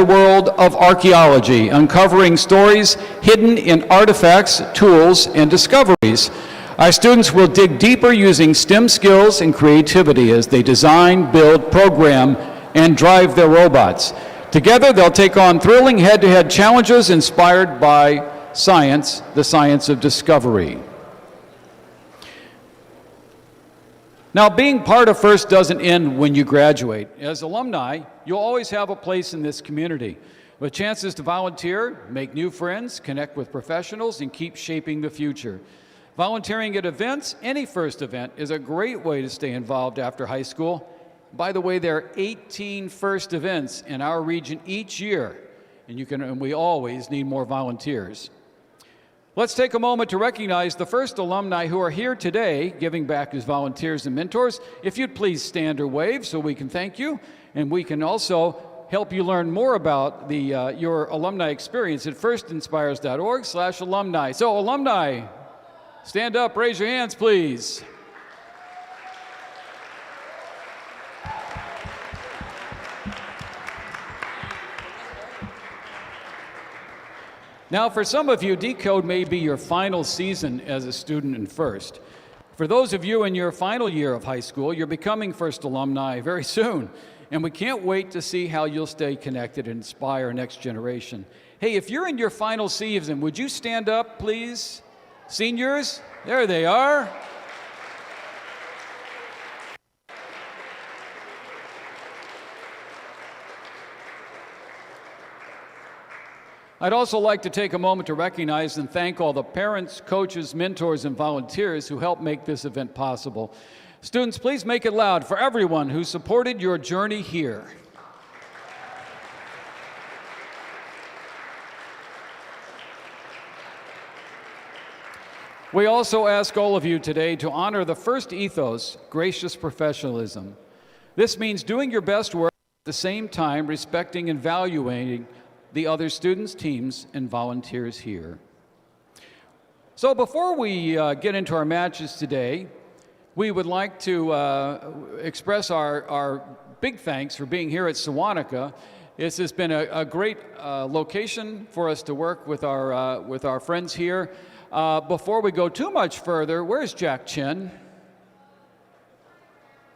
the world of archaeology, uncovering stories hidden in artifacts, tools, and discoveries. Our students will dig deeper using STEM skills and creativity as they design, build, program, and drive their robots. Together, they'll take on thrilling head-to-head challenges inspired by science, the science of discovery. Now, being part of FIRST doesn't end when you graduate. As alumni, you'll always have a place in this community, with chances to volunteer, make new friends, connect with professionals, and keep shaping the future. Volunteering at events, any FIRST event, is a great way to stay involved after high school. By the way, there are 18 FIRST events in our region each year, and we always need more volunteers. Let's take a moment to recognize the FIRST alumni who are here today, giving back as volunteers and mentors. If you'd please stand or wave so we can thank you, and we can also help you learn more about your alumni experience at firstinspires.org/alumni. So, alumni, stand up, raise your hands, please. Now, for some of you, Decode may be your final season as a student in FIRST. For those of you in your final year of high school, you're becoming FIRST alumni very soon, and we can't wait to see how you'll stay connected and inspire next generation. Hey, if you're in your final season, would you stand up, please? Seniors, there they are. I'd also like to take a moment to recognize and thank all the parents, coaches, mentors, and volunteers who helped make this event possible. Students, please make it loud for everyone who supported your journey here. We also ask all of you today to honor the FIRST ethos, gracious professionalism. This means doing your best work at the same time respecting and valuing the other students, teams, and volunteers here. So before we get into our matches today, we would like to express our big thanks for being here at Sewanhaka. This has been a great location for us to work with our friends here. Before we go too much further, where's Jack Chen?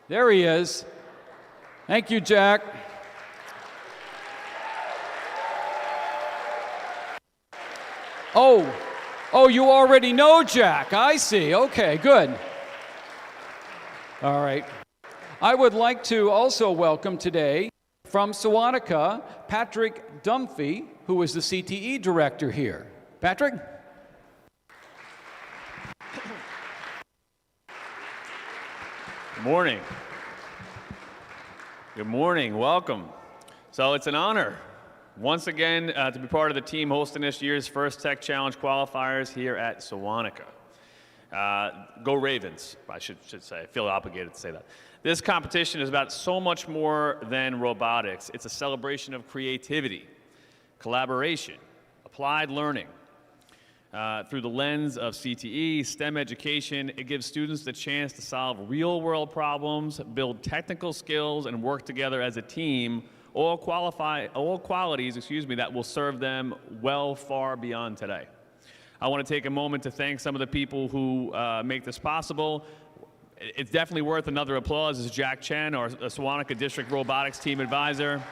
There he is. Thank you, Jack. Oh, you already know Jack. I see. Okay, good. All right. I would like to also welcome today from Sewanhaka, Patrick Dunphy, who is the CTE director here. Patrick? Good morning. Good morning. Welcome. So it's an honor once again to be part of the team hosting this year's FIRST Tech Challenge qualifiers here at Sewanhaka. Go Ravens, I should say. I feel obligated to say that. This competition is about so much more than robotics. It's a celebration of creativity, collaboration, applied learning. Through the lens of CTE, STEM education, it gives students the chance to solve real-world problems, build technical skills, and work together as a team, all qualities that will serve them well far beyond today. I want to take a moment to thank some of the people who make this possible. It's definitely worth another applause. This is Jack Chen, our Sewanhaka District Robotics Team Advisor.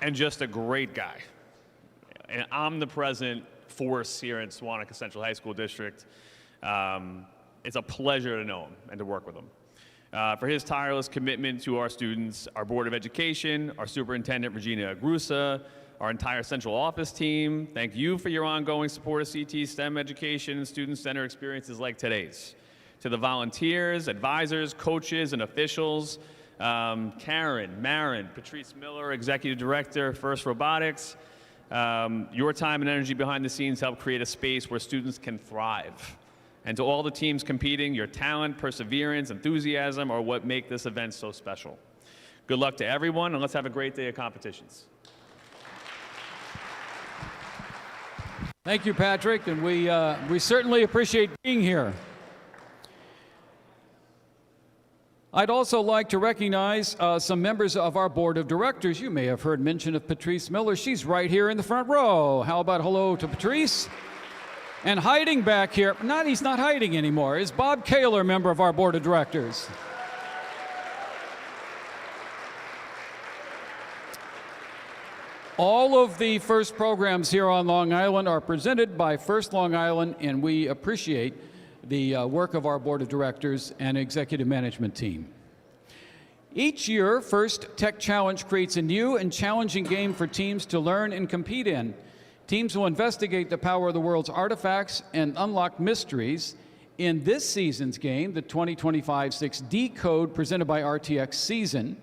And just a great guy. An omnipresent force here in Sewanhaka Central High School District. It's a pleasure to know him and to work with him. For his tireless commitment to our students, our Board of Education, our Superintendent Regina Agrusa, our entire central office team, thank you for your ongoing support of CT STEM education and student-centered experiences like today's. To the volunteers, advisors, coaches, and officials, Karen, Marin, Patrice Miller, Executive Director, FIRST Robotics, your time and energy behind the scenes help create a space where students can thrive. And to all the teams competing, your talent, perseverance, enthusiasm are what make this event so special. Good luck to everyone, and let's have a great day of competitions. Thank you, Patrick, and we certainly appreciate being here. I'd also like to recognize some members of our board of directors. You may have heard mention of Patrice Miller. She's right here in the front row. How about hello to Patrice? And hiding back here, he's not hiding anymore, is Bob Kaler, member of our board of directors. All of the FIRST programs here on Long Island are presented by First Long Island, and we appreciate the work of our board of directors and executive management team. Each year, FIRST Tech Challenge creates a new and challenging game for teams to learn and compete in. Teams will investigate the power of the world's artifacts and unlock mysteries. In this season's game, the 2025-6 Decode presented by RTX Season.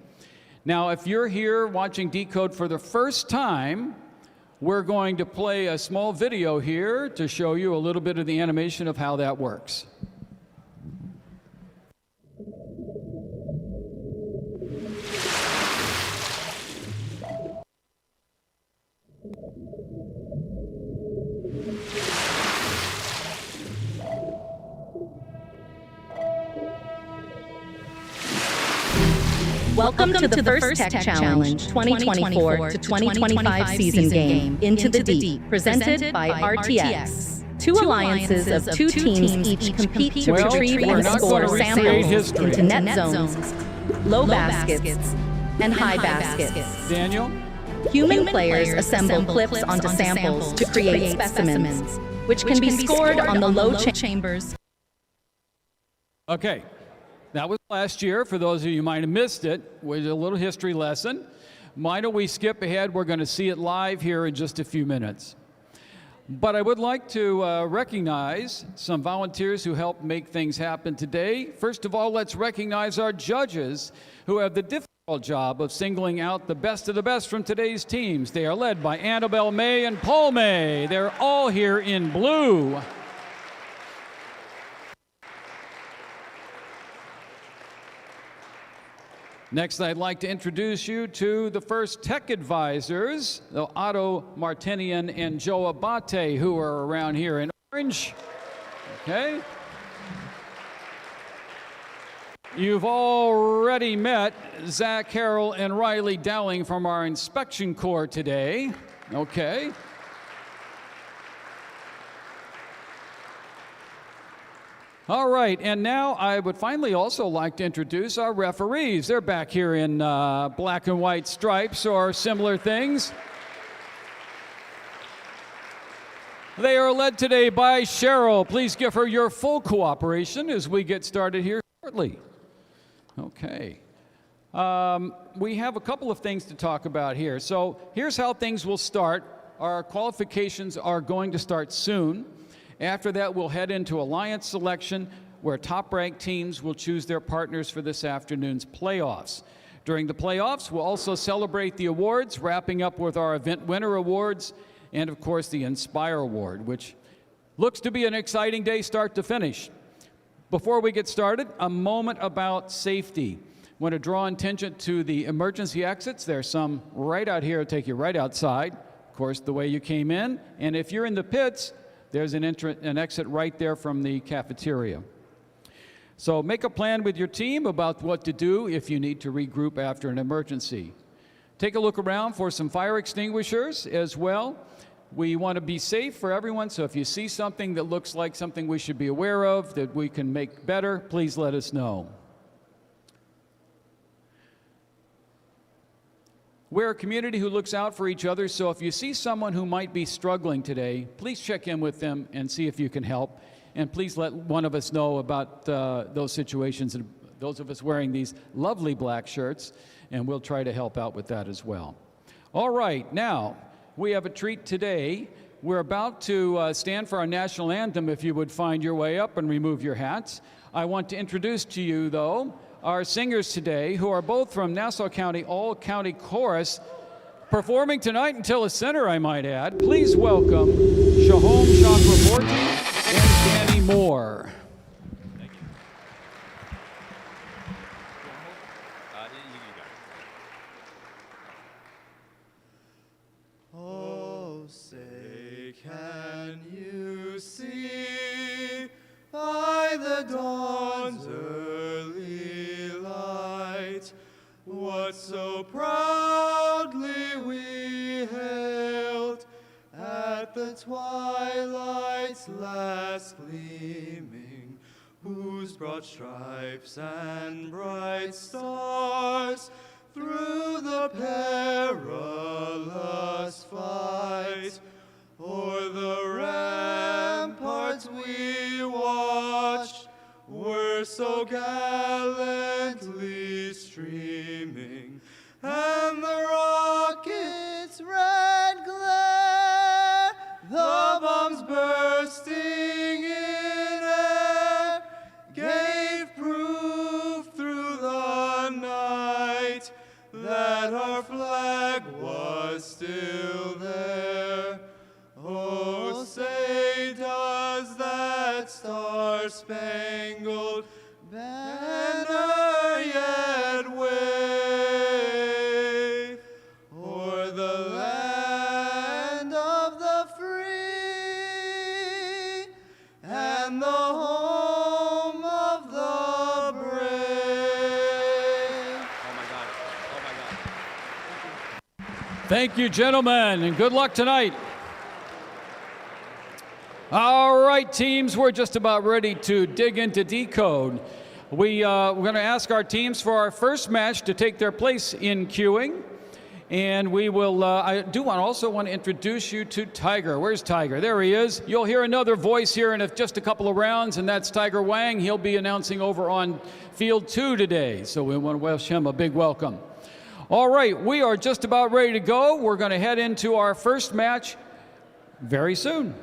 Now, if you're here watching Decode for the first time, we're going to play a small video here to show you a little bit of the animation of how that works. Welcome to the First Tech Challenge 2024 to 2025 season game, Into the Deep, presented by RTX. Two alliances of two teams each compete to retrieve and score samples into net zones, low baskets, and high baskets. Daniel? Human players assemble clips onto samples to create specimens, which can be scored on the low chambers. Okay. That was last year. For those of you who might have missed it, was a little history lesson. Why don't we skip ahead? We're going to see it live here in just a few minutes. But I would like to recognize some volunteers who helped make things happen today. First of all, let's recognize our judges who have the difficult job of singling out the best of the best from today's teams. They are led by Annabelle May and Paul May. They're all here in blue. Next, I'd like to introduce you to the FIRST Tech Advisors, Otto Martinian and Joe Abate, who are around here in orange. Okay. You've already met Zach Harrell and Riley Dowling from our inspection corps today. Okay. All right, and now I would finally also like to introduce our referees. They're back here in black and white stripes or similar things. They are led today by Cheryl. Please give her your full cooperation as we get started here shortly. Okay. We have a couple of things to talk about here. So here's how things will start. Our qualifications are going to start soon. After that, we'll head into alliance selection, where top-ranked teams will choose their partners for this afternoon's playoffs. During the playoffs, we'll also celebrate the awards, wrapping up with our event winner awards, and of course the Inspire Award, which looks to be an exciting day start to finish. Before we get started, a moment about safety. I want to draw attention to the emergency exits. There's some right out here to take you right outside, of course, the way you came in. And if you're in the pits, there's an exit right there from the cafeteria. So make a plan with your team about what to do if you need to regroup after an emergency. Take a look around for some fire extinguishers as well. We want to be safe for everyone, so if you see something that looks like something we should be aware of, that we can make better, please let us know. We're a community who looks out for each other, so if you see someone who might be struggling today, please check in with them and see if you can help. And please let one of us know about those situations, and those of us wearing these lovely black shirts, and we'll try to help out with that as well. All right, now, we have a treat today. We're about to stand for our national anthem, if you would find your way up and remove your hats. I want to introduce to you, though, our singers today, who are both from Nassau County All-County Chorus, performing tonight until a center, I might add. Please welcome Shahom Chakraborty and Danny Moore. Thank you. Oh, say, can you see by the dawn's early light so proudly we hailed at the twilight's last gleaming, whose broad stripes and bright stars through the perilous fight o'er the ramparts we watched were so gallantly streaming, and the rocket's red glare, the bombs bursting in air, gave proof through the night that our flag was still there. Oh, say does that star-spangled banner yet wave o'er the land of the free and the home of the brave? Thank you, gentlemen, and good luck tonight. All right, teams, we're just about ready to dig into decode. We're going to ask our teams for our first match to take their place in queuing. And we will, I do also want to introduce you to Tiger. Where's Tiger? There he is. You'll hear another voice here in just a couple of rounds, and that's Tiger Wang. He'll be announcing over on Field 2 today, so we want to wish him a big welcome. All right, we are just about ready to go. We're going to head into our first match very soon.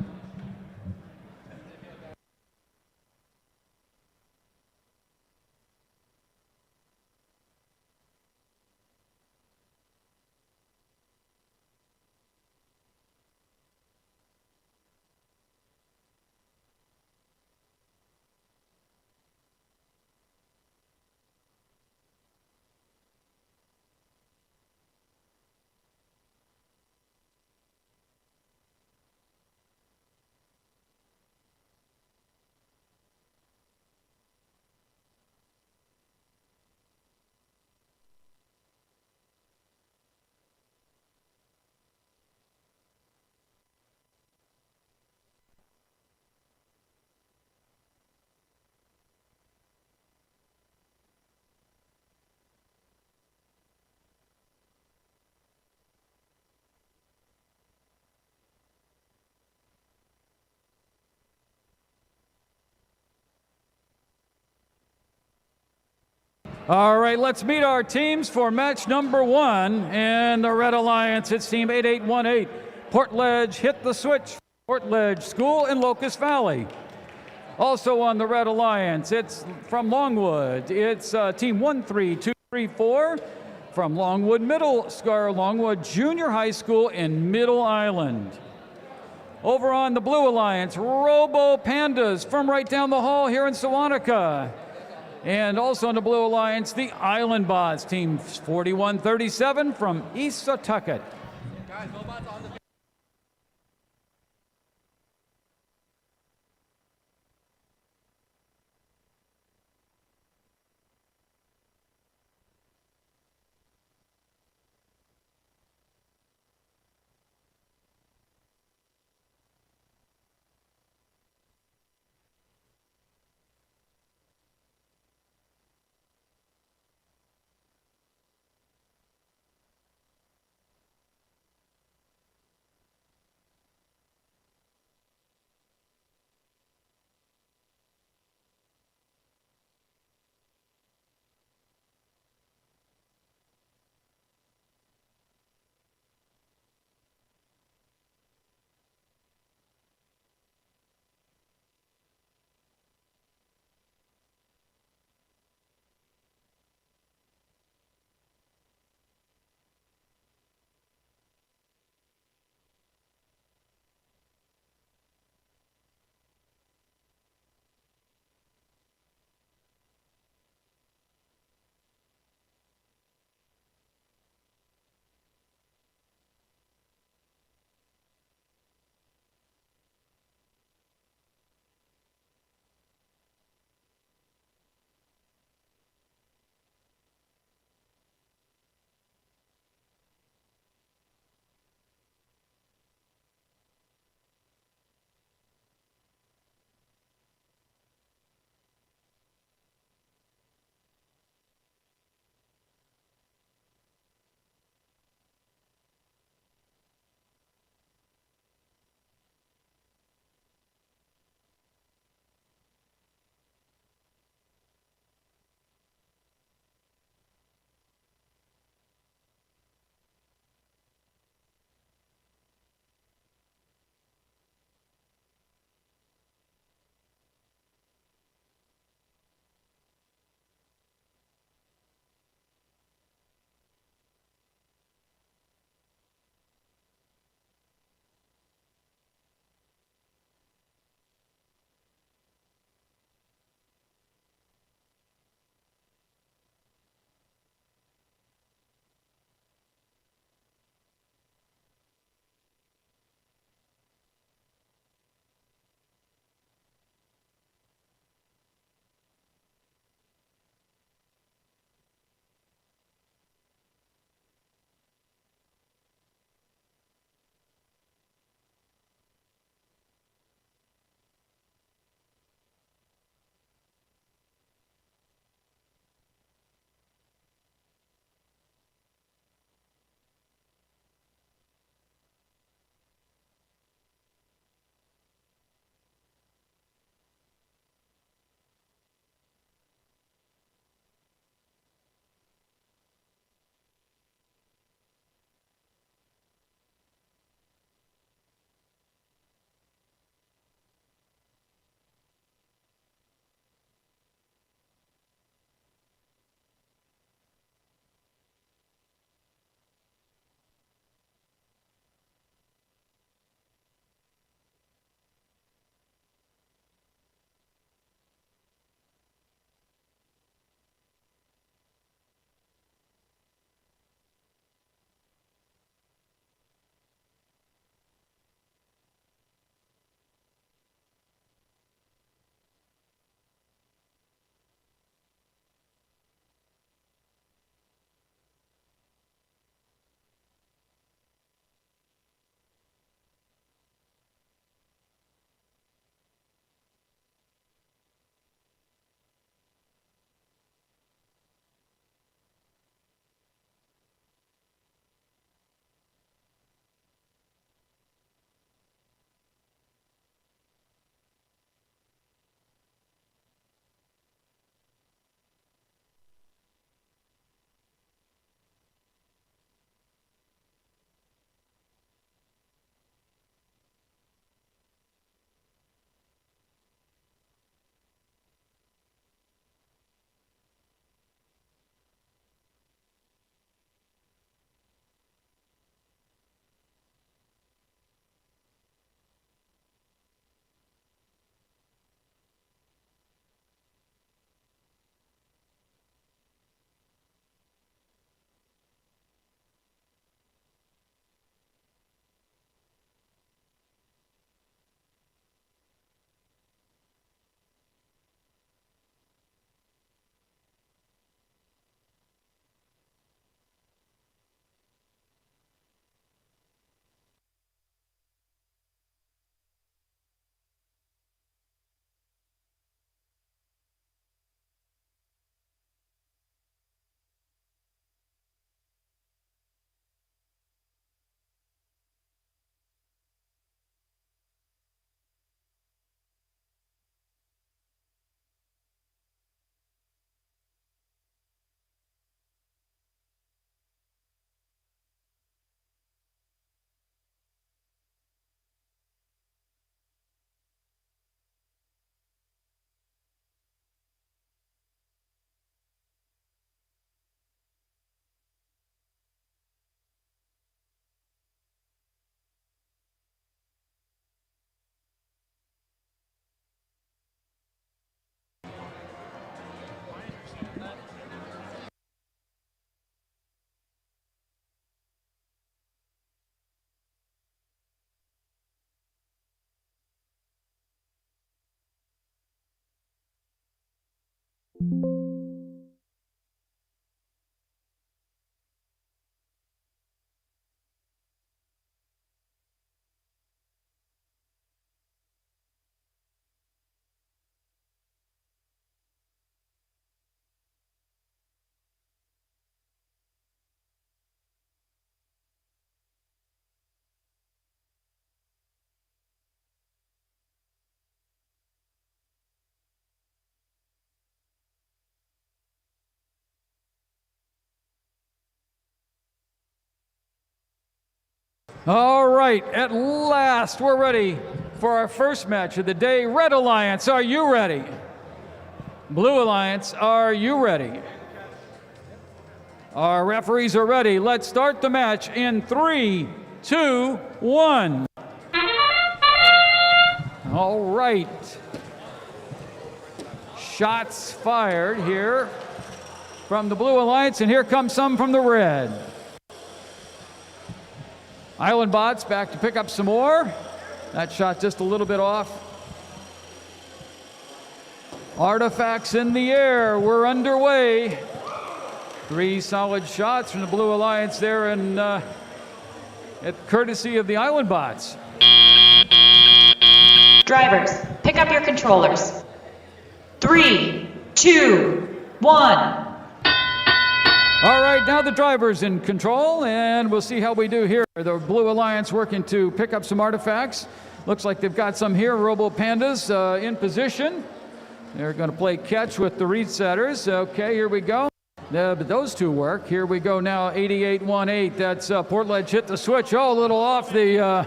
All right, let's meet our teams for match number 1. And the Red Alliance, it's team 8818. Portledge hit the switch. Portledge School in Locust Valley. Also on the Red Alliance, it's from Longwood. It's team 13234 from Longwood Longwood Junior High School in Middle Island. Over on the Blue Alliance, Robo Pandas from right down the hall here in Sewanhaka. And also on the Blue Alliance, the Island Bots, team 4137 from East Setauket. All right, at last we're ready for our first match of the day. Red Alliance, are you ready? Blue Alliance, are you ready? Our referees are ready. Let's start the match in 3, 2, 1. All right. Shots fired here from the Blue Alliance, and here comes some from the Red. Island Bots back to pick up some more. That shot just a little bit off. Artifacts in the air. We're underway. 3 solid shots from the Blue Alliance there, and at courtesy of the Island Bots. Drivers, pick up your controllers. 3, 2, 1. All right, now the driver's in control, and we'll see how we do here. The Blue Alliance working to pick up some artifacts. Looks like they've got some here. Robo Pandas in position. They're going to play catch with the resetters. Okay, here we go. But those two work. Here we go now, 88-18. That's Portledge hit the switch. Oh, a little off the,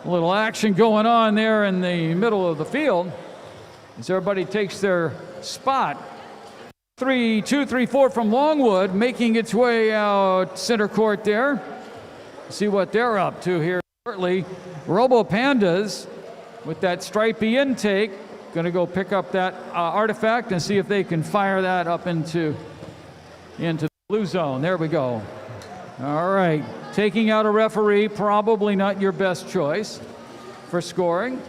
little action going on there in the middle of the field as everybody takes their spot. 3, 2, 3, 4 from Longwood, making its way out center court there. See what they're up to here shortly. Robo Pandas with that stripy intake, going to go pick up that artifact and see if they can fire that up into the blue zone. There we go. All right, taking out a referee, probably not your best choice for scoring.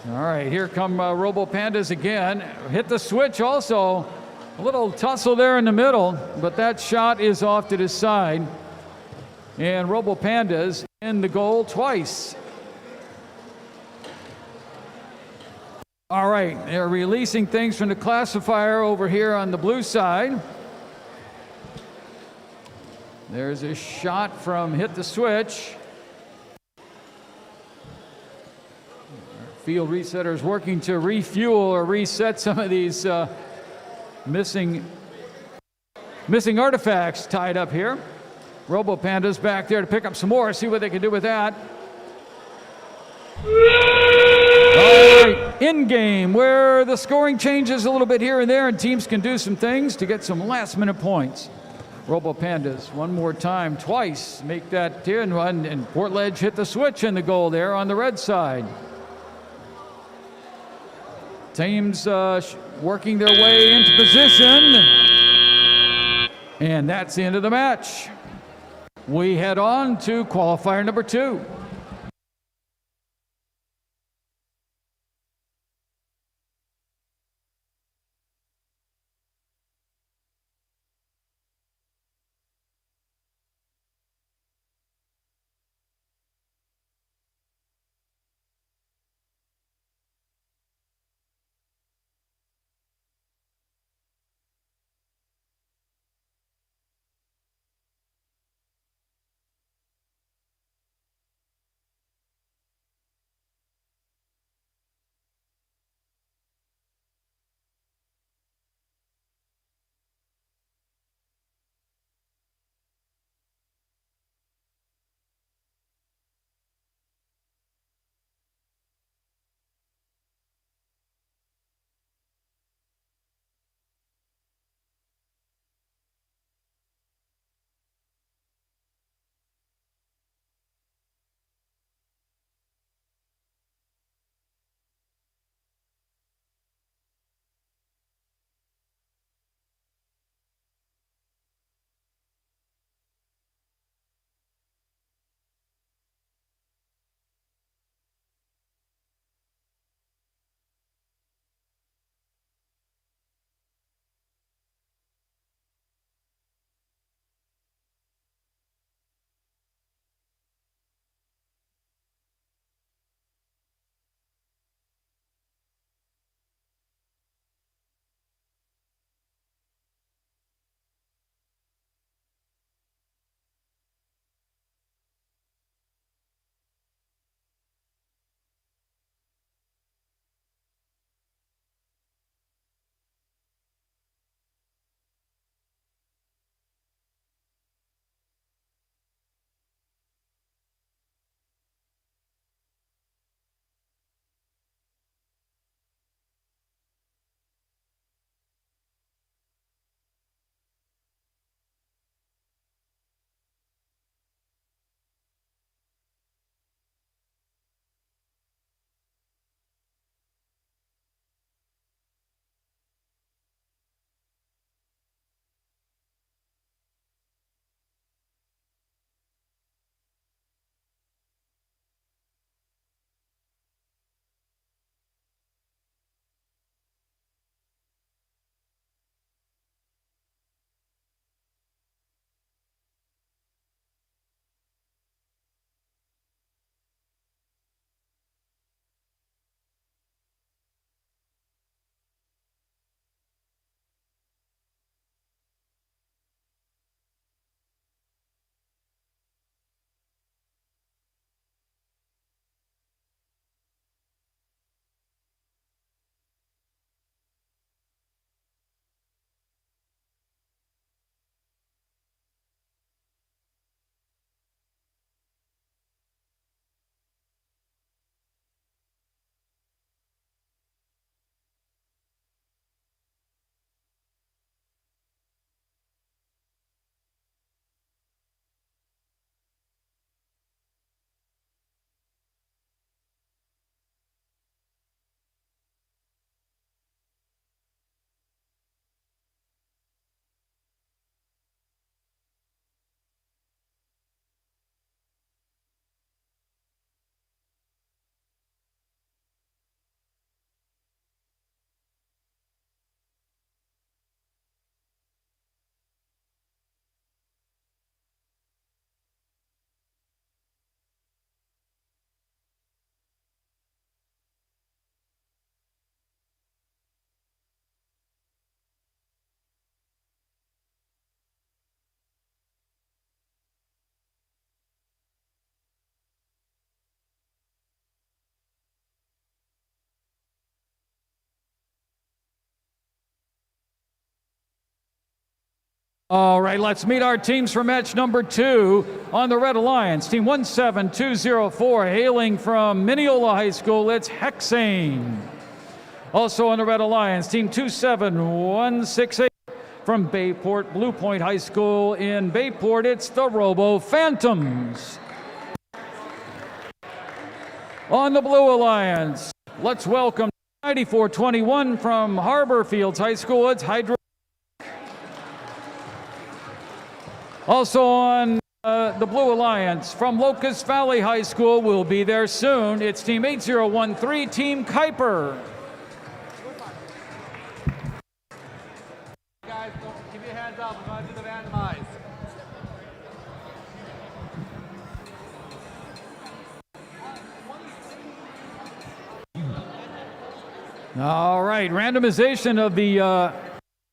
All right, here come Robo Pandas again. Hit the switch also. A little tussle there in the middle, but that shot is off to the side. And Robo Pandas in the goal twice. All right, they're releasing things from the classifier over here on the blue side. There's a shot from Hit the Switch. Field resetters working to refuel or reset some of these missing artifacts tied up here. Robo Panda's back there to pick up some more, see what they can do with that. All right, in game where the scoring changes a little bit here and there and teams can do some things to get some last minute points. Robo Pandas one more time, twice, make that here and Portledge hit the switch in the goal there on the red side. Teams working their way into position. And that's the end of the match. We head on to qualifier number 2. All right, let's meet our teams for match number 2 on the Red Alliance. Team 17204, hailing from Mineola High School, it's Hexane. Also on the Red Alliance, Team 27168 from Bayport Blue Point High School in Bayport, it's the Robo Phantoms. On the Blue Alliance, let's welcome 9421 from Harbor Fields High School, it's Hydro. Also on the Blue Alliance, from Locust Valley High School, will be there soon. It's Team 8013, Team Kuiper. Guys, keep your hands up. I'm going to do the randomize. All right, randomization of the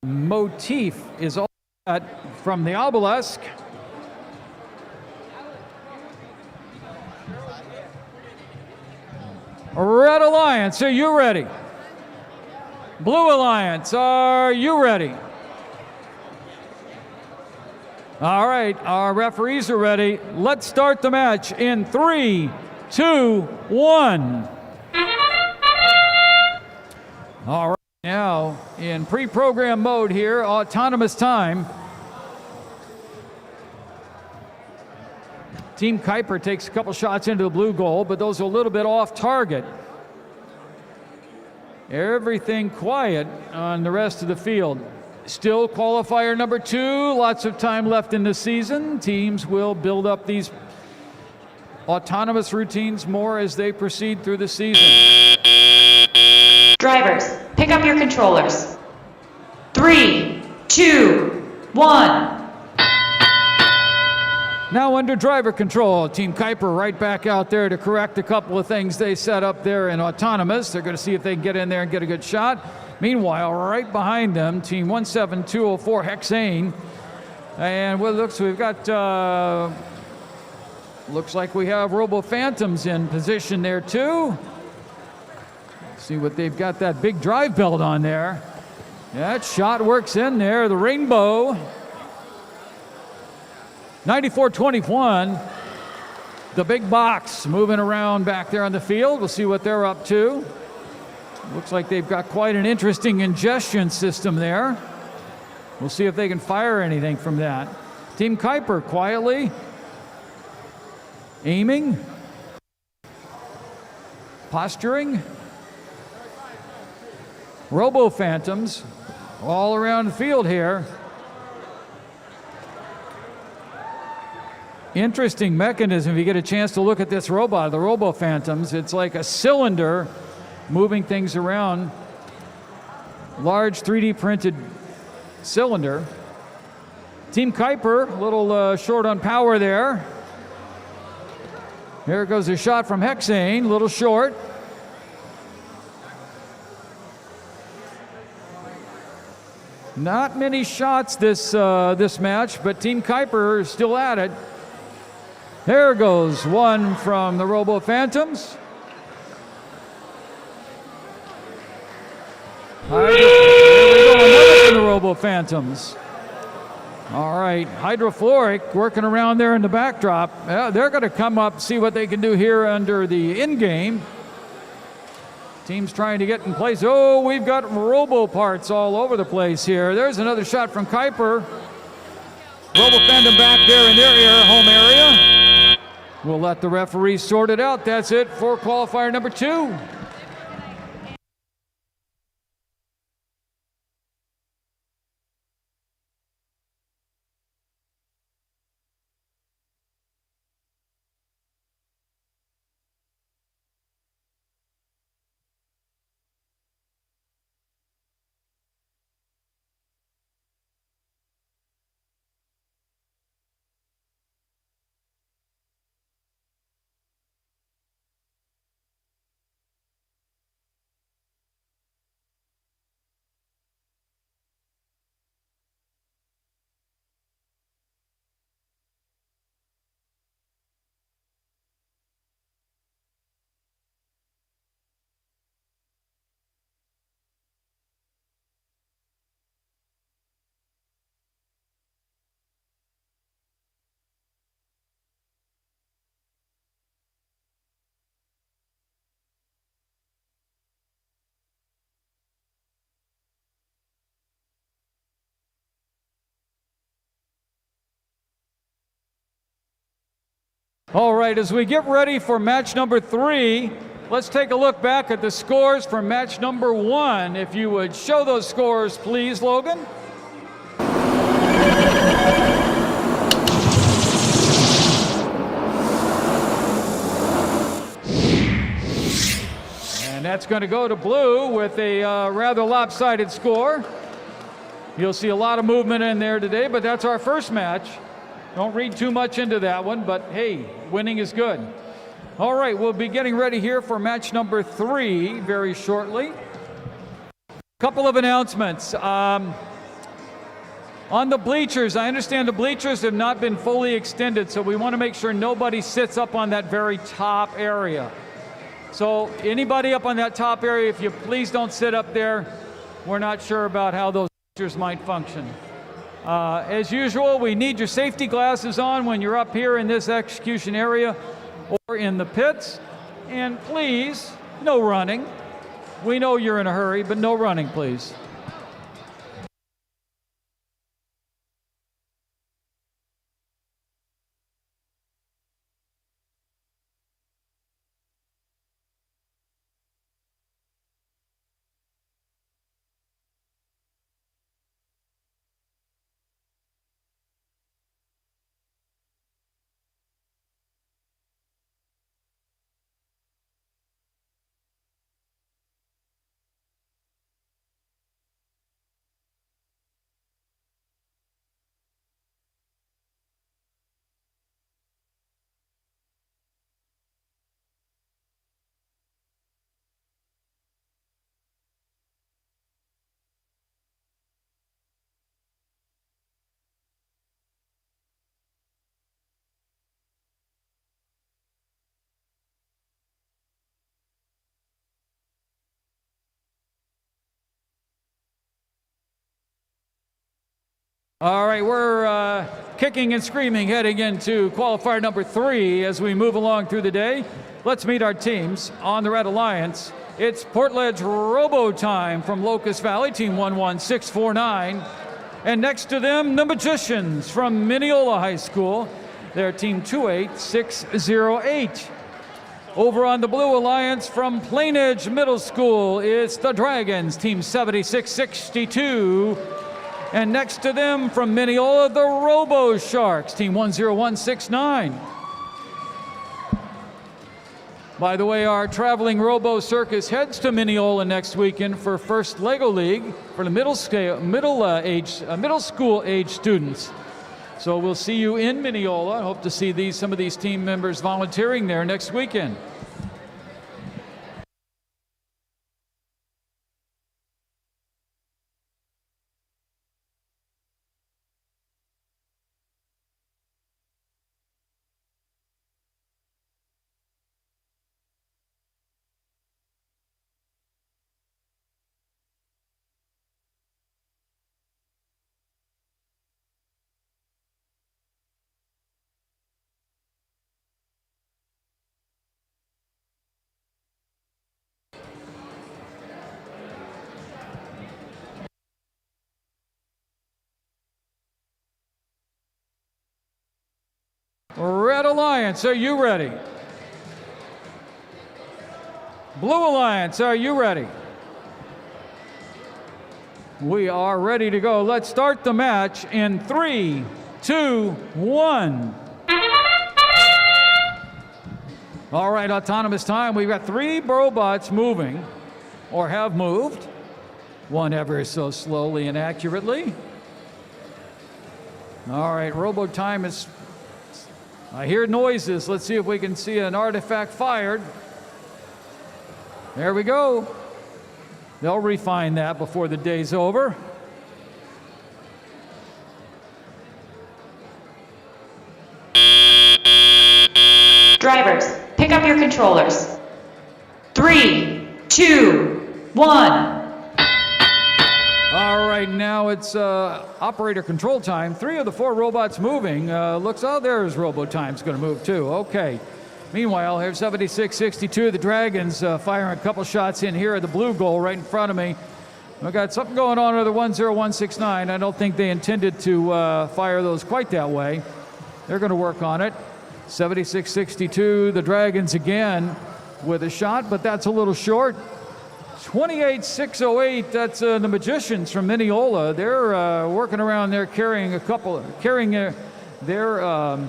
motif is all set from the obelisk. Red Alliance, are you ready? Blue Alliance, are you ready? All right, our referees are ready. Let's start the match in 3, 2, 1. All right, now in pre-program mode here, autonomous time. Team Kuiper takes a couple shots into the blue goal, but those are a little bit off target. Everything quiet on the rest of the field. Still qualifier number 2, lots of time left in the season. Teams will build up these autonomous routines more as they proceed through the season. Drivers, pick up your controllers. 3, 2, 1. Now under driver control, Team Kuiper right back out there to correct a couple of things they set up there in autonomous. They're going to see if they can get in there and get a good shot. Meanwhile, right behind them, Team 17204 Hexane. And well, we've got, looks like we have Robo Phantoms in position there too. See what they've got, that big drive belt on there. That shot works in there, the rainbow. 94-21, the big box moving around back there on the field. We'll see what they're up to. Looks like they've got quite an interesting ingestion system there. We'll see if they can fire anything from that. Team Kuiper quietly aiming, posturing. Robo Phantoms all around the field here. Interesting mechanism. If you get a chance to look at this robot, the Robo Phantoms, it's like a cylinder moving things around. Large 3D printed cylinder. Team Kuiper, a little short on power there. Here goes a shot from Hexane, a little short. Not many shots this match, but Team Kuiper is still at it. There goes one from the Robo Phantoms. There we go, another from the Robo Phantoms. All right, Hydrofluoric working around there in the backdrop. They're going to come up, see what they can do here under the in-game. Team's trying to get in place. Oh, we've got Robo parts all over the place here. There's another shot from Kuiper. Robo Phantom back there in their home area. We'll let the referees sort it out. That's it for qualifier number 2. All right, as we get ready for match number 3, let's take a look back at the scores for match number 1. If you would show those scores, please, Logan. And that's going to go to blue with a rather lopsided score. You'll see a lot of movement in there today, but that's our first match. Don't read too much into that one, but hey, winning is good. All right, we'll be getting ready here for match number 3 very shortly. Couple of announcements. On the bleachers, I understand the bleachers have not been fully extended, so we want to make sure nobody sits up on that very top area. So anybody up on that top area, if you please don't sit up there. We're not sure about how those bleachers might function. As usual, we need your safety glasses on when you're up here in this execution area or in the pits. And please, no running. We know you're in a hurry, but no running, please. All right, we're kicking and screaming heading into qualifier number 3 as we move along through the day. Let's meet our teams on the Red Alliance. It's Portledge Robo Time from Locust Valley, team 11649. And next to them, the Magicians from Mineola High School. They're team 28608. Over on the Blue Alliance from Plain Edge Middle School, it's the Dragons, team 7662. And next to them from Mineola, the Robo Sharks, team 10169. By the way, our traveling Robo Circus heads to Mineola next weekend for first Lego League for the middle school age students. So we'll see you in Mineola. I hope to see some of these team members volunteering there next weekend. Red Alliance, are you ready? Blue Alliance, are you ready? We are ready to go. Let's start the match in 3, 2, 1. All right, autonomous time. We've got 3 robots moving, or have moved. One ever so slowly and accurately. All right, robo time is... I hear noises. Let's see if we can see an artifact fired. There we go. They'll refine that before the day's over. Drivers, pick up your controllers. 3, 2, 1. All right, now it's operator control time. 3 of the 4 robots moving. There's Robo Time's going to move too. Okay. Meanwhile, here's 7662, the Dragons firing a couple shots in here at the blue goal right in front of me. We've got something going on with the 10169. I don't think they intended to fire those quite that way. They're going to work on it. 76-62, the Dragons again with a shot, but that's a little short. 28-608, that's the Magicians from Mineola. They're working around there carrying their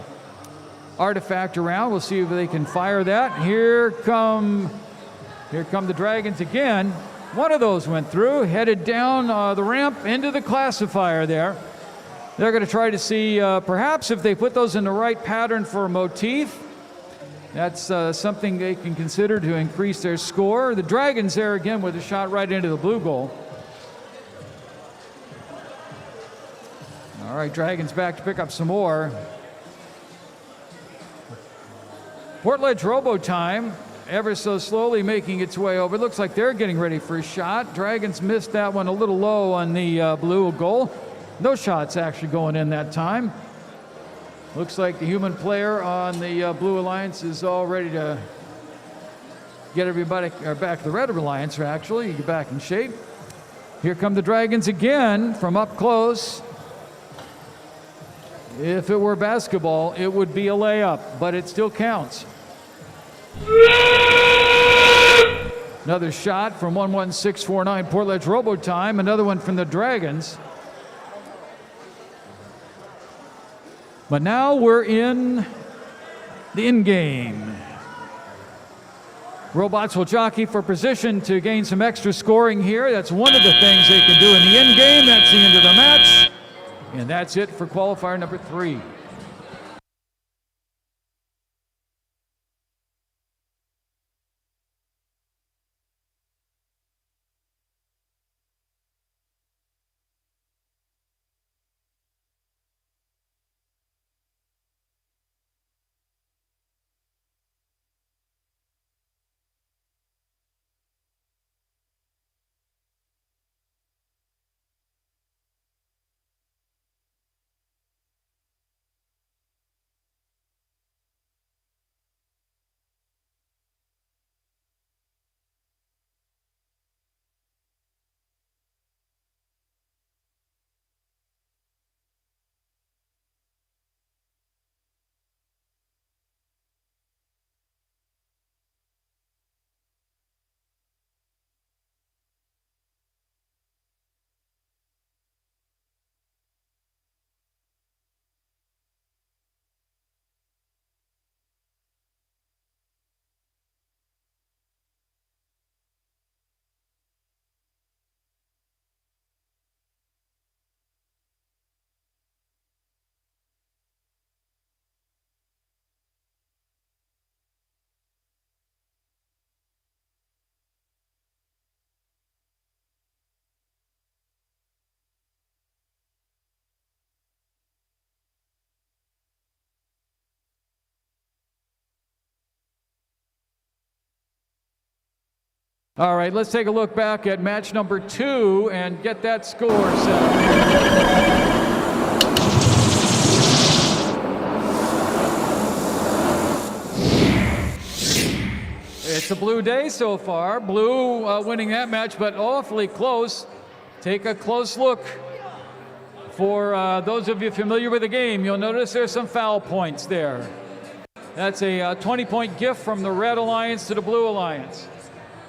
artifact around. We'll see if they can fire that. Here come the Dragons again. One of those went through, headed down the ramp into the classifier there. They're going to try to see perhaps if they put those in the right pattern for a motif. That's something they can consider to increase their score. The Dragons there again with a shot right into the blue goal. All right, Dragons back to pick up some more. Portledge Robo time, ever so slowly making its way over. Looks like they're getting ready for a shot. Dragons missed that one a little low on the blue goal. No shots actually going in that time. Looks like the human player on the Blue Alliance is all ready to get everybody, or back the Red Alliance, actually, get back in shape. Here come the Dragons again from up close. If it were basketball, it would be a layup, but it still counts. Another shot from 11649 Portledge Robo time. Another one from the Dragons. But now we're in the in-game. Robots will jockey for position to gain some extra scoring here. That's one of the things they can do in the in-game. That's the end of the match. And that's it for qualifier number 3. All right, let's take a look back at match number 2 and get that score set. It's a blue day so far. Blue winning that match, but awfully close. Take a close look. For those of you familiar with the game, you'll notice there's some foul points there. That's a 20-point gift from the Red Alliance to the Blue Alliance,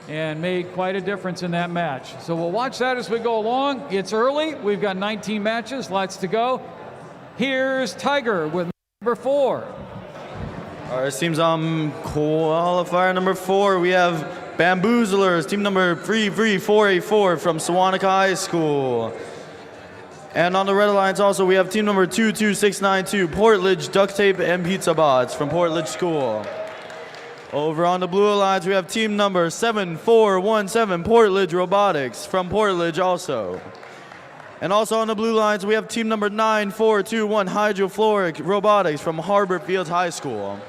and made quite a difference in that match. So we'll watch that as we go along. It's early. We've got 19 matches, lots to go. Here's Tiger with number 4. All right, teams on qualifier number 4. We have Bamboozlers, team number 33484 from Sewanhaka High School. And on the Red Alliance also, we have team number 22692, Portledge Duct Tape and Pizza Bots from Portledge School. Over on the Blue Alliance, we have team number 7417, Portledge Robotics from Portledge also. And also on the Blue Alliance, we have team number 9421, Hydrofluoric Robotics from Harbor Fields High School.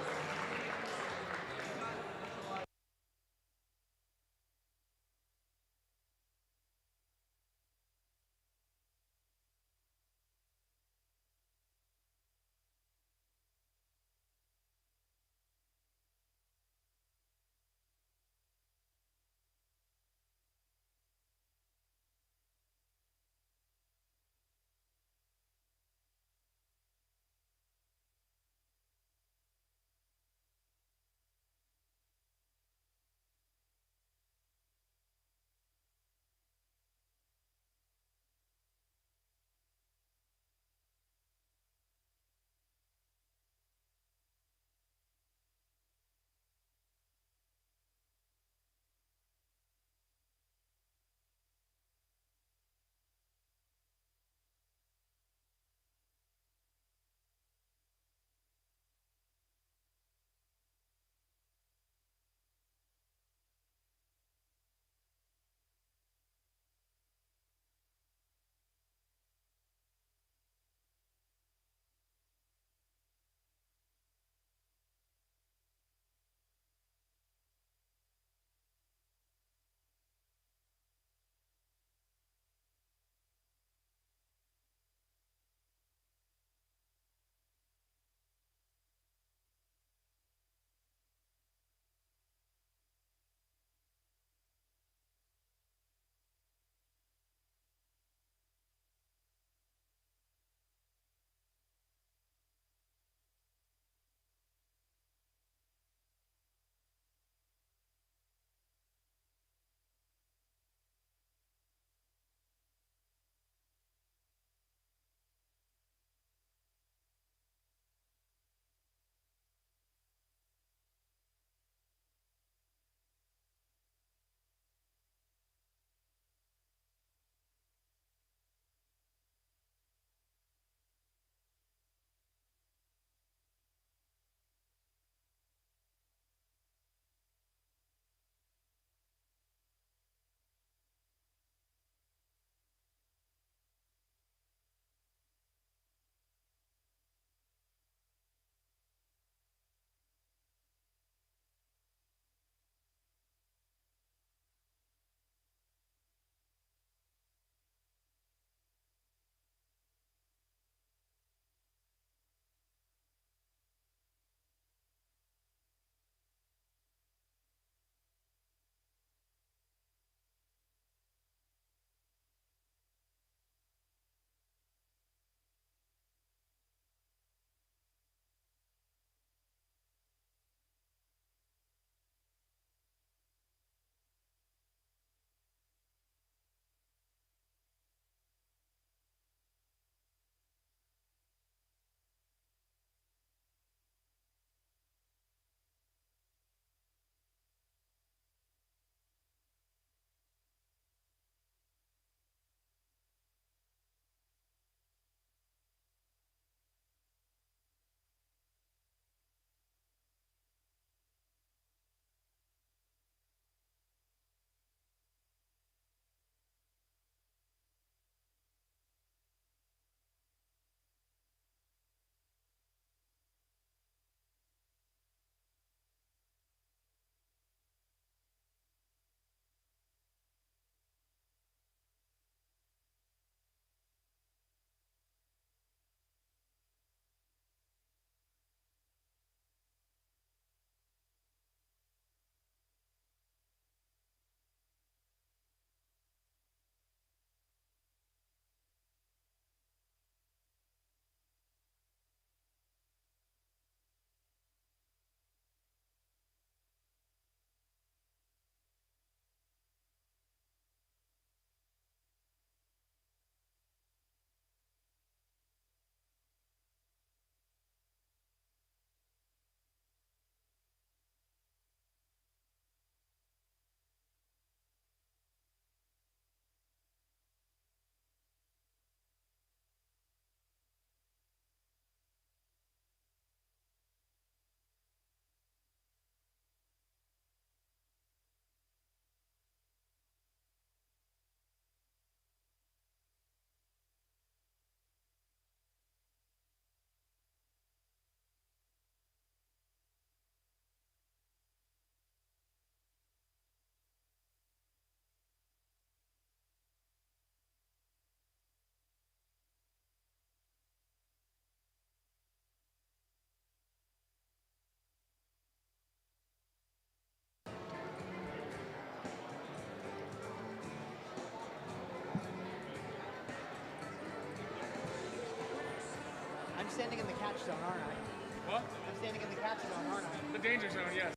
standing in the catch zone, aren't I? What? I'm standing in the catch zone, aren't I? The danger zone, yes.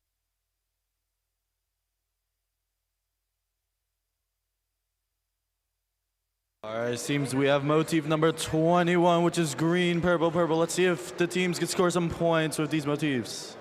All right, seems we have motif number 21, which is green, purple, purple. Let's see if the teams can score some points with these motifs.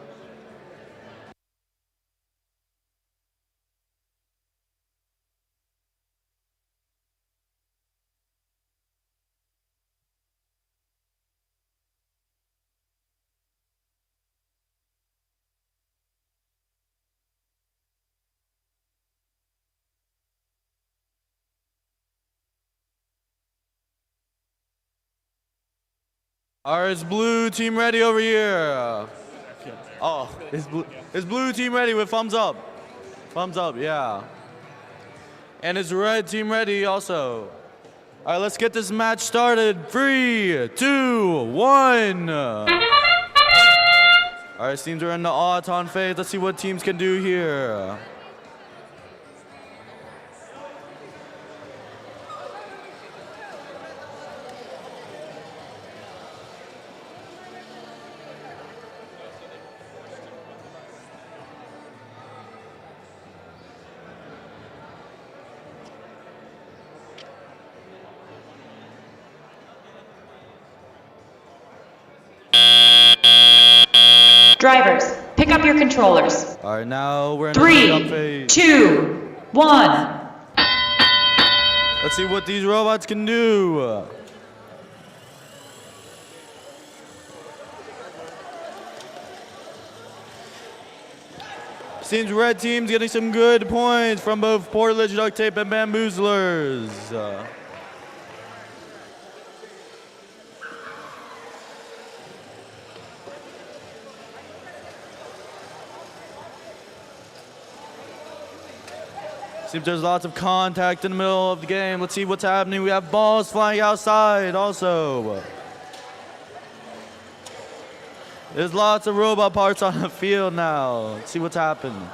All right, is blue team ready over here? Oh, is blue team ready with thumbs up? Thumbs up, yeah. And is red team ready also? All right, let's get this match started. 3, 2, 1. All right, teams are in the auton phase. Let's see what teams can do here. Drivers, pick up your controllers. All right, now we're in the lead-up 3, phase. 2, 1. Let's see what these robots can do. Seems red team's getting some good points from both portledge, duct tape, and bamboozlers. Seems there's lots of contact in the middle of the game. Let's see what's happening. We have balls flying outside also. There's lots of robot parts on the field now. Let's see what's happened.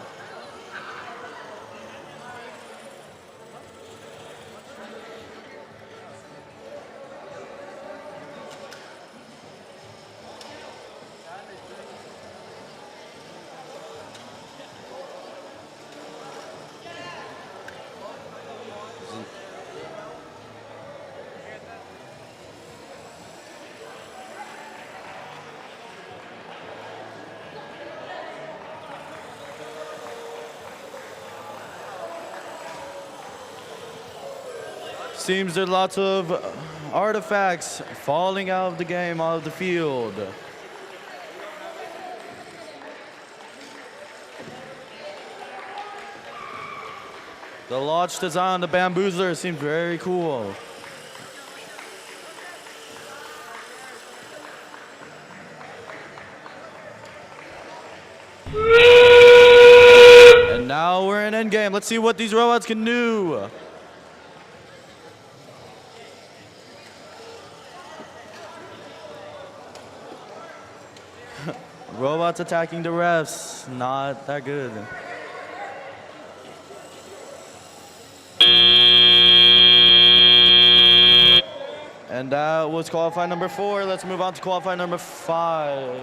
Seems there's lots of artifacts falling out of the game, out of the field. The launch design on the bamboozler seems very cool. And now we're in endgame. Let's see what these robots can do. Robots attacking the refs, not that good. And that was qualifier number 4. Let's move on to qualifier number 5.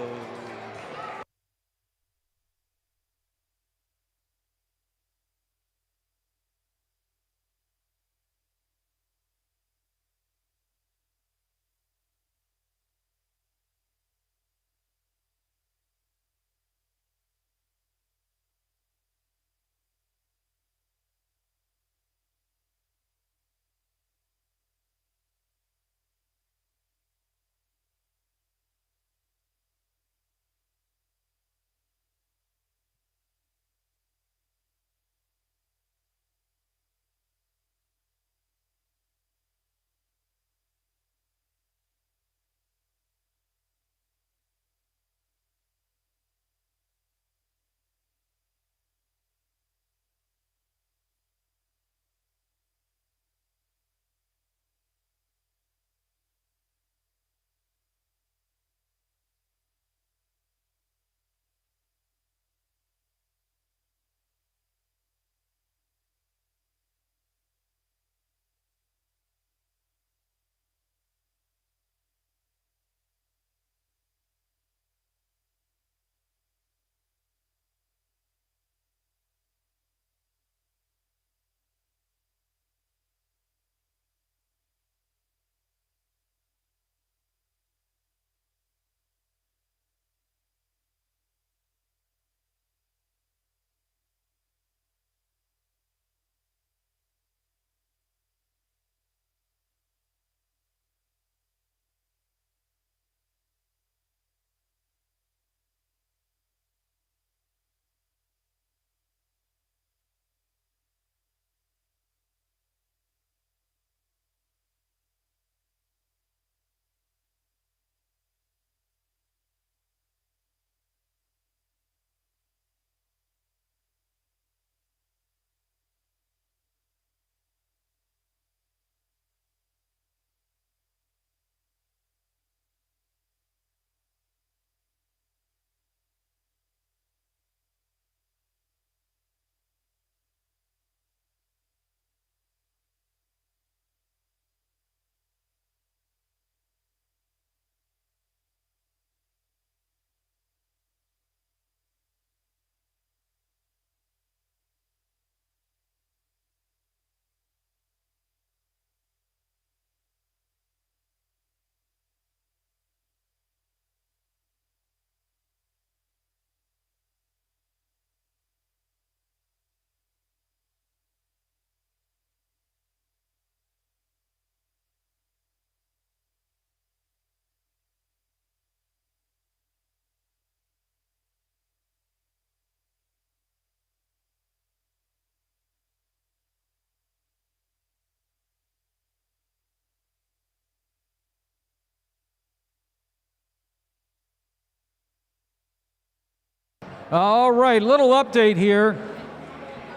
All right, little update here.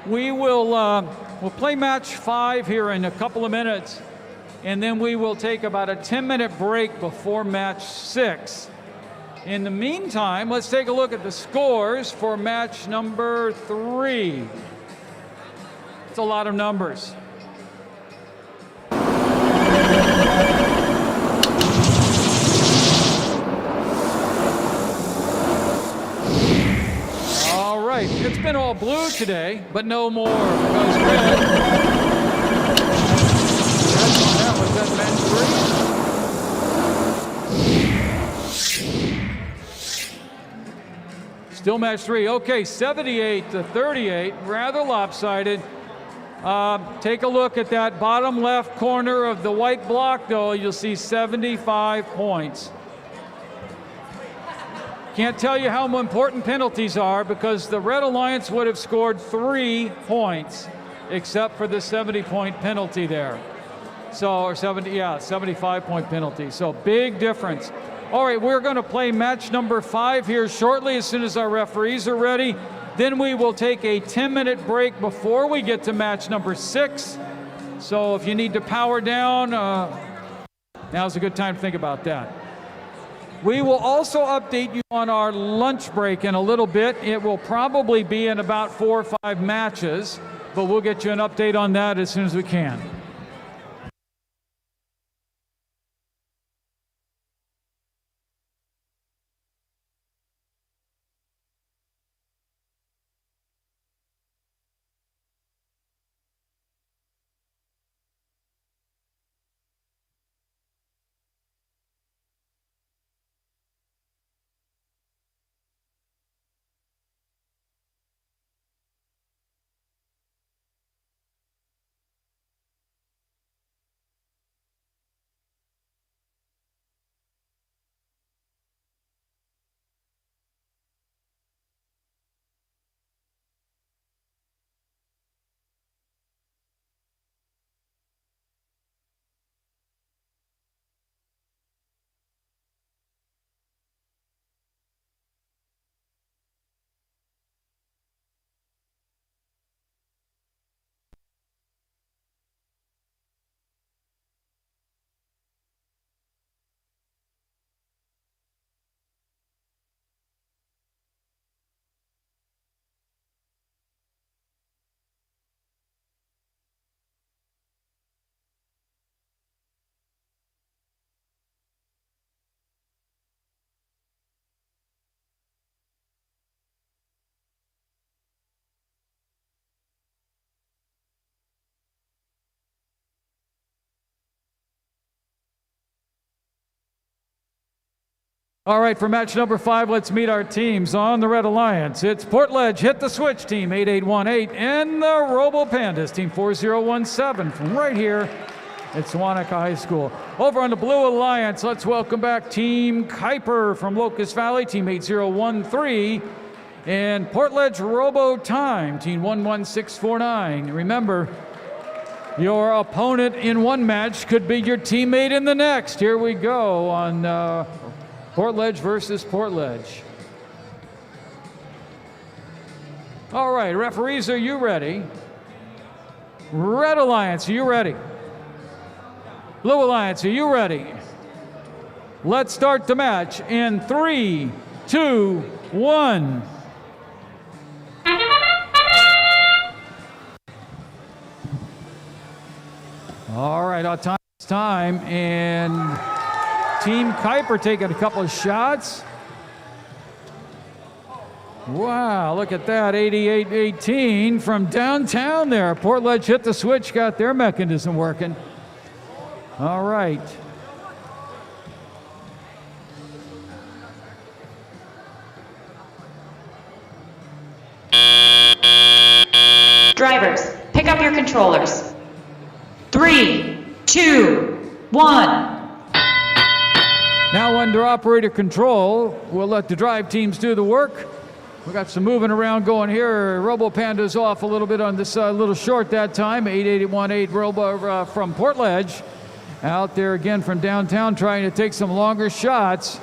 We will we'll play match 5 here in a couple of minutes, and then we will take about a 10-minute break before match 6. In the meantime, let's take a look at the scores for match number 3. It's a lot of numbers. All right, it's been all blue today, but no more because red. That was that match 3. Still match 3. Okay, 78-38, rather lopsided. Take a look at that bottom left corner of the white block, though. You'll see 75 points. Can't tell you how important penalties are because the Red Alliance would have scored 3 points, except for the 70-point penalty there. So, or 75-point penalty. So, big difference. All right, we're going to play match number 5 here shortly as soon as our referees are ready. Then we will take a 10-minute break before we get to match number 6. So if you need to power down, now's a good time to think about that. We will also update you on our lunch break in a little bit. It will probably be in about 4 or 5 matches, but we'll get you an update on that as soon as we can. All right, for match number 5, let's meet our teams on the Red Alliance. It's Portledge, Hit the Switch, team 8818, and the Robo Pandas, team 4017, from right here at Sewanhaka High School. Over on the Blue Alliance, let's welcome back Team Kuiper from Locust Valley, team 8013, and Portledge Robo Time, team 11649. Remember, your opponent in one match could be your teammate in the next. Here we go on Portledge versus Portledge. All right, referees, are you ready? Red Alliance, are you ready? Blue Alliance, are you ready? Let's start the match in 3, 2, 1. All right, our time, and Team Kuiper taking a couple of shots. Wow, look at that, 88-18 from downtown there. Portledge Hit the Switch, got their mechanism working. All right. Drivers, pick up your controllers. 3, 2, 1. Now under operator control, we'll let the drive teams do the work. We got some moving around going here. Robo Panda's off a little bit on this little short that time. 8818 Robo from Portledge. Out there again from downtown trying to take some longer shots.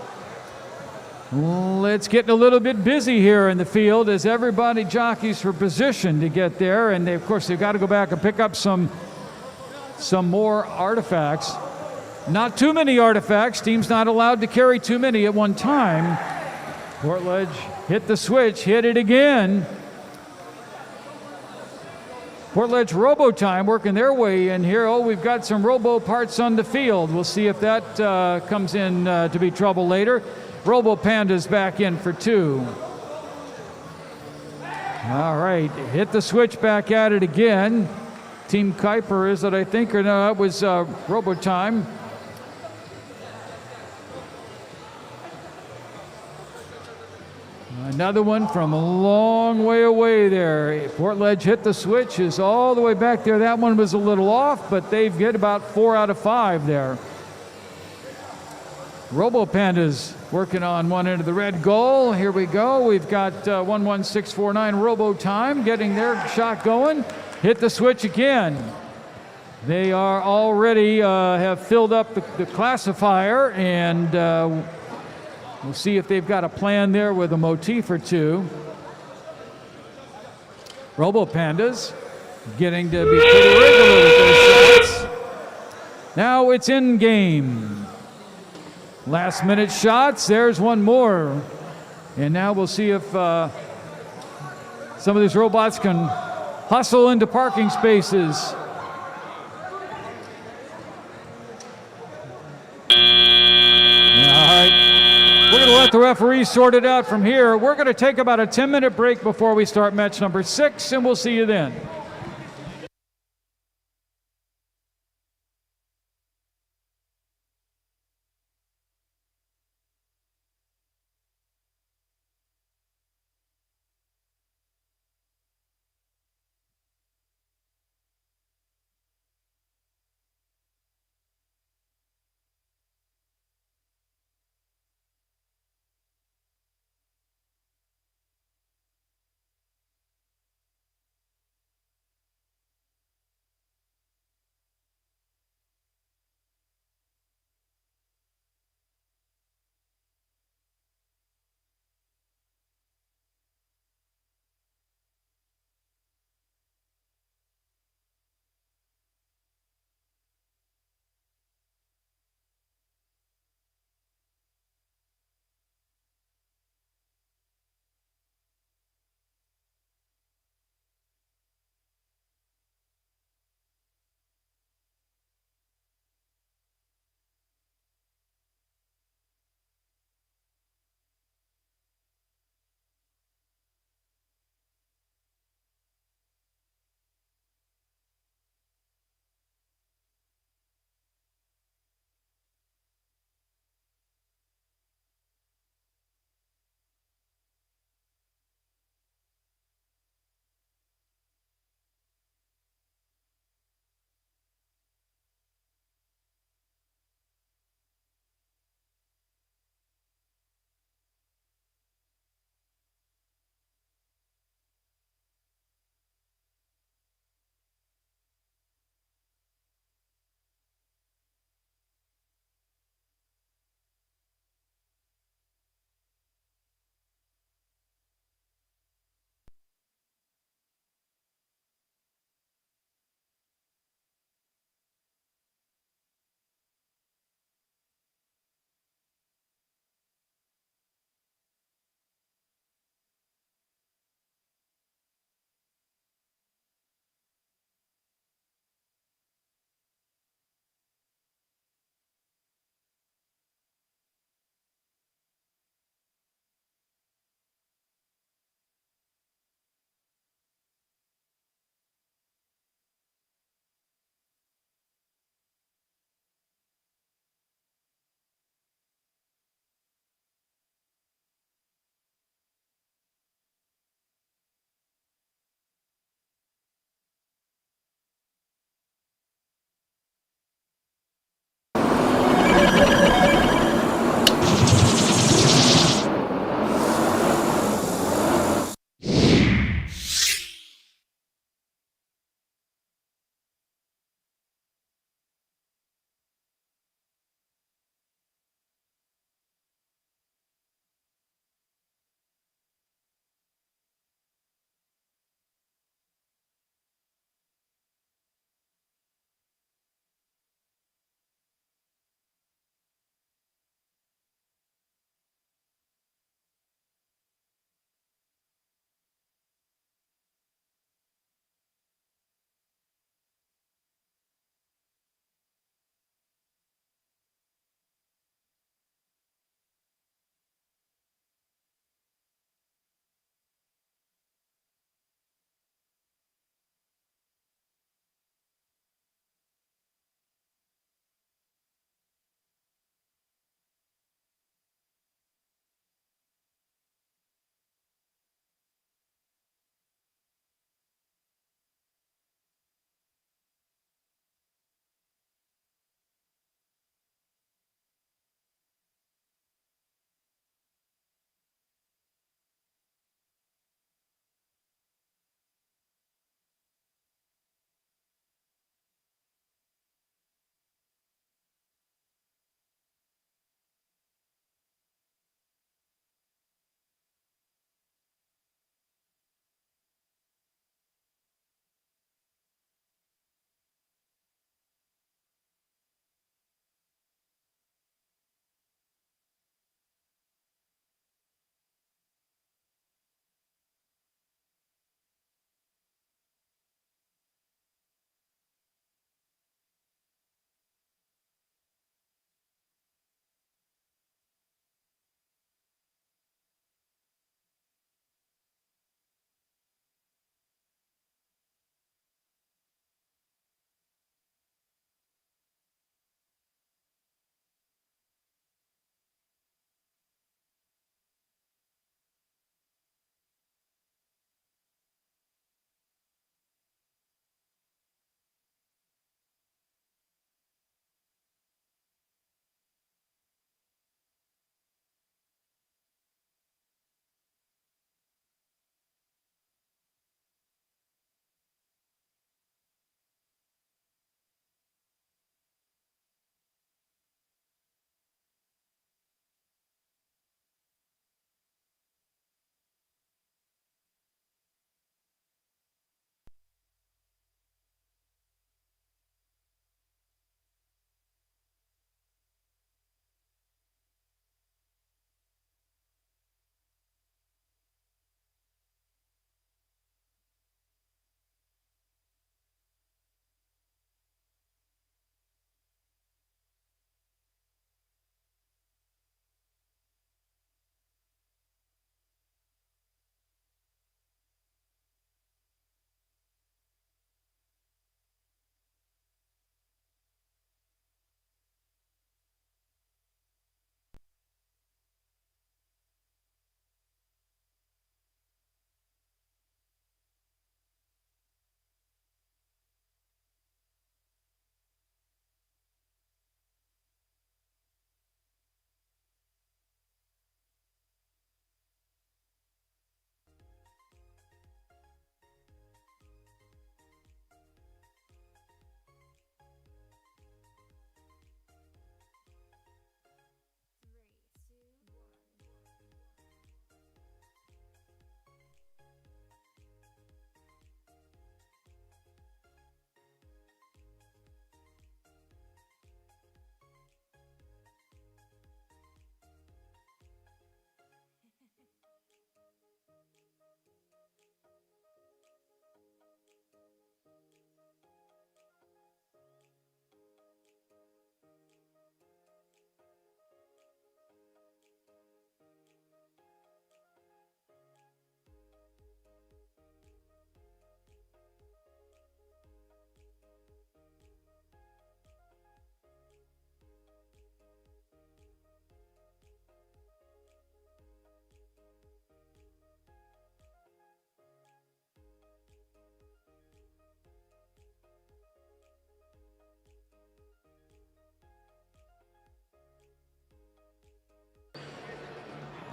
It's getting a little bit busy here in the field as everybody jockeys for position to get there, and of course they've got to go back and pick up some more artifacts. Not too many artifacts. Team's not allowed to carry too many at one time. Portledge hit the switch, hit it again. Portledge Robo Time working their way in here. Oh, we've got some Robo parts on the field. We'll see if that comes in to be trouble later. Robo Panda's back in for 2. All right, hit the switch back at it again. Team Kuiper is it, I think, or no, that was Robo Time. Another one from a long way away there. Portledge hit the switch, is all the way back there. That one was a little off, but they've get about 4 out of 5 there. Robo Pandas working on one end of the red goal. Here we go. We've got 11649 Robo Time getting their shot going. Hit the switch again. They are already have filled up the classifier, and we'll see if they've got a plan there with a motif or 2. Robo Pandas getting to be pretty regular with their shots. Now it's in game. Last minute shots, there's one more. And now we'll see if some of these robots can hustle into parking spaces. All right, we're going to let the referees sort it out from here. We're going to take about a 10-minute break before we start match number 6, and we'll see you then.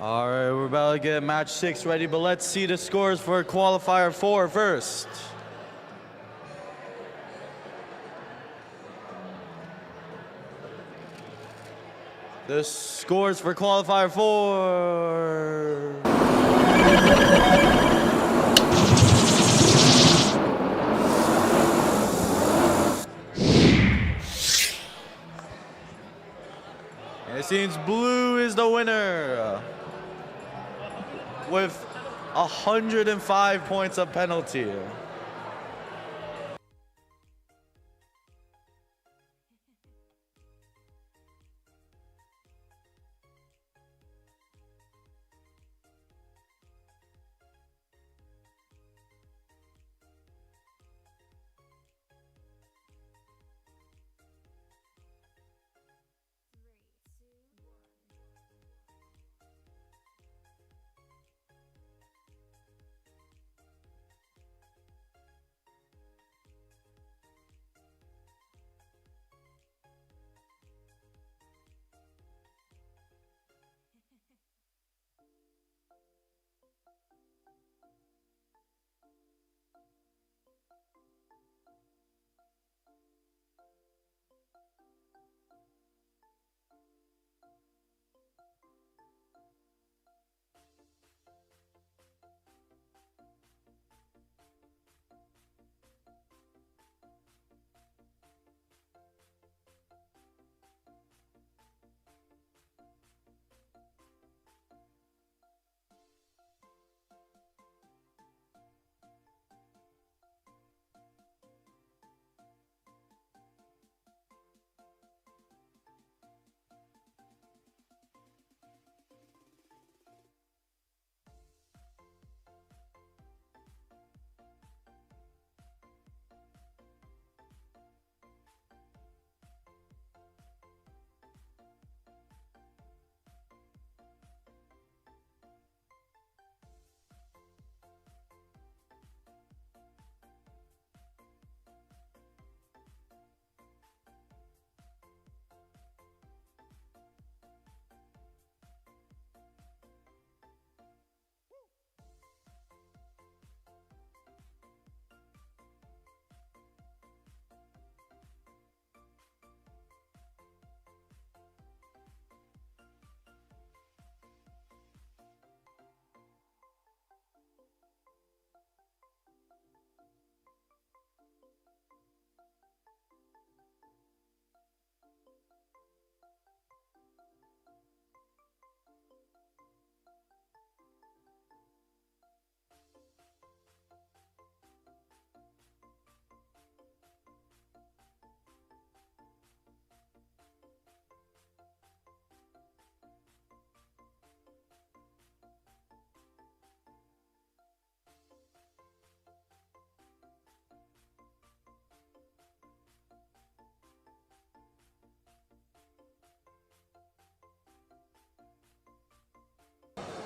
All right, we're about to get match 6 ready, but let's see the scores for qualifier 4 first. The scores for qualifier 4. And it seems blue is the winner with 105 points of penalty.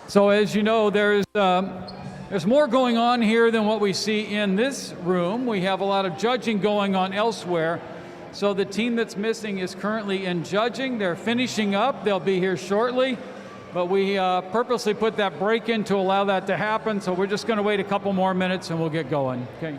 So as you know, there's more going on here than what we see in this room. We have a lot of judging going on elsewhere. So the team that's missing is currently in judging. They're finishing up. They'll be here shortly. But we purposely put that break in to allow that to happen. So we're just going to wait a couple more minutes and we'll get going. Okay.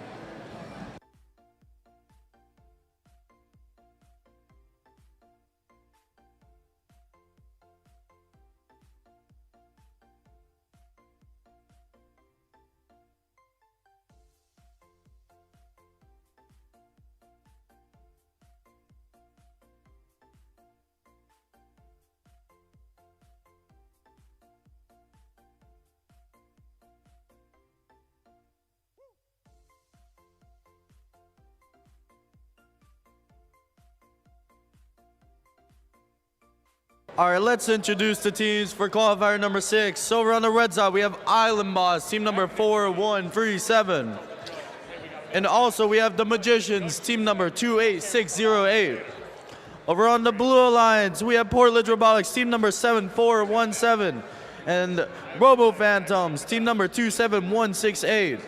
All right, let's introduce the teams for qualifier number 6. So over on the red side, we have Island Boss, team number 4137. And also we have the Magicians, team number 28608. Over on the Blue Alliance, we have Portledge Robotics, team number 7417. And Robo Phantoms, team number 27168.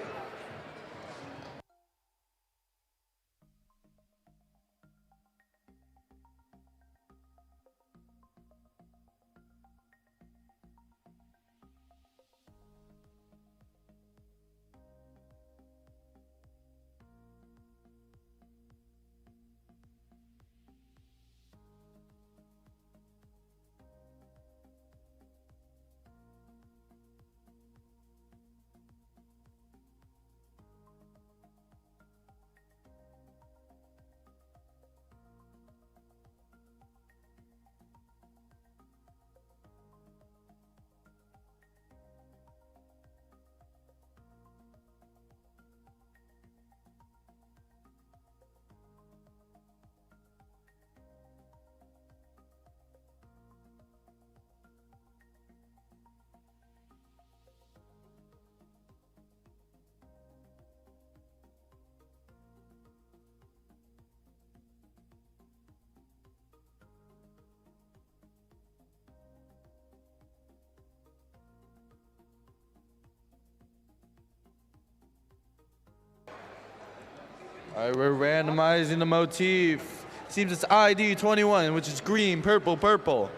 All right, we're randomizing the motif. Seems it's ID 21, which is green, purple, purple.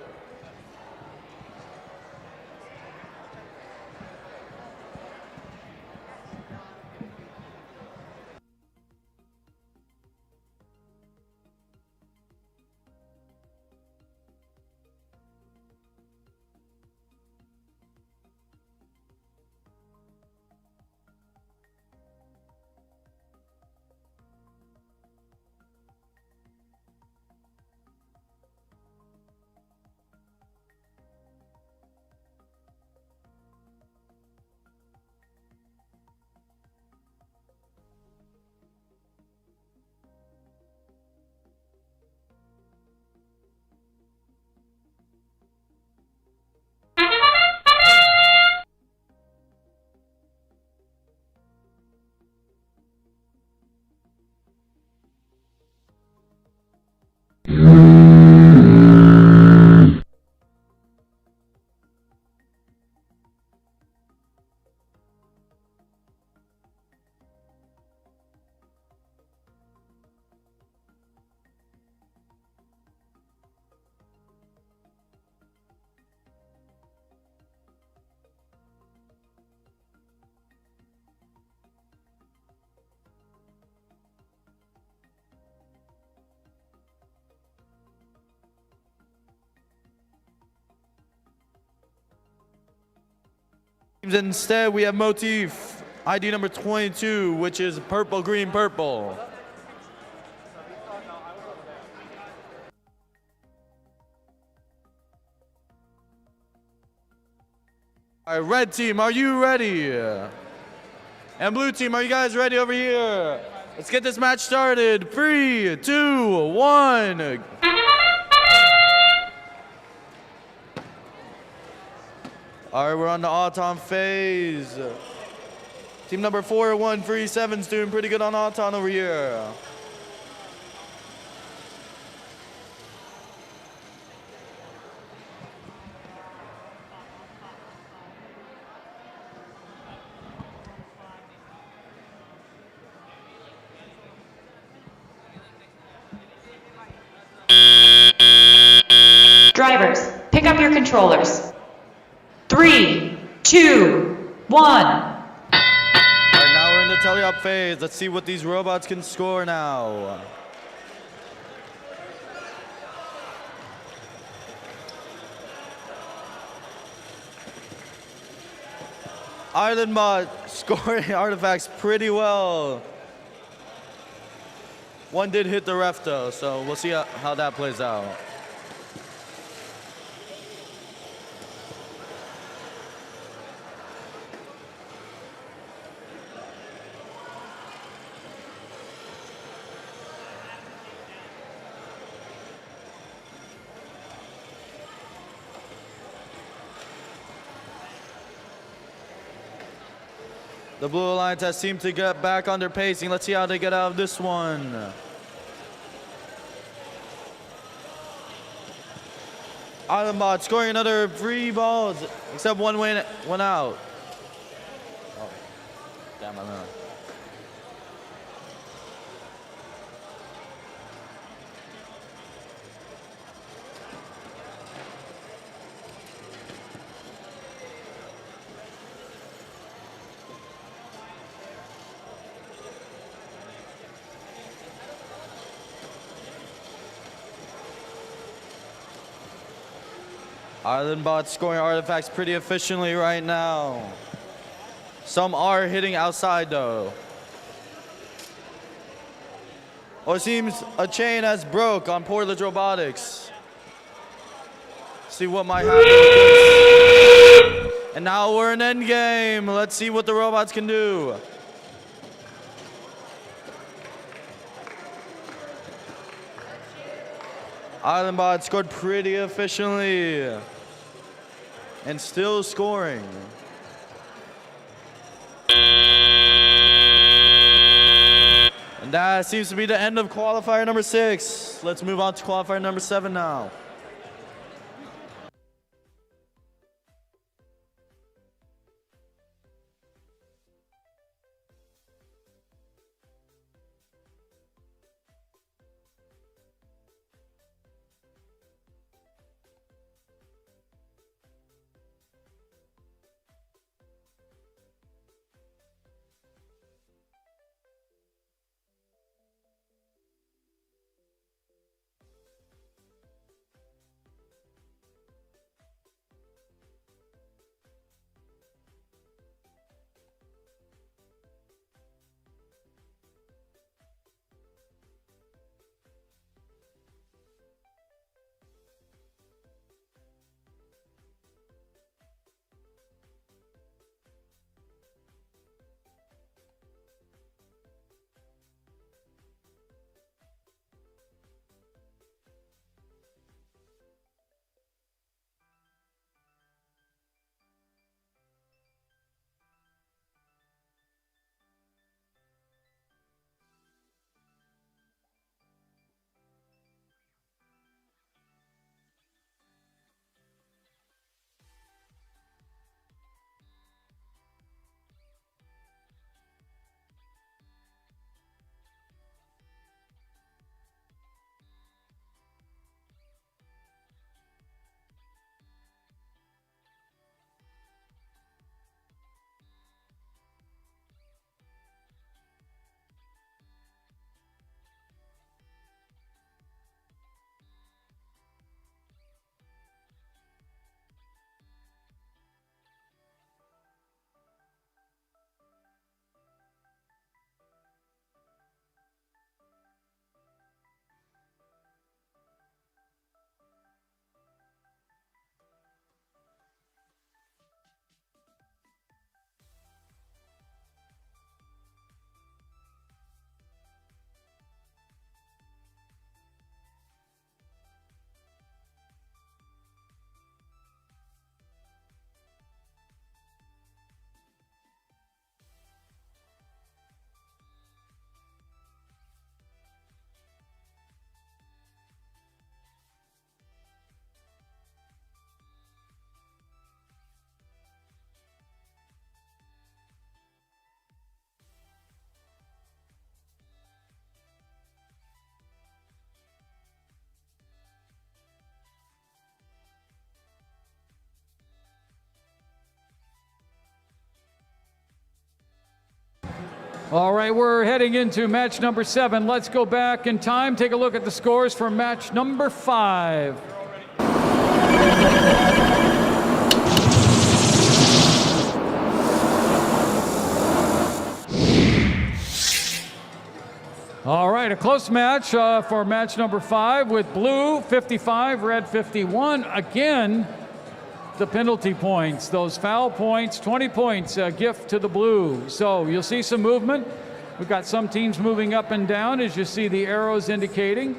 Instead, we have motif ID number 22, which is purple, green, purple. All right, red team, are you ready? And blue team, are you guys ready over here? Let's get this match started. 3, 2, 1. All right, we're on the auton phase. Team number 4137 is doing pretty good on auton over here. Drivers, pick up your controllers. 3, 2, 1. All right, now we're in the teleop phase. Let's see what these robots can score now. Island bot scoring artifacts pretty well. One did hit the ref though, so we'll see how that plays out. The Blue Alliance has seemed to get back on their pacing. Let's see how they get out of this one. Island bot scoring another 3 balls, except one went out. Oh, damn, I know. Island bot scoring artifacts pretty efficiently right now. Some are hitting outside though. Oh, it seems a chain has broke on Portage Robotics. See what might happen with this. And now we're in endgame. Let's see what the robots can do. Island bot scored pretty efficiently. And still scoring. And that seems to be the end of qualifier number 6. Let's move on to qualifier number 7 now. All right, we're heading into match number 7. Let's go back in time, take a look at the scores for match number 5. All right, a close match for match number 5 with blue 55, red 51. Again, the penalty points, those foul points, 20 points, a gift to the blue. So you'll see some movement. We've got some teams moving up and down, as you see the arrows indicating,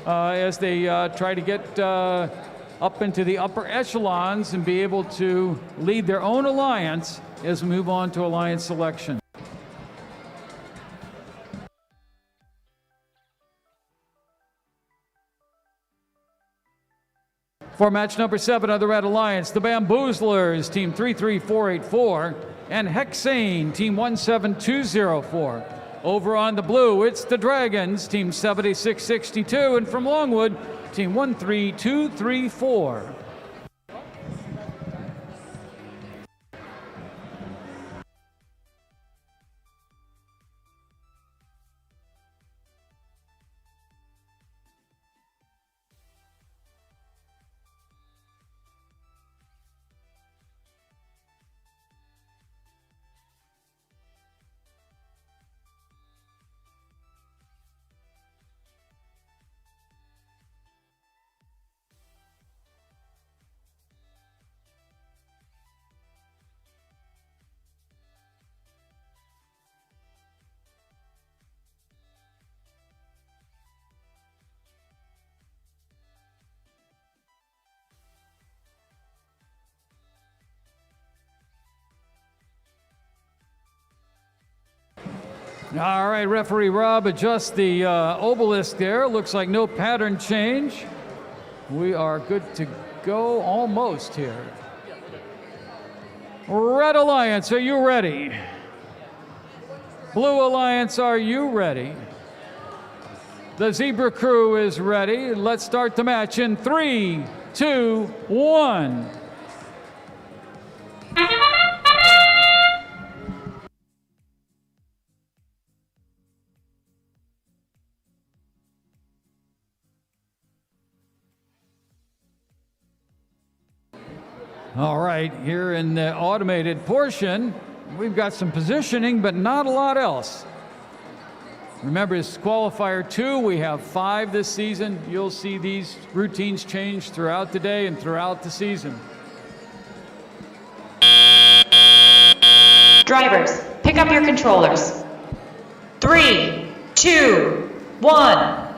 as they try to get up into the upper echelons and be able to lead their own alliance as we move on to alliance selection. For match number 7 of the Red Alliance, the Bamboozlers, team 33484, and Hexane, team 17204. Over on the blue, it's the Dragons, team 7662, and from Longwood, team 13234. All right, referee Rob, adjust the obelisk there. Looks like no pattern change. We are good to go almost here. Red Alliance, are you ready? Blue Alliance, are you ready? The Zebra crew is ready. Let's start the match in 3, 2, 1. All right, here in the automated portion, we've got some positioning, but not a lot else. Remember, it's Qualifier 2. We have 5 this season. You'll see these routines change throughout the day and throughout the season. Drivers, pick up your controllers. 3, 2, 1.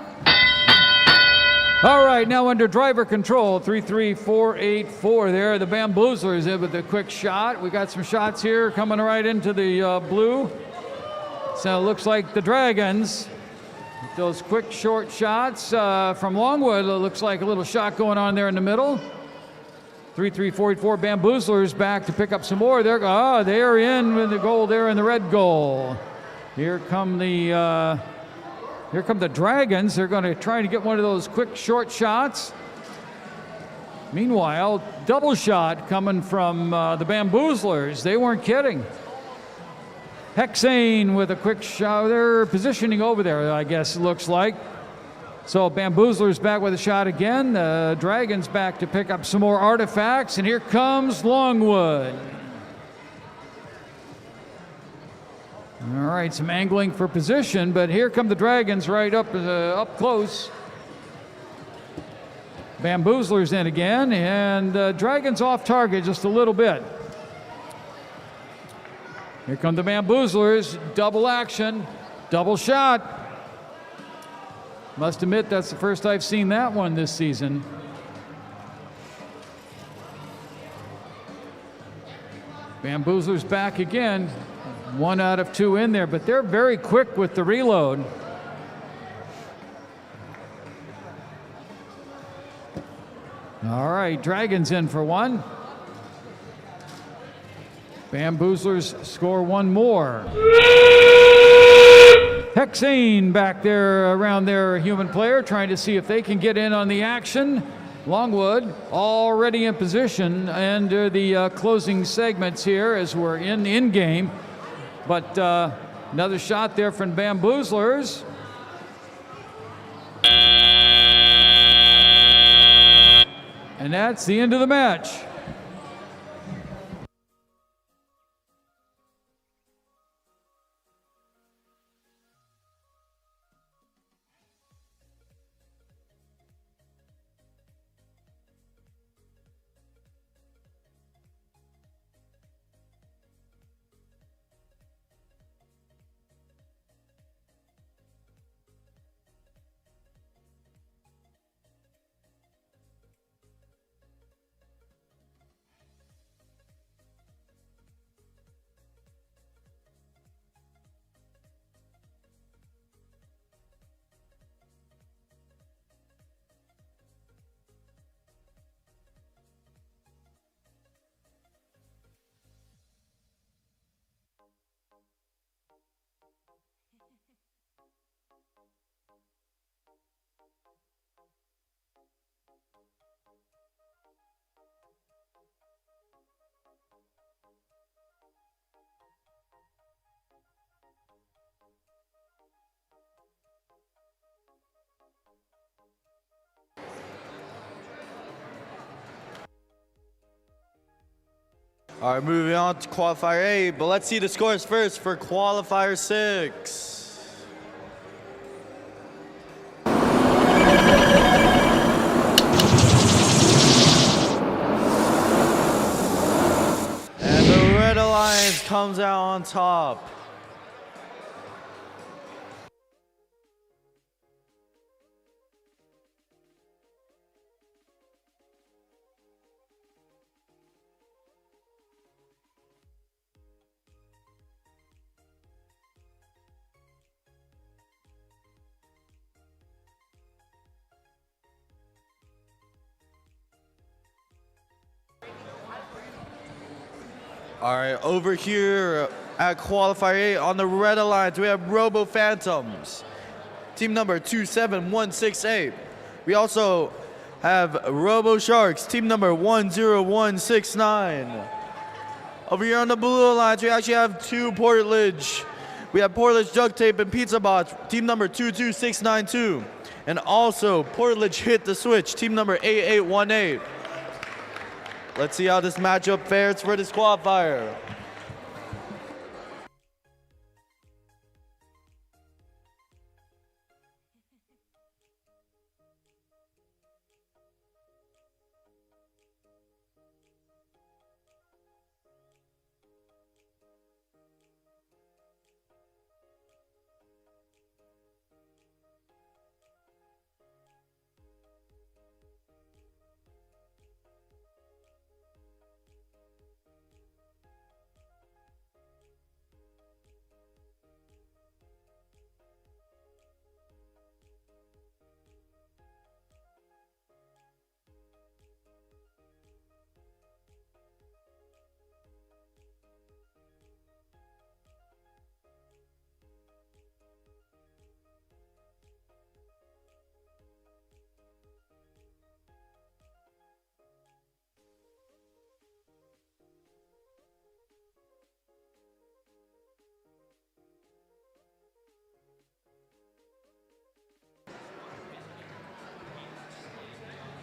All right, now under driver control, 33484 there. The Bamboozlers in with a quick shot. We got some shots here coming right into the blue. So it looks like the Dragons, those quick short shots from Longwood. It looks like a little shot going on there in the middle. 33484 Bamboozlers back to pick up some more. They're in with the goal there in the red goal. Here come the Dragons. They're going to try to get one of those quick short shots. Meanwhile, double shot coming from the Bamboozlers. They weren't kidding. Hexane with a quick shot. They're positioning over there, I guess it looks like. So Bamboozlers back with a shot again. The Dragons back to pick up some more artifacts. And here comes Longwood. All right, some angling for position, but here come the Dragons right up close. Bamboozlers in again, and Dragons off target just a little bit. Here come the Bamboozlers, double action, double shot. Must admit, that's the first I've seen that one this season. Bamboozlers back again. 1 out of 2 in there, but they're very quick with the reload. All right, Dragons in for 1. Bamboozlers score 1 more. Hexane back there around their human player, trying to see if they can get in on the action. Longwood already in position under the closing segments here as we're in game. But Another shot there from Bamboozlers. And that's the end of the match. All right, moving on to Qualifier 8, but let's see the scores first for Qualifier 6. And the Red Alliance comes out on top. All right, over here at Qualifier 8 on the Red Alliance, we have Robo Phantoms, team number 27168. We also have Robo Sharks, team number 10169. Over here on the Blue Alliance, we actually have two Portledge. We have Portledge Duct Tape and Pizza Bots, team number 22692. And also Portledge Hit the Switch, team number 8818. Let's see how this matchup fares for this qualifier.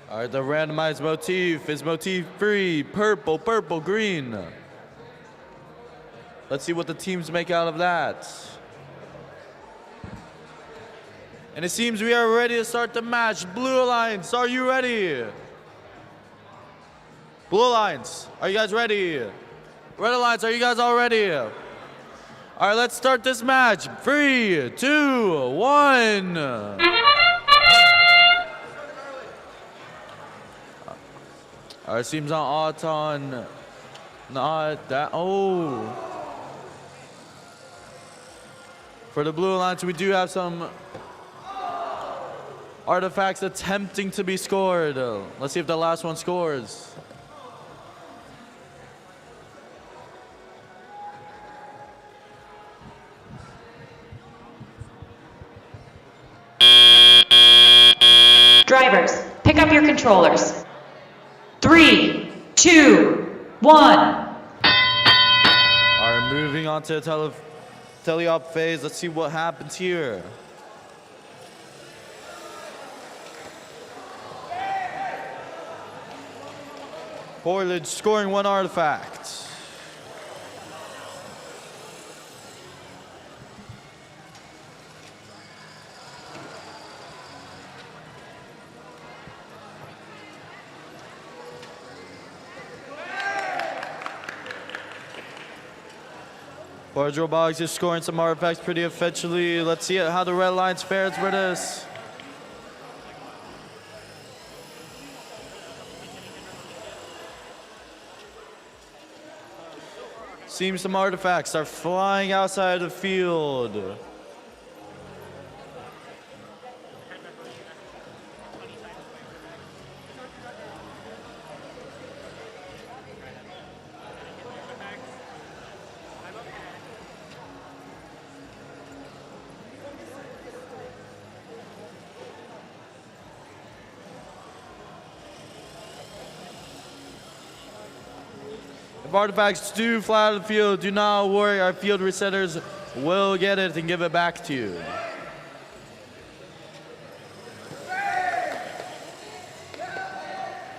All right, the randomized motif is motif 3, purple, purple, green. Let's see what the teams make out of that. And it seems we are ready to start the match. Blue Alliance, are you ready? Blue Alliance, are you guys ready? Red Alliance, are you guys all ready? All right, let's start this match. 3, 2, 1. All right, seems on Auton. Not that. Oh. For the Blue Alliance, we do have some artifacts attempting to be scored. Let's see if the last one scores. Drivers, pick up your controllers. 3, 2, 1. All right, moving on to teleop phase. Let's see what happens here. Portage scoring 1 artifact. Portage Robotics is scoring some artifacts pretty efficiently. Let's see how the Red Lions fares for this. Seems some artifacts are flying outside the field. If artifacts do fly out of the field, do not worry, our field resetters will get it and give it back to you.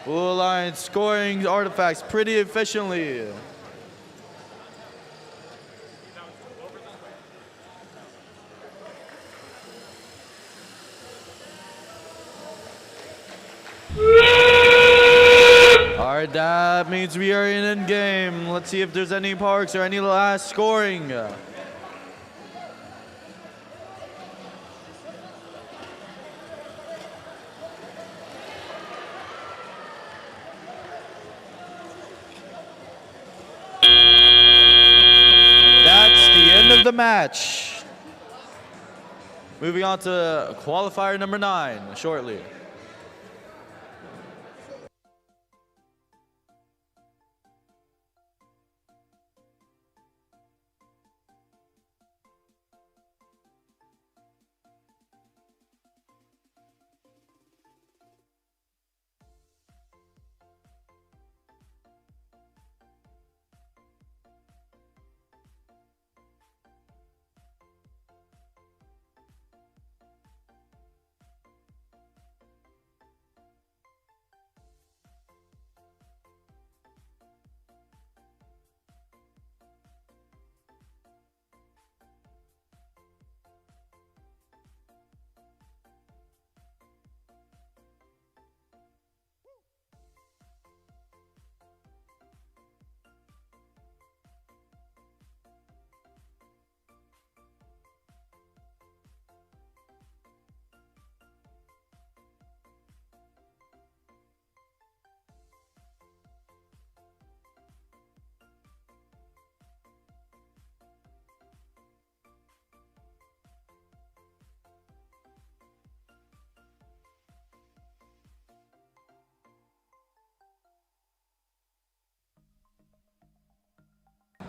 Blue Alliance scoring artifacts pretty efficiently. All right, that means we are in endgame. Let's see if there's any parks or any last scoring. That's the end of the match. Moving on to qualifier number 9 shortly.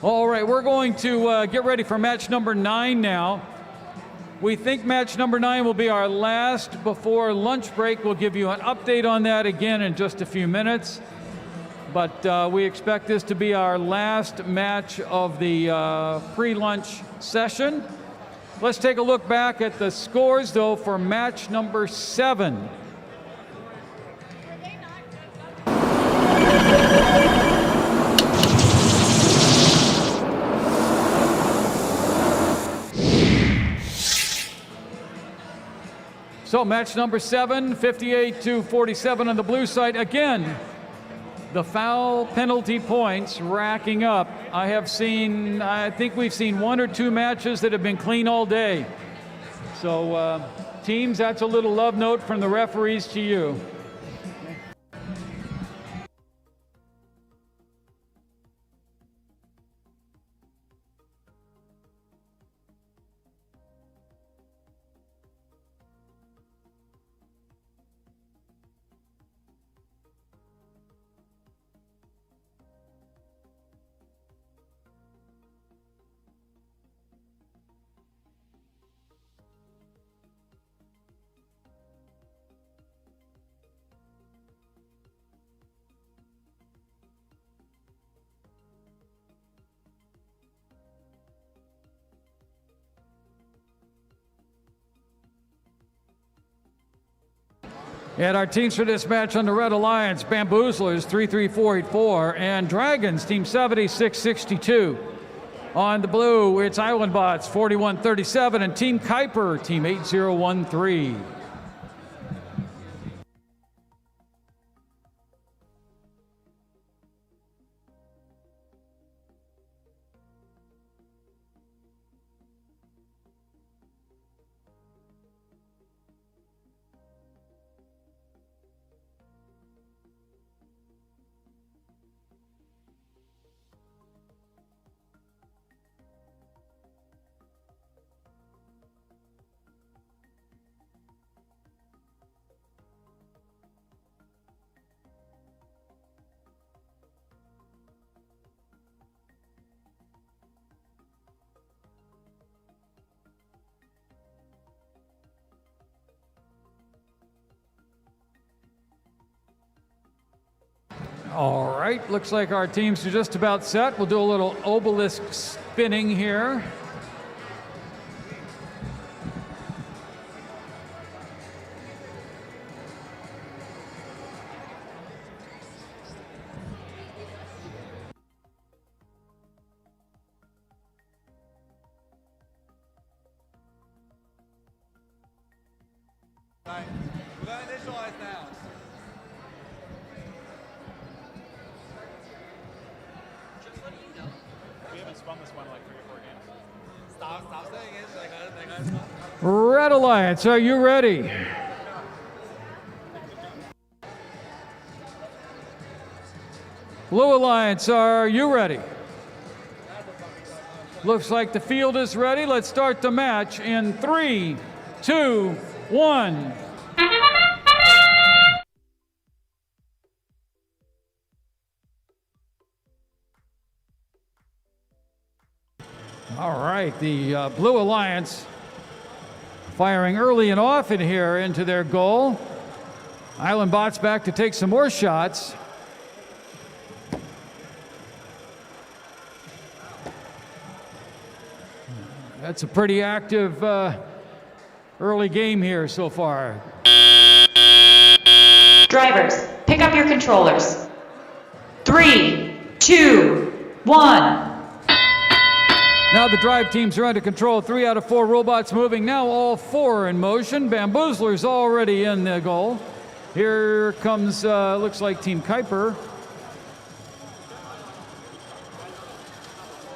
All right, we're going to get ready for match number 9 now. We think match number 9 will be our last before lunch break. We'll give you an update on that again in just a few minutes. But we expect this to be our last match of the pre-lunch session. Let's take a look back at the scores, though, for match number 7. So match number 7, 58-47 on the blue side. Again, the foul penalty points racking up. I think we've seen 1 or 2 matches that have been clean all day. So teams, that's a little love note from the referees to you. And our teams for this match on the Red Alliance, Bamboozlers 33484 and Dragons Team 7662. On the blue, it's Island Bots 4137 and Team Kuiper Team 8013. All right, looks like our teams are just about set. We'll do a little obelisk spinning here. Right, we're going initialize now. We haven't spun this one like 3 or 4 games. Stop saying it. Red Alliance, are you ready? Blue Alliance, are you ready? Looks like the field is ready. Let's start the match in 3, 2, 1. All right, the Blue Alliance firing early and often here into their goal. Island Bots back to take some more shots. That's a pretty active early game here so far. Drivers, pick up your controllers. 3, 2, 1. Now the drive teams are under control. 3 out of 4 robots moving. Now all 4 in motion. Bamboozler's already in the goal. Here comes, looks like Team Kuiper.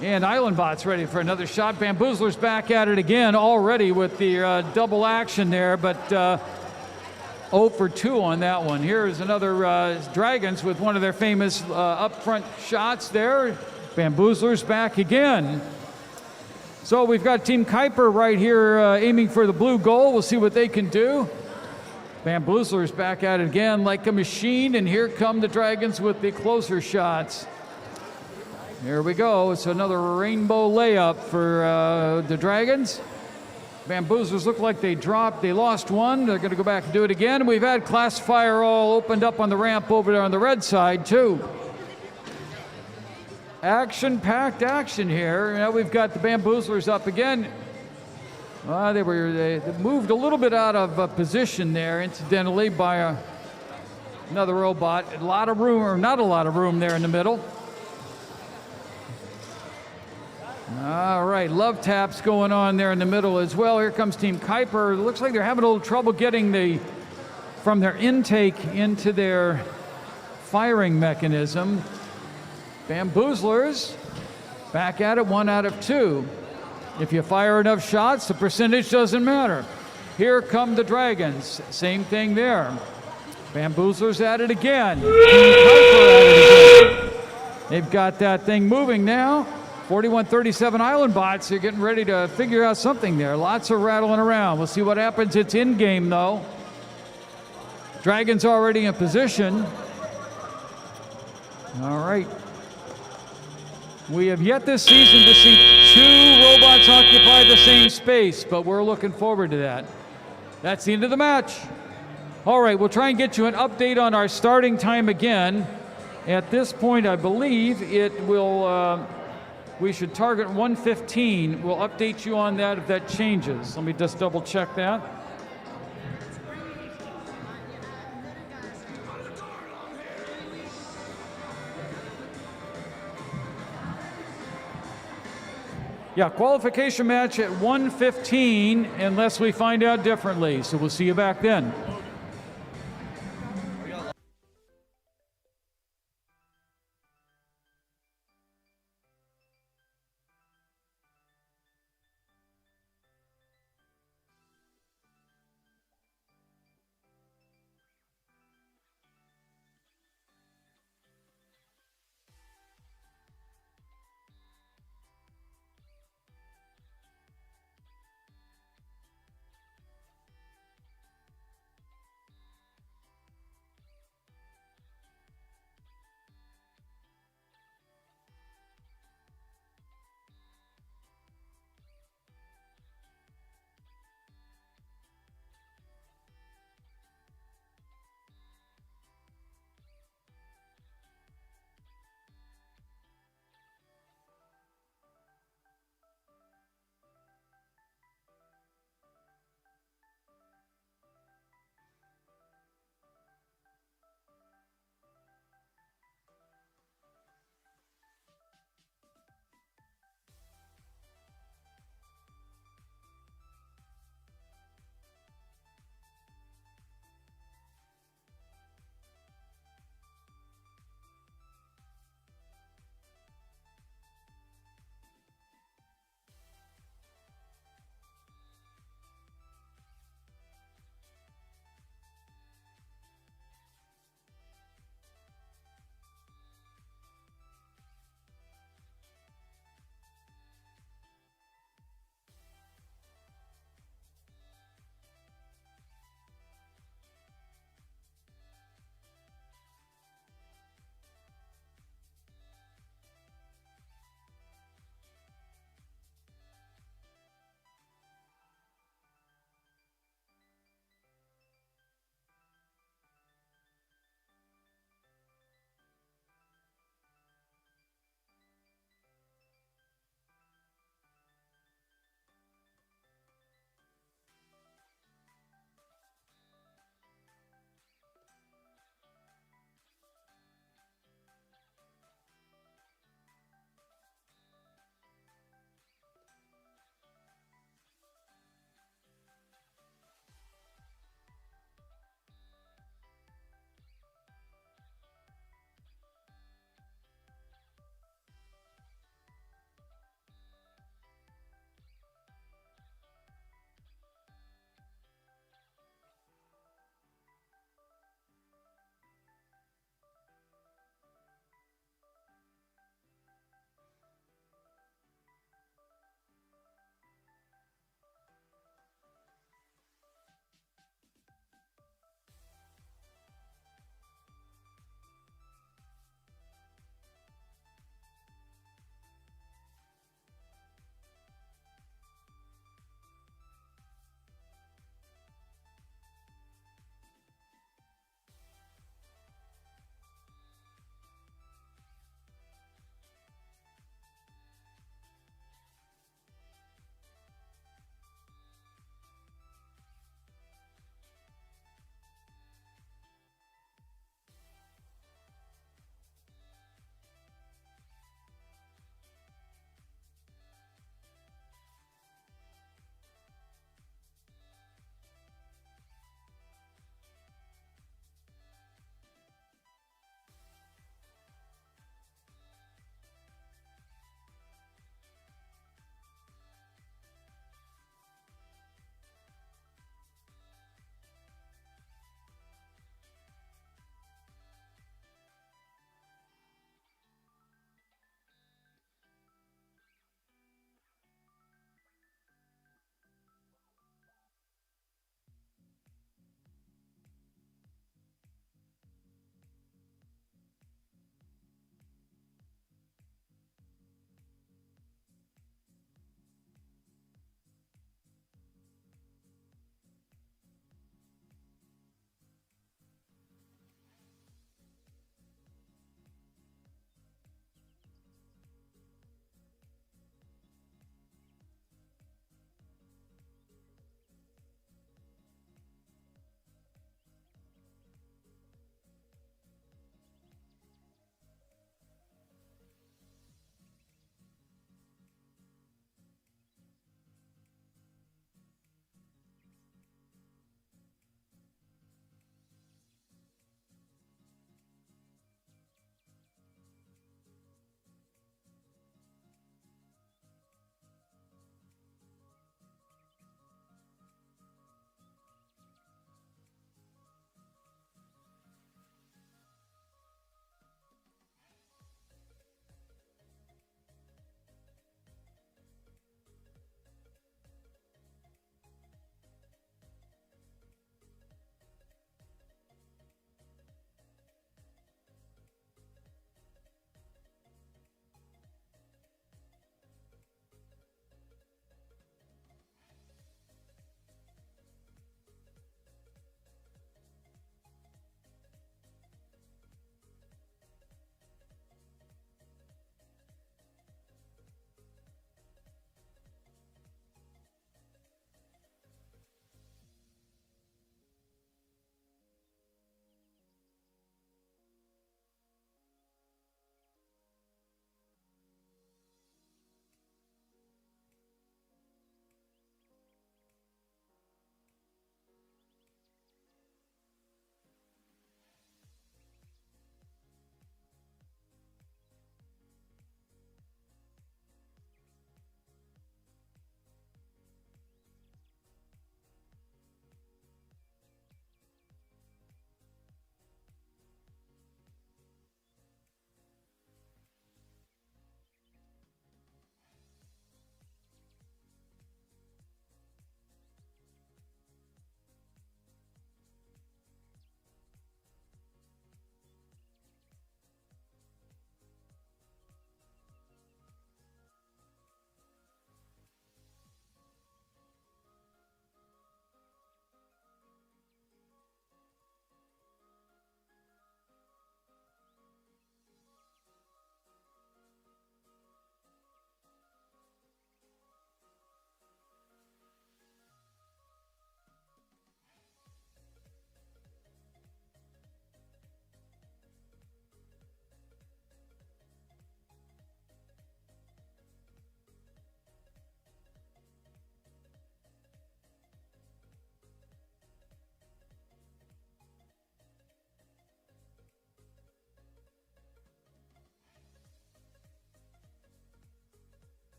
And Island Bots ready for another shot. Bamboozler's back at it again already with the double action there, but 0 for 2 on that one. Here's another Dragons with one of their famous up front shots there. Bamboozler's back again. So we've got Team Kuiper right here aiming for the blue goal. We'll see what they can do. Bamboozler's back at it again like a machine, and here come the Dragons with the closer shots. Here we go. It's another rainbow layup for the Dragons. Bamboozlers look like they dropped. They lost one. They're going to go back and do it again. We've had Classifier all opened up on the ramp over there on the red side, too. Action-packed action here. Now we've got the Bamboozlers up again. They moved a little bit out of position there, incidentally, by another robot. A lot of room, or not a lot of room there in the middle. All right, love taps going on there in the middle as well. Here comes Team Kuiper. It looks like they're having a little trouble getting from their intake into their firing mechanism. Bamboozlers back at it, 1 out of 2. If you fire enough shots, the percentage doesn't matter. Here come the Dragons. Same thing there. Bamboozlers at it again. Team Kuiper at it again. They've got that thing moving now. 4137 Island Bots are getting ready to figure out something there. Lots of rattling around. We'll see what happens. It's in game though. Dragons already in position. All right. We have yet this season to see 2 robots occupy the same space, but we're looking forward to that. That's the end of the match. All right, we'll try and get you an update on our starting time again. At this point, I believe it will, we should target 1:15. We'll update you on that if that changes. Let me just double check that. Yeah, qualification match at 1:15 unless we find out differently. So we'll see you back then.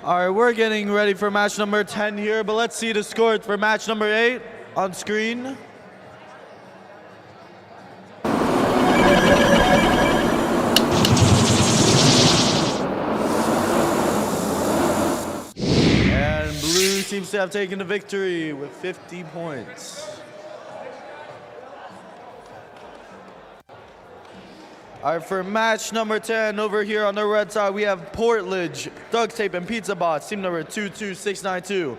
All right, we're getting ready for match number 10 here, but let's see the score for match number 8 on screen. And blue seems to have taken the victory with 50 points. All right, for match number 10, over here on the red side, we have Portledge, Duct Tape, and Pizza Bots, team number 22692.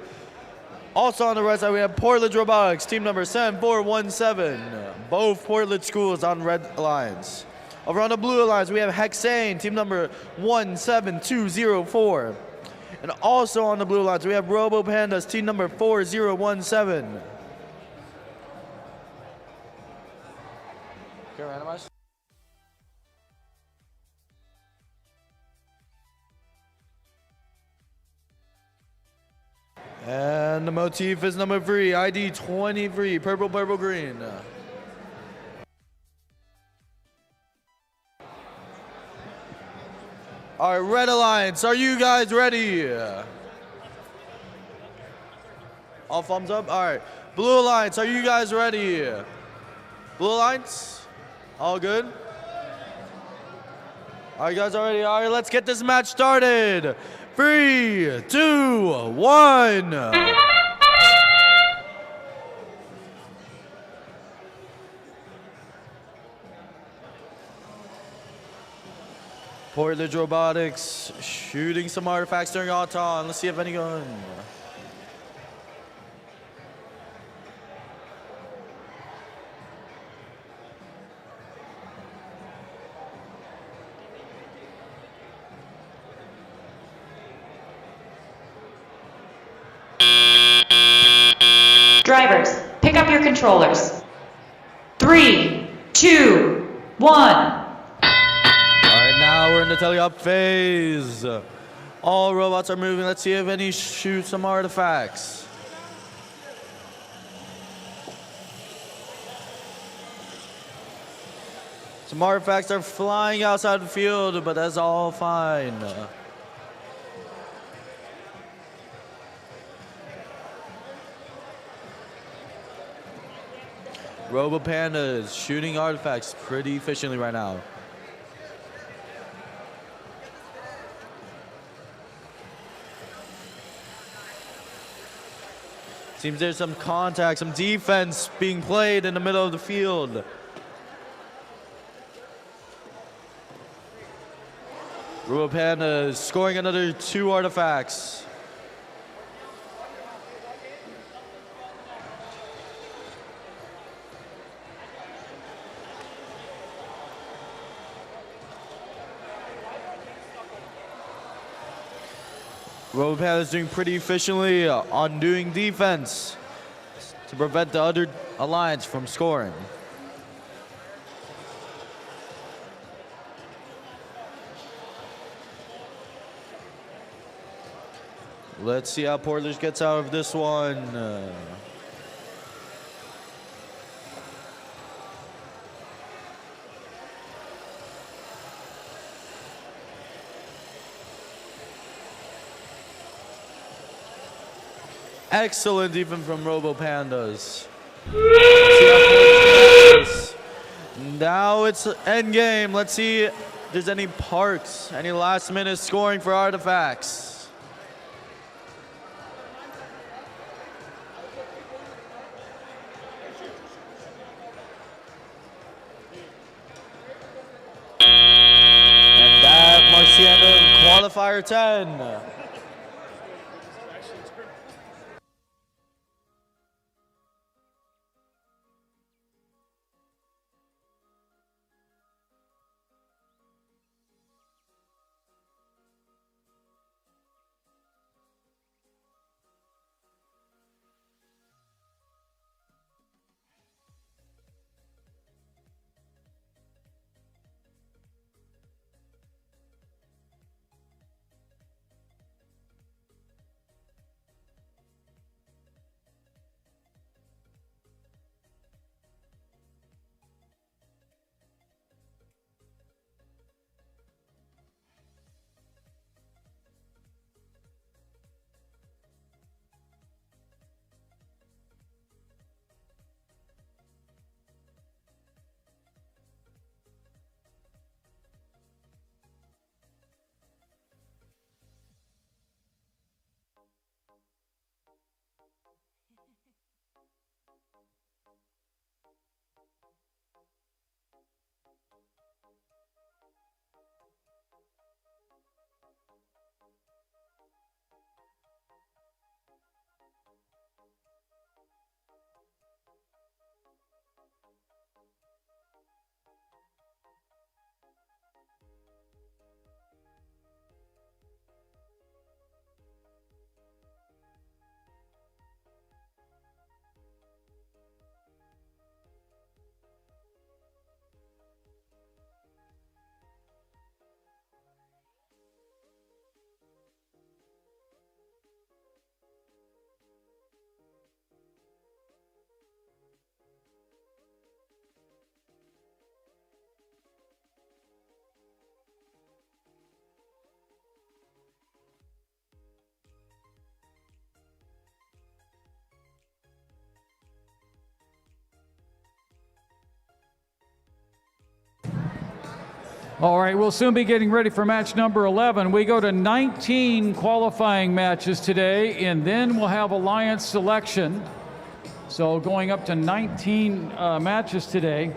Also on the red side, we have Portledge Robotics, team number 7417. Both Portledge schools on red alliance. Over on the blue alliance, we have Hexane, team number 17204. And also on the blue alliance, we have Robo Pandas, team number 4017. Okay, randomize. And the motif is number 3, ID 23, purple, purple, green. All right, Red Alliance, are you guys ready? All thumbs up? All right. Blue Alliance, are you guys ready? Blue Alliance? All good? All right, guys, already? All right, let's get this match started. 3, 2, 1. Portledge Robotics shooting some artifacts during Autumn. Let's see if any gun. Drivers, pick up your controllers. 3, 2, 1. All right, now we're in the tele-op phase. All robots are moving. Let's see if any shoot some artifacts. Some artifacts are flying outside the field, but that's all fine. Robo Panda is shooting artifacts pretty efficiently right now. Seems there's some contact, some defense being played in the middle of the field. Robo Panda is scoring another 2 artifacts. Robo Panda is doing pretty efficiently on doing defense to prevent the other alliance from scoring. Let's see how Portledge gets out of this one. Excellent defense from Robo Pandas. Now it's end game. Let's see if there's any parks, any last minute scoring for artifacts. And that marks the end of qualifier 10. All right, we'll soon be getting ready for match number 11. We go to 19 qualifying matches today, and then we'll have alliance selection. So going up to 19 matches today.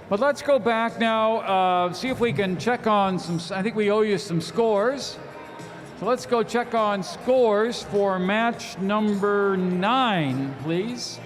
But let's go back now, see if we can check on some, I think we owe you some scores. So let's go check on scores for match number 9, please.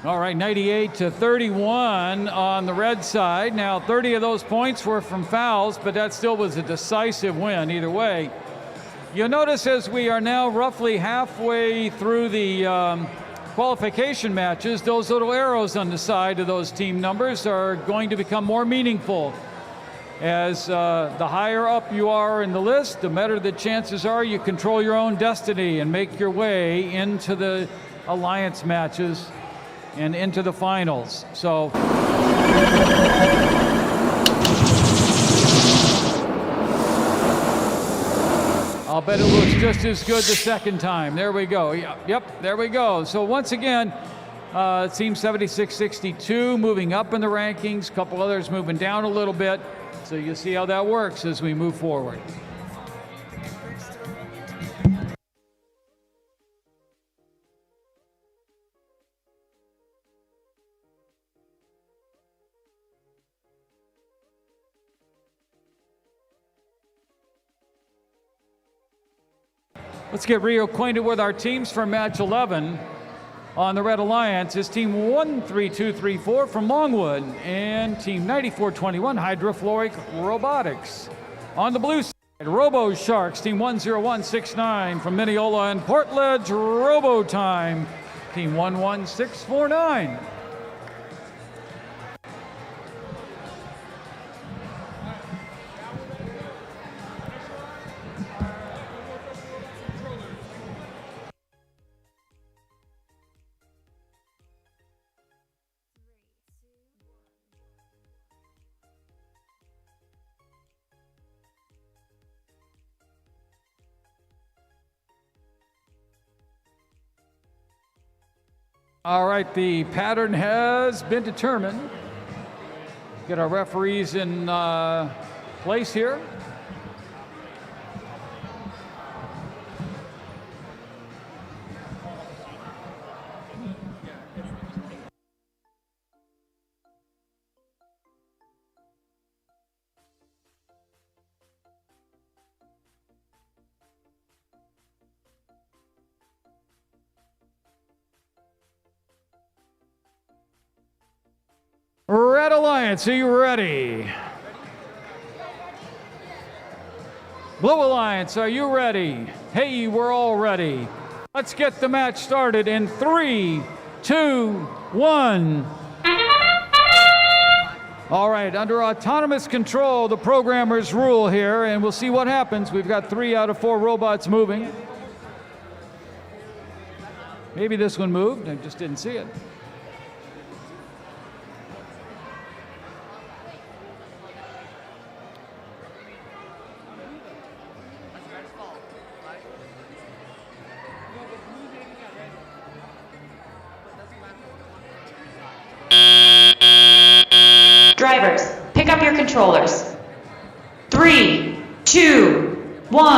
All right, 98 to 31 on the red side. Now, 30 of those points were from fouls, but that still was a decisive win either way. You'll notice as we are now roughly halfway through the qualification matches, those little arrows on the side of those team numbers are going to become more meaningful. As the higher up you are in the list, the better the chances are you control your own destiny and make your way into the alliance matches and into the finals. So I'll bet it looks just as good the second time. There we go. Yep, there we go. So once again, Team 76-62 moving up in the rankings, a couple others moving down a little bit. So you'll see how that works as we move forward. Let's get reacquainted with our teams for match 11. On the Red Alliance is Team 13234 from Longwood and Team 9421 Hydrofluoric Robotics. On the blue side, Robo Sharks, Team 10169 from Mineola and Portledge Robo Time, Team 11649. All right, the pattern has been determined. Get our referees in place here. Red Alliance, are you ready? Blue Alliance, are you ready? Hey, we're all ready. Let's get the match started in 3, 2, 1. All right, under autonomous control, the programmers rule here, and we'll see what happens. We've got 3 out of 4 robots moving. Maybe this one moved, I just didn't see it. Drivers, pick up your controllers. 3, 2, 1.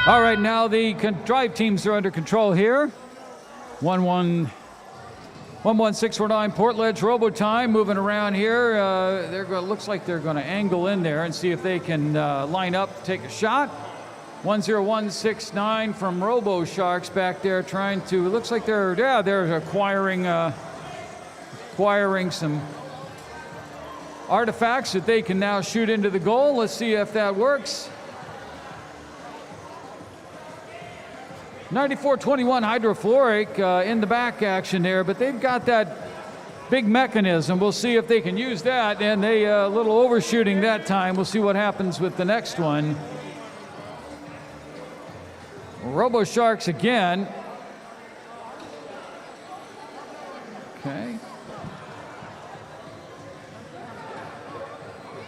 All right, now the drive teams are under control here. 11649 Portledge Robo Time moving around here. Looks like they're going to angle in there and see if they can line up, take a shot. 10169 from Robo Sharks back there trying to. Looks like they're acquiring some artifacts that they can now shoot into the goal. Let's see if that works. 9421 Hydrofluoric in the back action there, but they've got that big mechanism. We'll see if they can use that, and they a little overshooting that time. We'll see what happens with the next one. Robo Sharks again. Okay.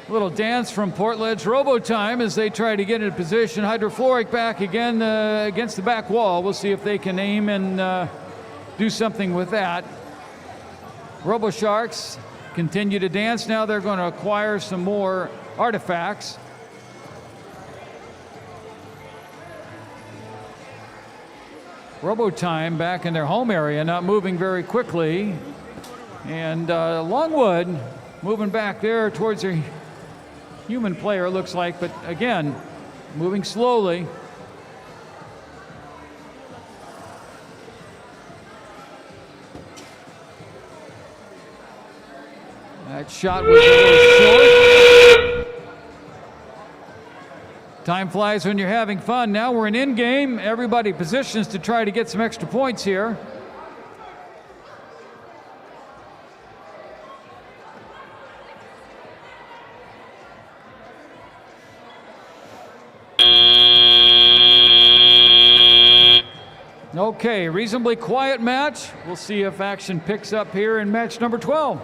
A little dance from Portledge. Robo time as they try to get into position. Hydrofluoric back again against the back wall. We'll see if they can aim and do something with that. Robo Sharks continue to dance. Now they're going to acquire some more artifacts. Robo time back in their home area, not moving very quickly. And Longwood moving back there towards their human player, looks like, but again, moving slowly. That shot was a little short. Time flies when you're having fun. Now we're in game. Everybody positions to try to get some extra points here. Okay, reasonably quiet match. We'll see if action picks up here in match number 12.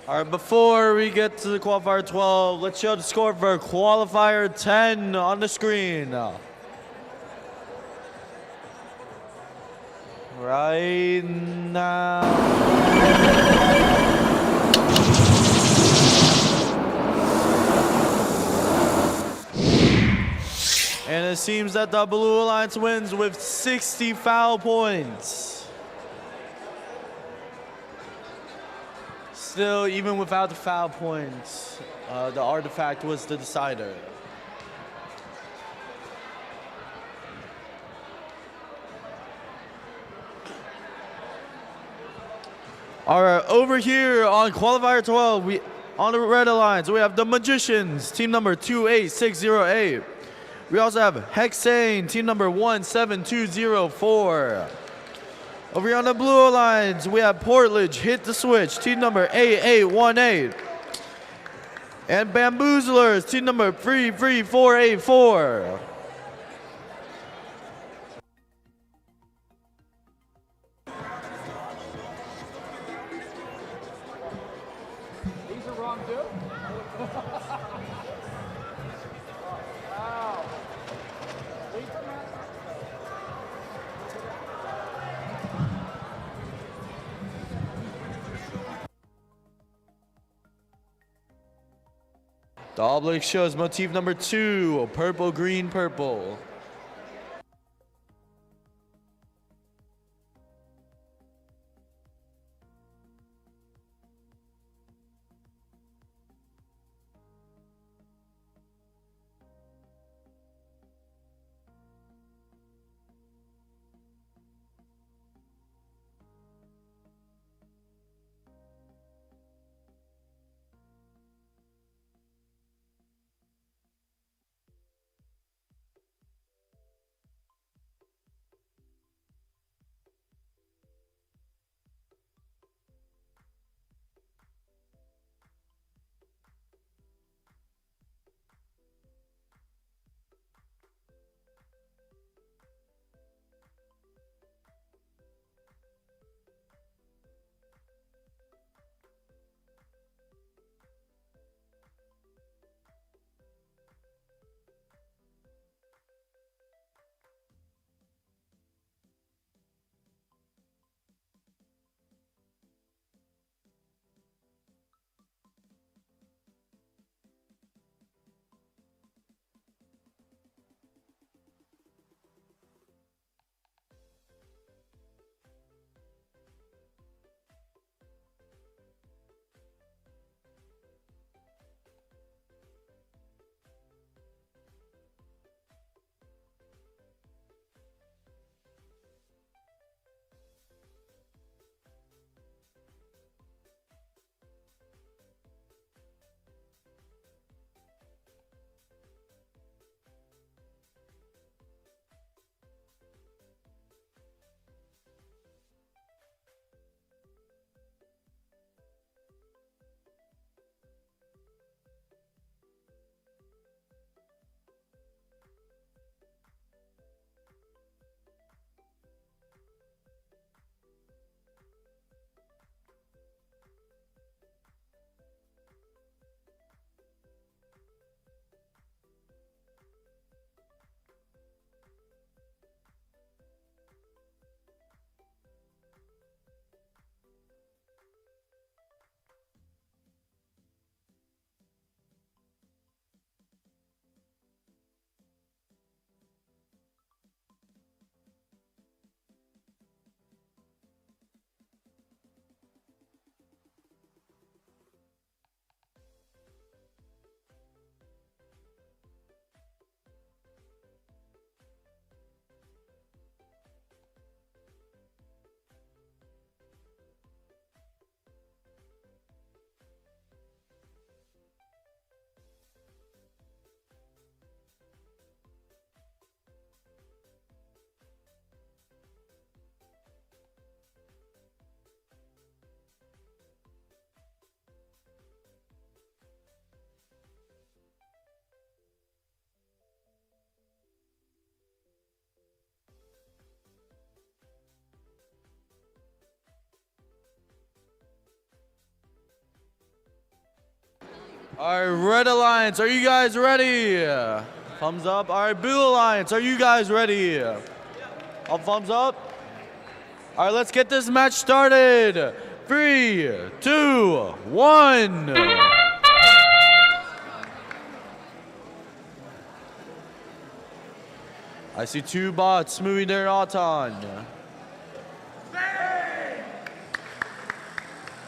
All right, before we get to the qualifier 12, let's show the score for qualifier 10 on the screen. Right now. And it seems that the Blue Alliance wins with 60 foul points. Still, even without the foul points, the artifact was the decider. All right, over here on qualifier 12, on the Red Alliance, we have the Magicians, team number 28608. We also have Hexane, team number 17204. Over here on the Blue Alliance, we have Portledge, Hit the Switch, team number 8818. And Bamboozlers, team number 33484. These are wrong too? Wow. The oblique shows motif number 2, purple, green, purple. All right, Red Alliance, are you guys ready? Thumbs up. All right, Blue Alliance, are you guys ready? All thumbs up. All right, let's get this match started. 3, 2, 1. I see 2 bots moving their auton.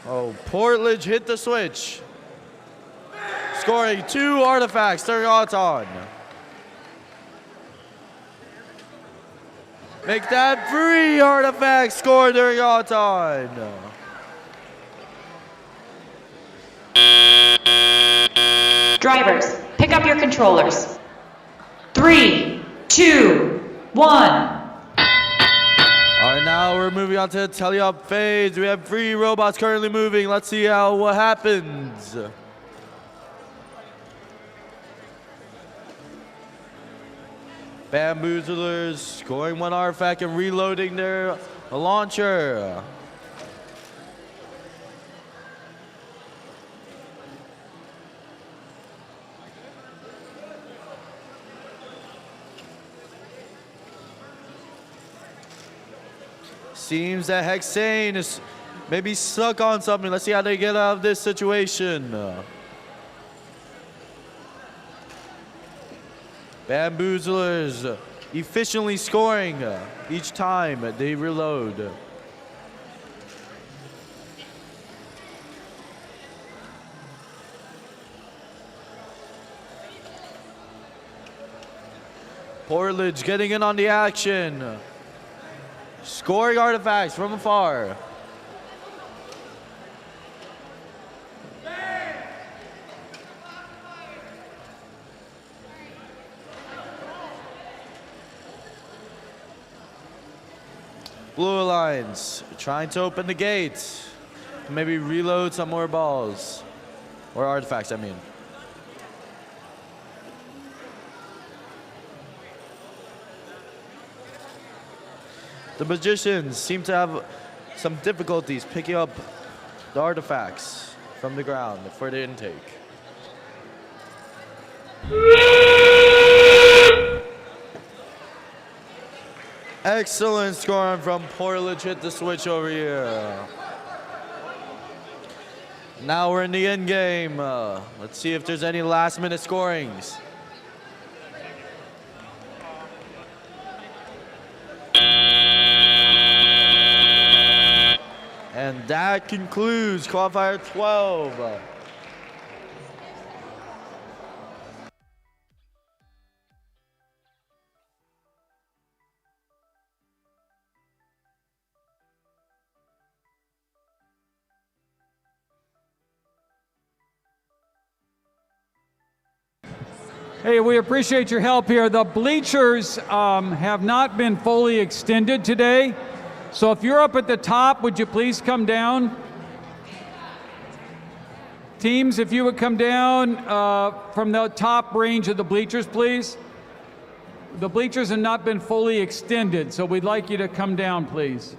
Oh, Portledge hit the switch. Scoring 2 artifacts during auton. Make that 3 artifacts score during auton. Drivers, pick up your controllers. 3, 2, 1. All right, now we're moving on to the teleop phase. We have 3 robots currently moving. Let's see what happens. Bamboozlers scoring 1 artifact and reloading their launcher. Seems that Hexane is maybe stuck on something. Let's see how they get out of this situation. Bamboozlers efficiently scoring each time they reload. Portledge getting in on the action. Scoring artifacts from afar. Blue Alliance trying to open the gate. Maybe reload some more balls. Or artifacts, I mean. The Magicians seem to have some difficulties picking up the artifacts from the ground for the intake. Excellent scoring from Portledge, hit the switch over here. Now we're in the end game. Let's see if there's any last minute scorings. And that concludes Qualifier 12. Hey, we appreciate your help here. The bleachers have not been fully extended today. So if you're up at the top, would you please come down? Teams, if you would come down from the top range of the bleachers, please. The bleachers have not been fully extended, so we'd like you to come down, please.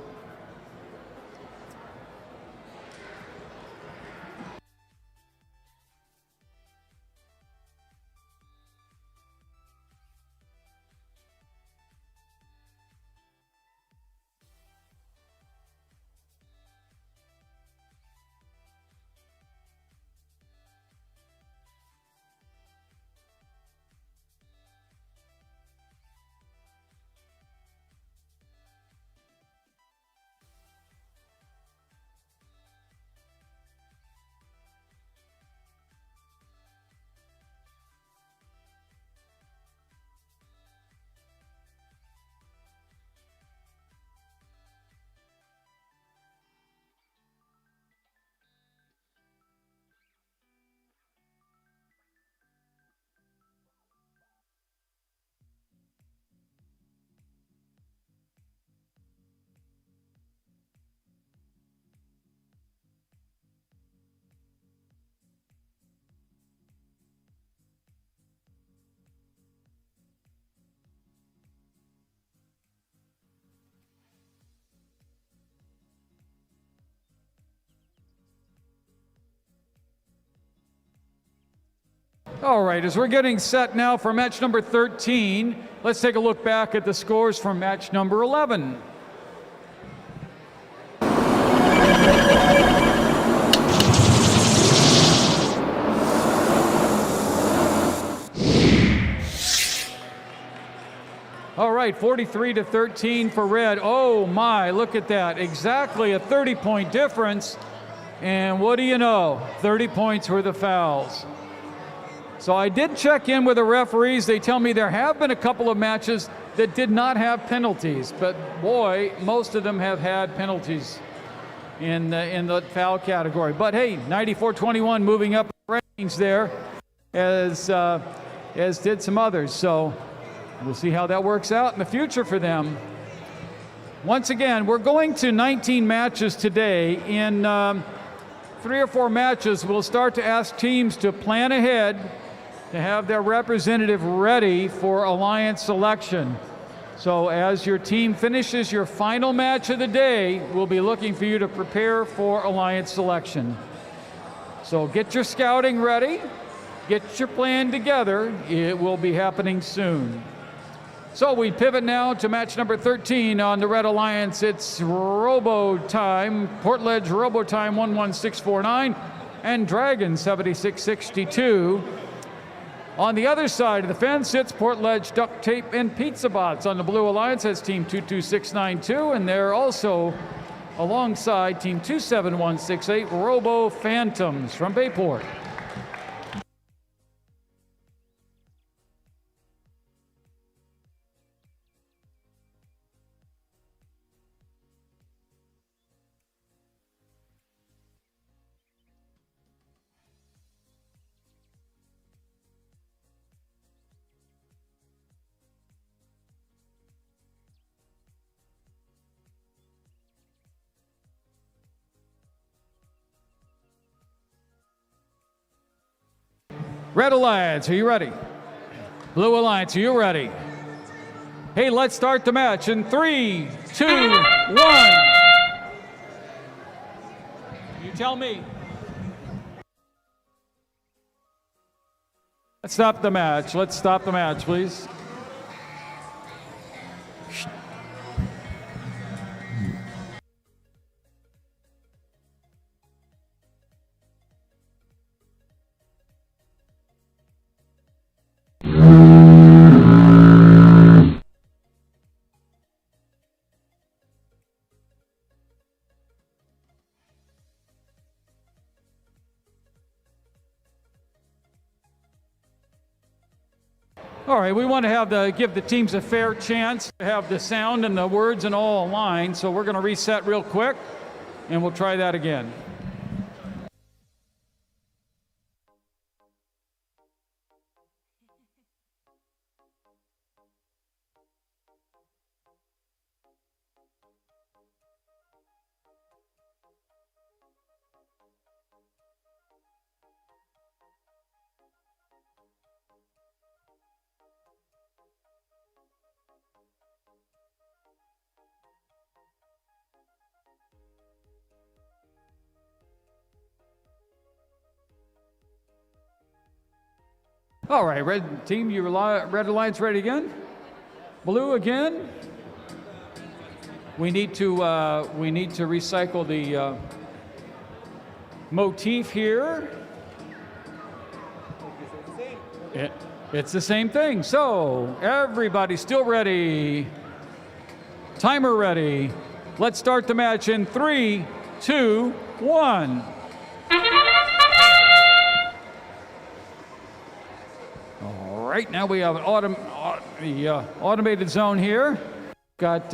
All right, as we're getting set now for match number 13, let's take a look back at the scores from match number 11. All right, 43-13 for red. Oh my, look at that. Exactly a 30-point difference. And what do you know? 30 points were the fouls. So I did check in with the referees. They tell me there have been a couple of matches that did not have penalties, but boy, most of them have had penalties in the foul category. But hey, 94-21 moving up the rankings there, as did some others. So we'll see how that works out in the future for them. Once again, we're going to 19 matches today. In 3 or 4 matches, we'll start to ask teams to plan ahead to have their representative ready for alliance selection. So as your team finishes your final match of the day, we'll be looking for you to prepare for alliance selection. So get your scouting ready, get your plan together. It will be happening soon. So we pivot now to match number 13 on the Red Alliance. It's Robo Time, Portledge Robo Time 11649 and Dragon 7662. On the other side of the fence, it's Portledge Duct Tape and Pizza Bots. On the Blue Alliance, that's Team 22692, and they're also alongside Team 27168, Robo Phantoms from Bayport. Red Alliance, are you ready? Blue Alliance, are you ready? Hey, let's start the match in 3, 2, 1. You tell me. Let's stop the match. Let's stop the match, please. All right, we want to give the teams a fair chance to have the sound and the words and all aligned, so we're going to reset real quick, and we'll try that again. All right, red team, Red Alliance ready again? Blue again? We need to recycle the motif here. It's the same thing. So everybody still ready? Timer ready? Let's start the match in 3, 2, 1. Right now we have an automated zone here. Got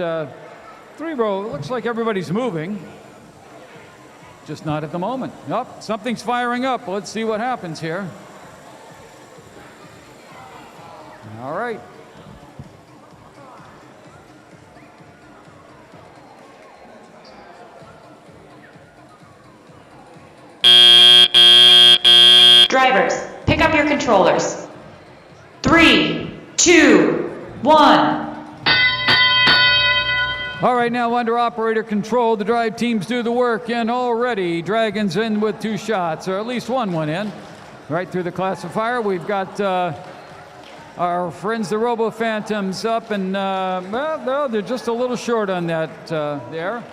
3 row. It looks like everybody's moving. Just not at the moment. Nope, something's firing up. Let's see what happens here. All right. Drivers, pick up your controllers. 3, 2, 1. All right, now under operator control, the drive teams do the work, and already Dragons in with 2 shots, or at least one went in. right through the classifier. We've got our friends, the Robo Phantoms, up, and well, they're just a little short on that there.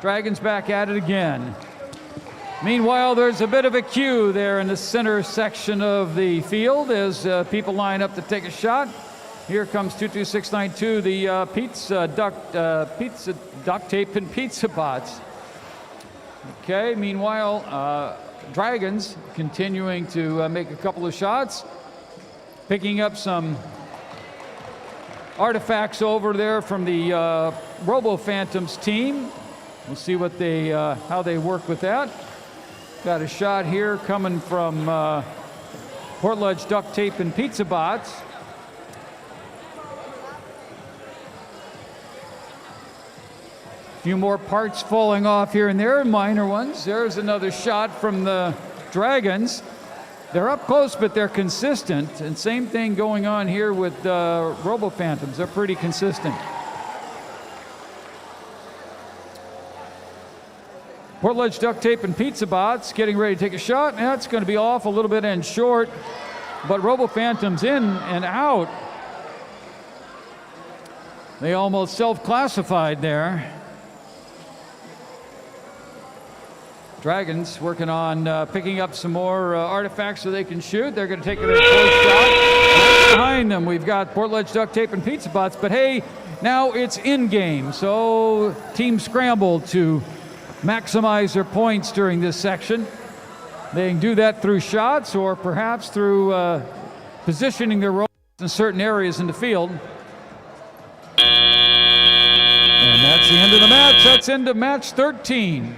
Dragons back at it again. Meanwhile, there's a bit of a queue there in the center section of the field as people line up to take a shot. Here comes 22692, the pizza duct tape and pizza bots. Okay, meanwhile, Dragons continuing to make a couple of shots, picking up some artifacts over there from the Robo Phantoms team. We'll see what they how they work with that. Got a shot here coming from Portledge Duct Tape and Pizza Bots. A few more parts falling off here and there, minor ones. There's another shot from the Dragons. They're up close, but they're consistent. And same thing going on here with Robo Phantoms. They're pretty consistent. Portledge Duct Tape and Pizza Bots getting ready to take a shot. That's going to be off a little bit and short, but Robo Phantoms in and out. They almost self-classified there. Dragons working on picking up some more artifacts so they can shoot. They're going to take their close shot. Behind them, we've got Portledge Duct Tape and Pizza Bots, but hey, now it's in-game, so teams scramble to maximize their points during this section. They can do that through shots or perhaps through positioning their robots in certain areas in the field. And that's the end of the match. That's into match 13.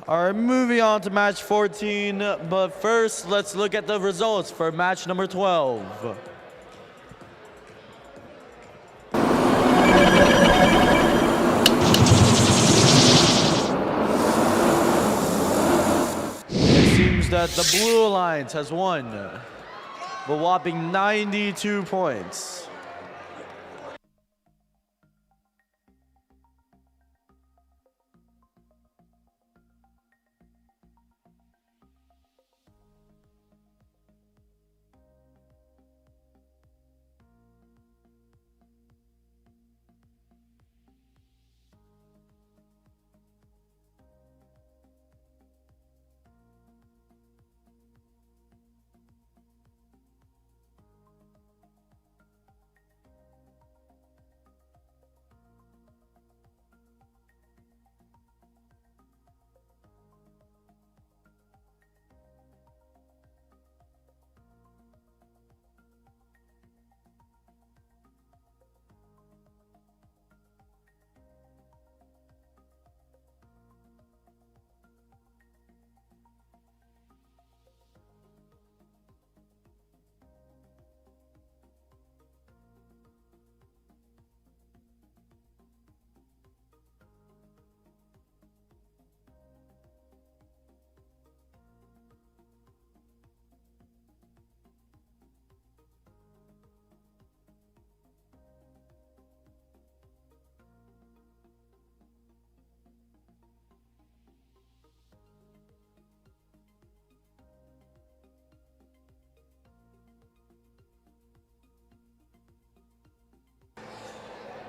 All right, moving on to match 14, but first let's look at the results for match number 12. It seems that the Blue Alliance has won, a whopping 92 points.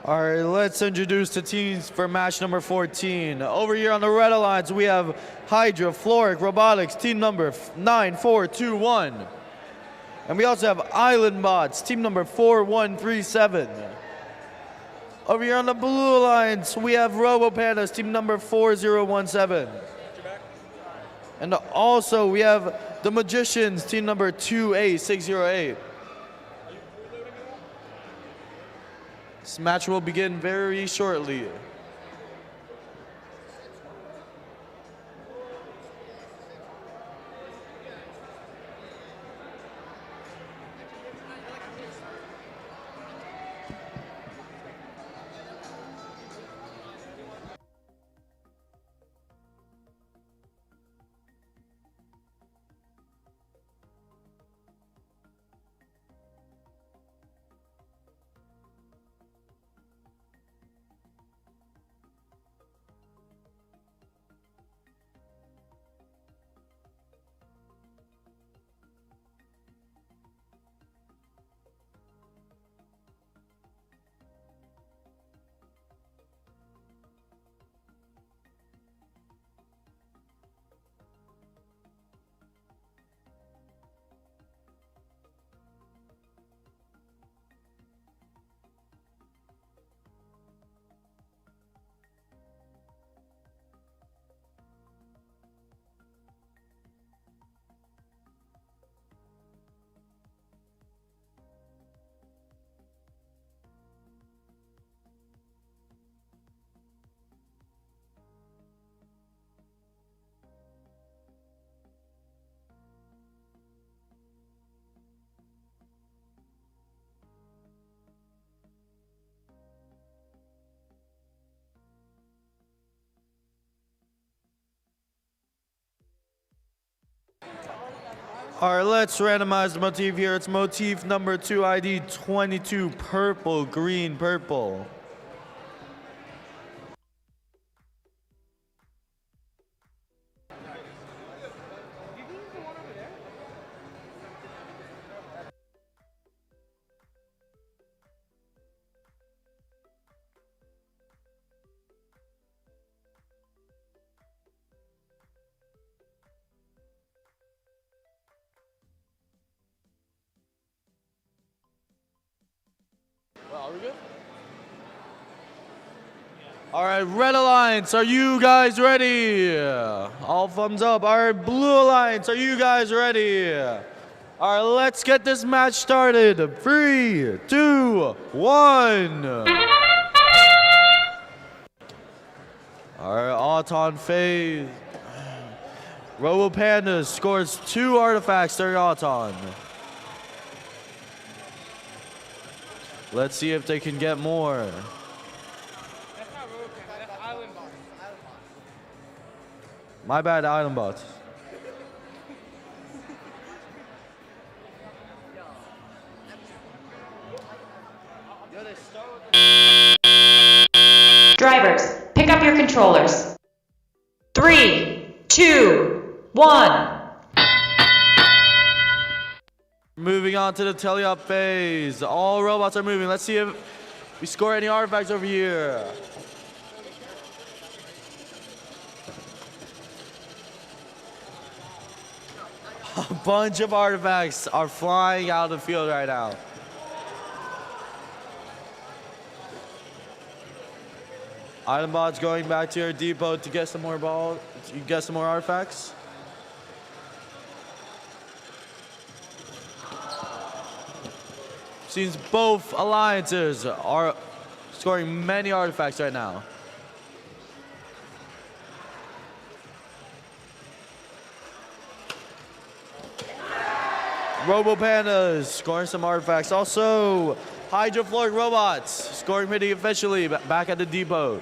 All right, let's introduce the teams for match number 14. Over here on the Red Alliance, we have Hydrofluoric Robotics, team number 9421. And we also have Island Bots, team number 4137. Over here on the Blue Alliance, we have RoboPandas, team number 4017. And also, we have the Magicians, team number 28608. This match will begin very shortly. All right, let's randomize the motif here. It's motif number 2, ID 22, purple, green, purple. Are we good? All right, Red Alliance, are you guys ready? All thumbs up. All right, Blue Alliance, are you guys ready? All right, let's get this match started. 3, 2, 1. All right, Auton phase. Robo Pandas scores 2 artifacts during Auton. Let's see if they can get more. That's not Robocan, that's Island Bot. My bad, Island Bots. Drivers, pick up your controllers. 3, 2, 1. Moving on to the tele-op phase. All robots are moving. Let's see if we score any artifacts over here. A bunch of artifacts are flying out of the field right now. Item bots going back to your depot to get some more artifacts. Seems both alliances are scoring many artifacts right now. Robo Pandas scoring some artifacts. Also, Hydrofluoric Robots scoring pretty efficiently back at the depot.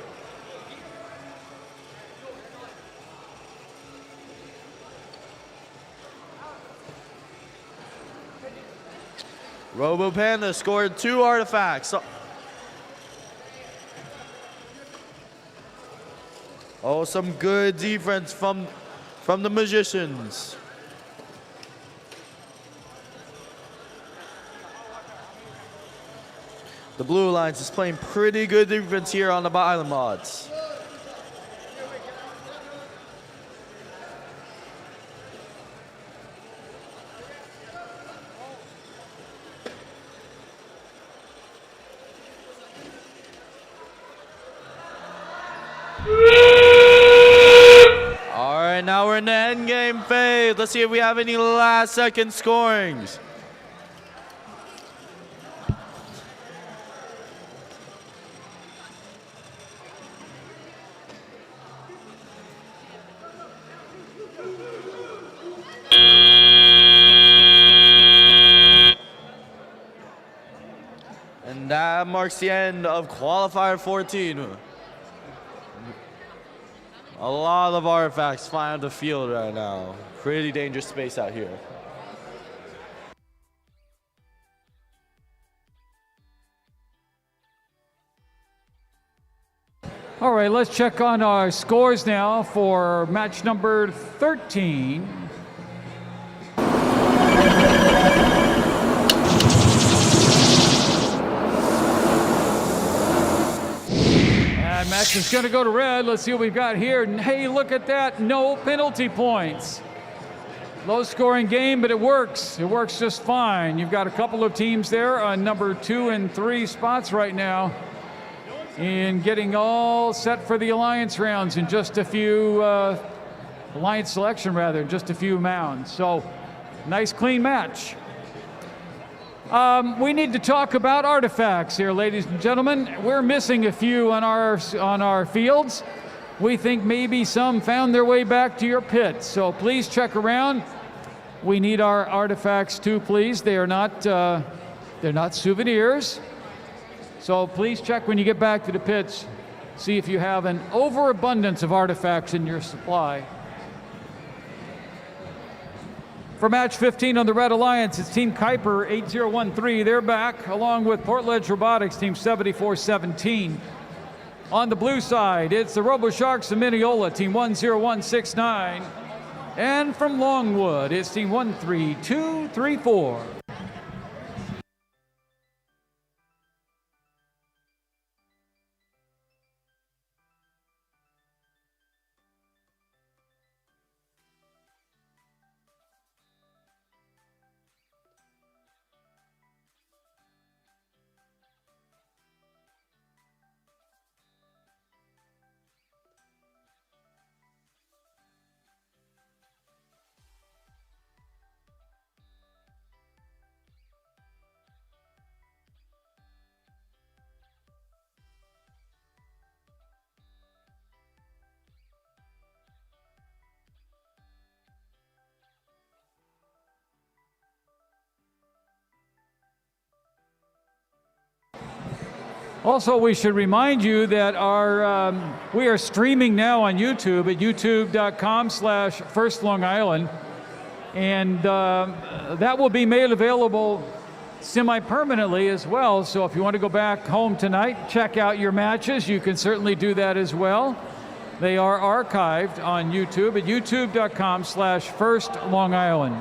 Robo Panda scored 2 artifacts. Oh, some good defense from the Magicians. The Blue Alliance is playing pretty good defense here on the Island Mods. All right, now we're in the end game phase. Let's see if we have any last second scorings. And that marks the end of Qualifier 14. A lot of artifacts flying on the field right now. Pretty dangerous space out here. All right, let's check on our scores now for match number 13. And match is going to go to red. Let's see what we've got here. And hey, look at that. No penalty points. Low scoring game, but it works. It works just fine. You've got a couple of teams there on number 2 and 3 spots right now, and getting all set for the alliance rounds in just a few, alliance selection rather, in just a few mounds. So, nice clean match. We need to talk about artifacts here, ladies and gentlemen. We're missing a few on our fields. We think maybe some found their way back to your pit. So please check around. We need our artifacts too, please. They're not souvenirs. So please check when you get back to the pits. See if you have an overabundance of artifacts in your supply. For match 15 on the Red Alliance, it's Team Kuiper 8013. They're back, along with Portledge Robotics, Team 7417. On the blue side, it's the Robo Sharks of Mineola, Team 10169. And from Longwood, it's Team 13234. Also, we should remind you that we are streaming now on YouTube at youtube.com/First Long Island, and that will be made available semi-permanently as well. So if you want to go back home tonight, check out your matches, you can certainly do that as well. They are archived on YouTube at youtube.com/First Long Island.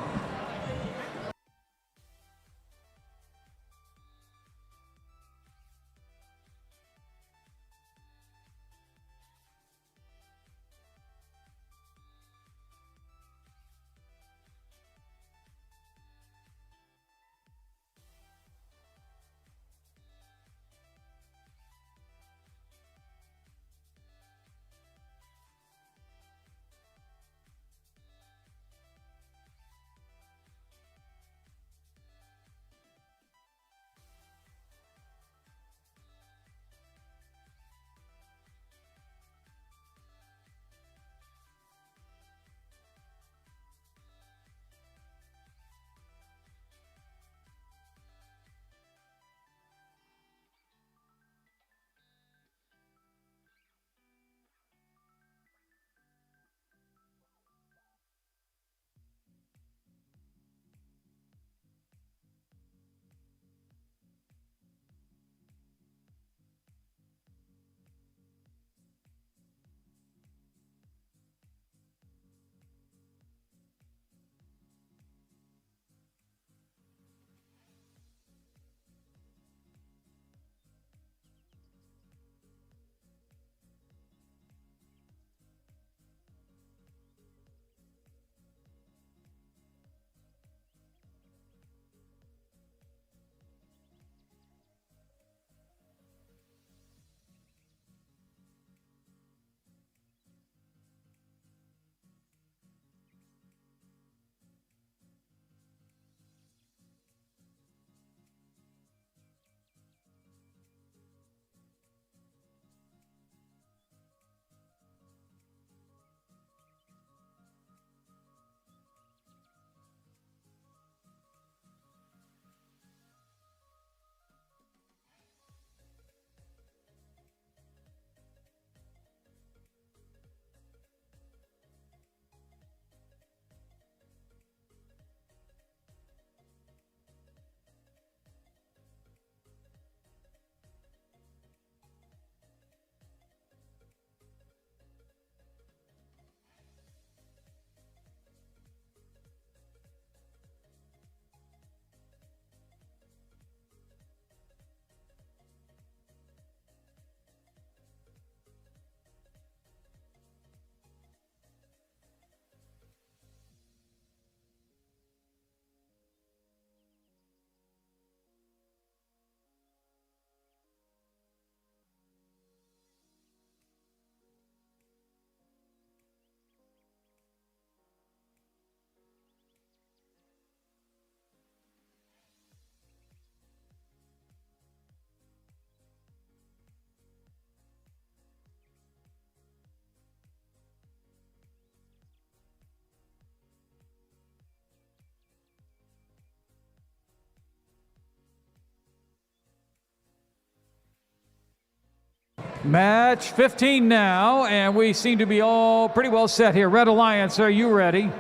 Match 15 now, and we seem to be all pretty well set here. Red Alliance, are you ready?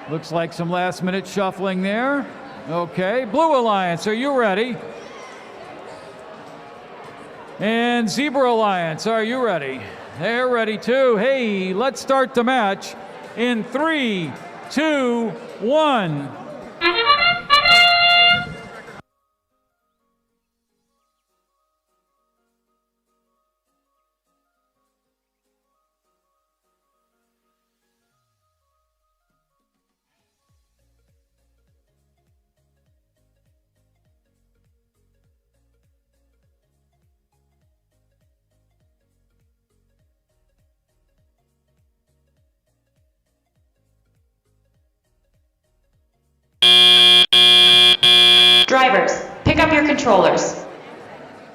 Looks like some last minute shuffling there. Okay, Blue Alliance, are you ready? And Zebra Alliance, are you ready? They're ready too. Hey, let's start the match in 3, 2, 1. Drivers, pick up your controllers.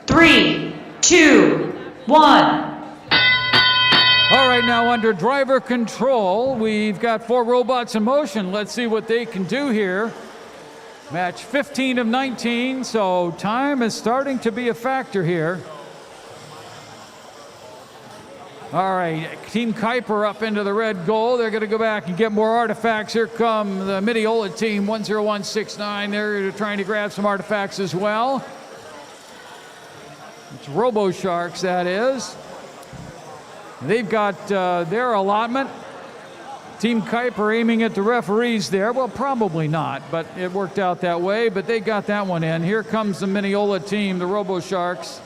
3, 2, 1. All right, now under driver control, we've got 4 robots in motion. Let's see what they can do here. Match 15 of 19, so time is starting to be a factor here. All right, Team Kuiper up into the red goal. They're going to go back and get more artifacts. Here come the Mineola team, 10169. They're trying to grab some artifacts as well. It's Robo Sharks, that is. They've got their allotment. Team Kuiper aiming at the referees there. Well, probably not, but it worked out that way. But they got that one in. Here comes the Mineola team, the Robo Sharks.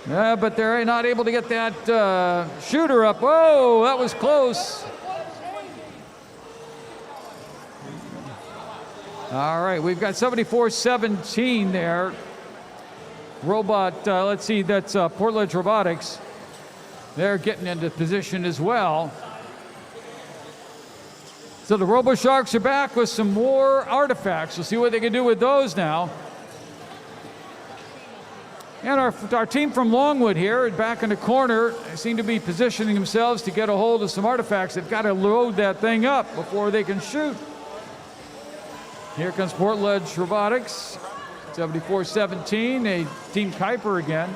But they're not able to get that shooter up. Whoa, that was close. All right, we've got 74-17 there. Robot, let's see, that's Portledge Robotics. They're getting into position as well. So the Robo Sharks are back with some more artifacts. We'll see what they can do with those now. And our team from Longwood here, back in the corner, seem to be positioning themselves to get a hold of some artifacts. They've got to load that thing up before they can shoot. Here comes Portledge Robotics, 74-17, a Team Kuiper again.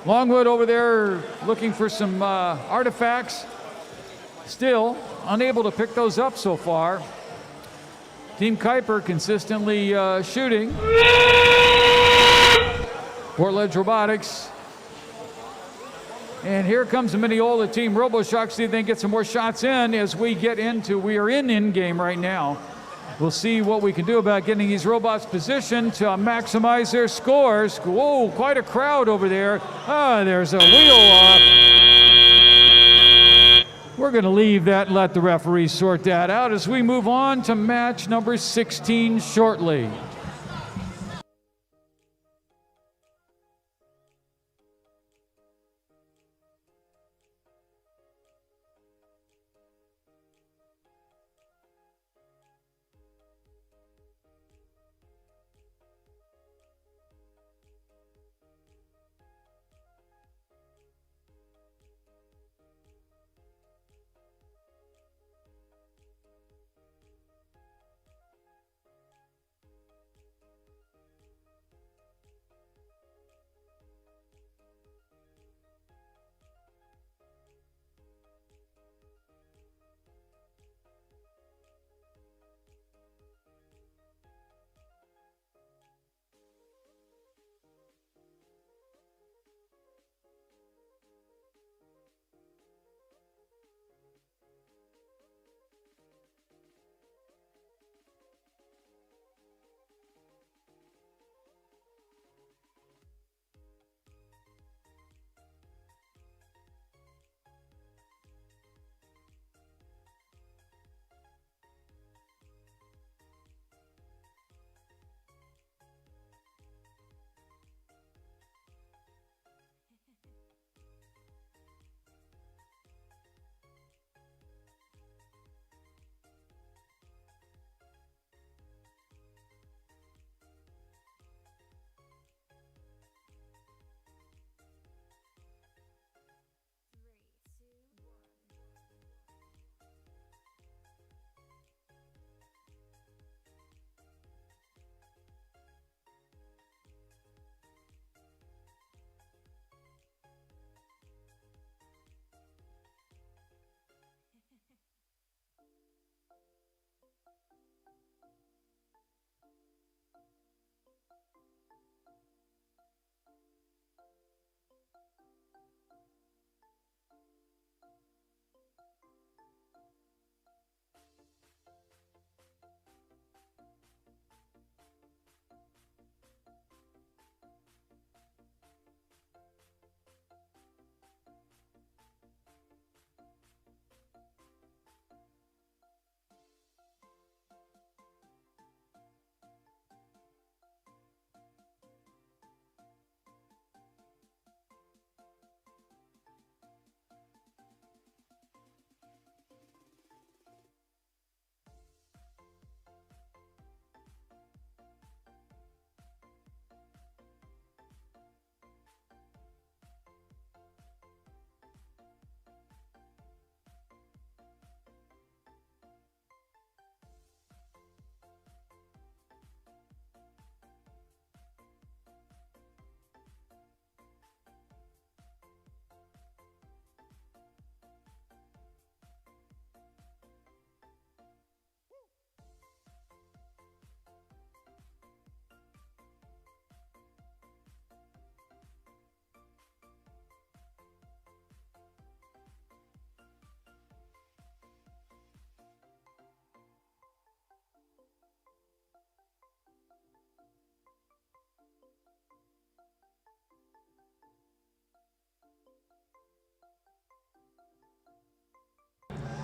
Longwood over there looking for some artifacts. Still unable to pick those up so far. Team Kuiper consistently shooting. Portledge Robotics. And here comes the Mineola team. Robo Sharks see if they can get some more shots in as we are in game right now. We'll see what we can do about getting these robots positioned to maximize their scores. Whoa, quite a crowd over there. There's a wheel off. We're going to leave that and let the referees sort that out as we move on to match number 16 shortly.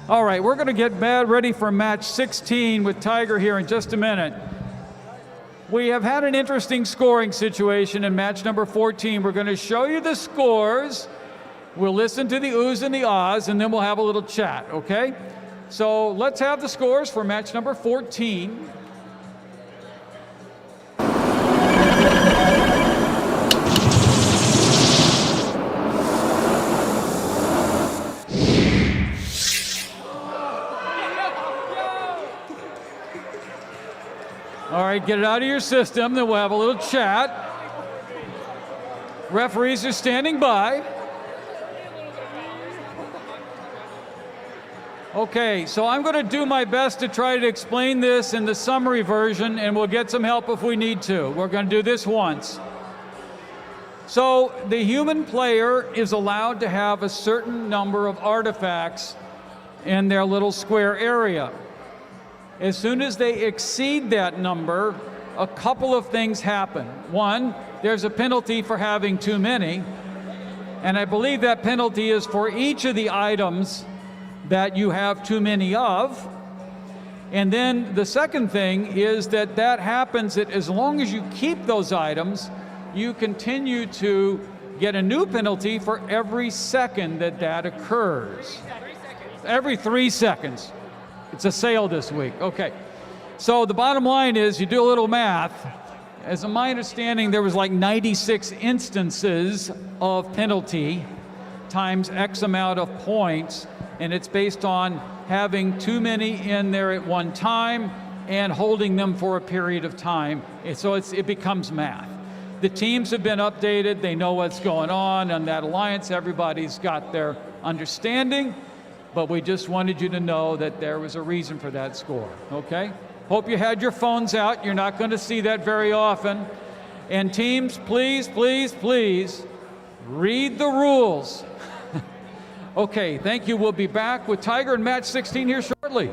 All right, we're going to get ready for match 16 with Tiger here in just a minute. We have had an interesting scoring situation in match number 14. We're going to show you the scores. We'll listen to the oohs and the ahs, and then we'll have a little chat, okay? So let's have the scores for match number 14. All right, get it out of your system, then we'll have a little chat. Referees are standing by. Okay, so I'm going to do my best to try to explain this in the summary version, and we'll get some help if we need to. We're going to do this once. So the human player is allowed to have a certain number of artifacts in their little square area. As soon as they exceed that number, a couple of things happen. One, there's a penalty for having too many, and I believe that penalty is for each of the items that you have too many of. And then the second thing is that happens that as long as you keep those items, you continue to get a new penalty for every second that occurs. Every 3 seconds. It's a sale this week. Okay. So the bottom line is you do a little math. As of my understanding, there was like 96 instances of penalty times X amount of points, and it's based on having too many in there at one time and holding them for a period of time. And so it becomes math. The teams have been updated. They know what's going on that alliance. Everybody's got their understanding. But we just wanted you to know that there was a reason for that score, okay? Hope you had your phones out. You're not going to see that very often. And teams, please, please, please, read the rules. Okay, thank you. We'll be back with Tiger in match 16 here shortly.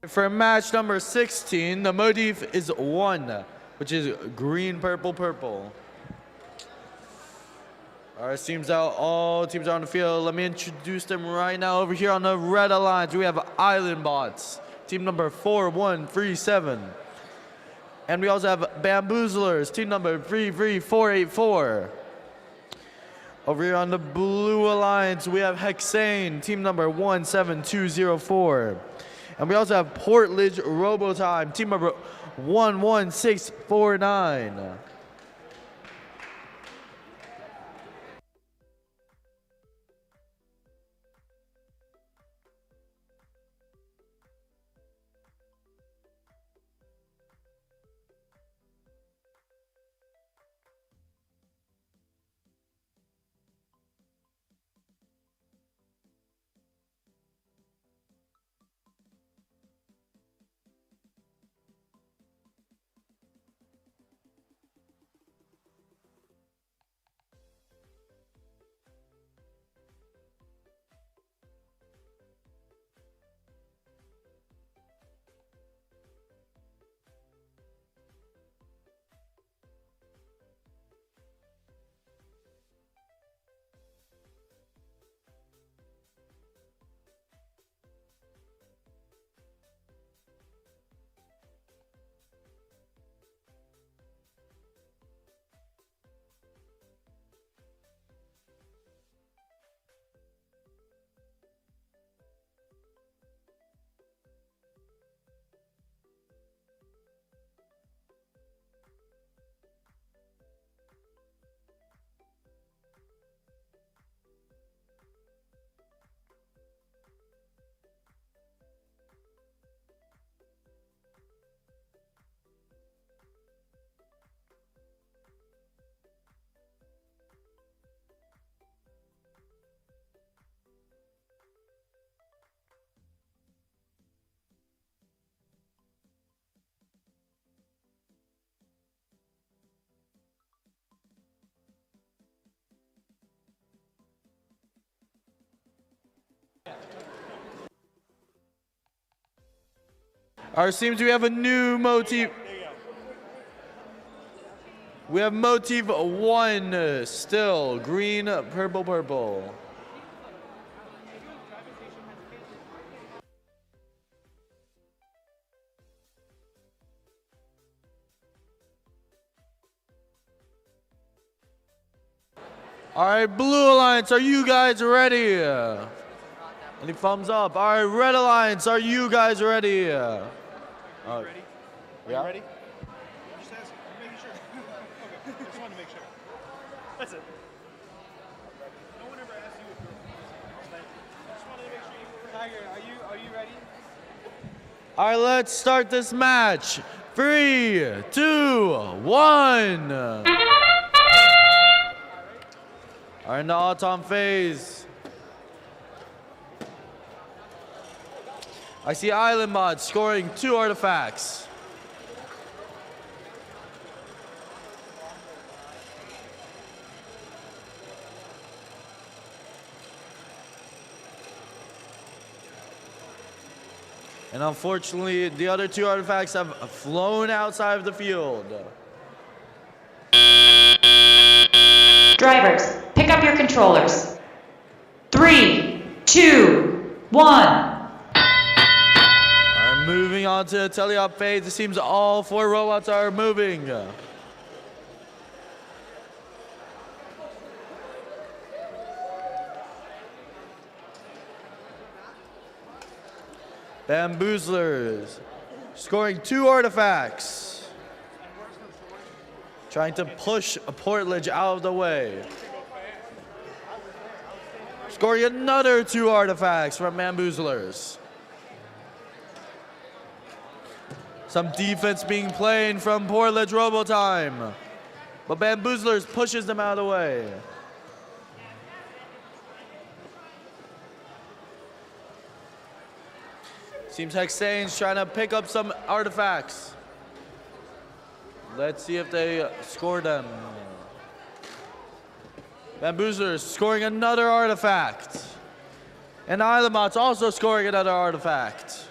For match number 16, the motif is 1, which is green, purple, purple. All right, teams out. All teams are on the field. Let me introduce them right now. Over here on the red alliance, we have Island Bots, team number 4137. And we also have Bamboozlers, team number 33484. Over here on the blue alliance, we have Hexane, team number 17204. And we also have Portledge Robotime, team number 11649. Our teams, we have a new motif. We have motif 1 still, green, purple, purple. All right, Blue Alliance, are you guys ready? Any thumbs up? All right, Red Alliance, are you guys ready? Ready? Are you ready? Just ask. I'm making sure. Okay, just wanted to make sure. That's it. No one ever asked you if you're. I just wanted to make sure you were. Tiger, are you ready? All right, let's start this match. 3, 2, 1. All right, in the autumn phase. I see Island Mod scoring 2 artifacts. And unfortunately, the other 2 artifacts have flown outside of the field. Drivers, pick up your controllers. 3, 2, 1. Moving on to teleop phase, it seems all 4 robots are moving. Bamboozlers scoring 2 artifacts. Trying to push a Portledge out of the way. Scoring another 2 artifacts from Bamboozlers. Some defense being played from Portledge Robotime. But Bamboozlers pushes them out of the way. Seems Hexane's trying to pick up some artifacts. Let's see if they score them. Bamboozlers scoring another artifact. And Islamot's also scoring another artifact.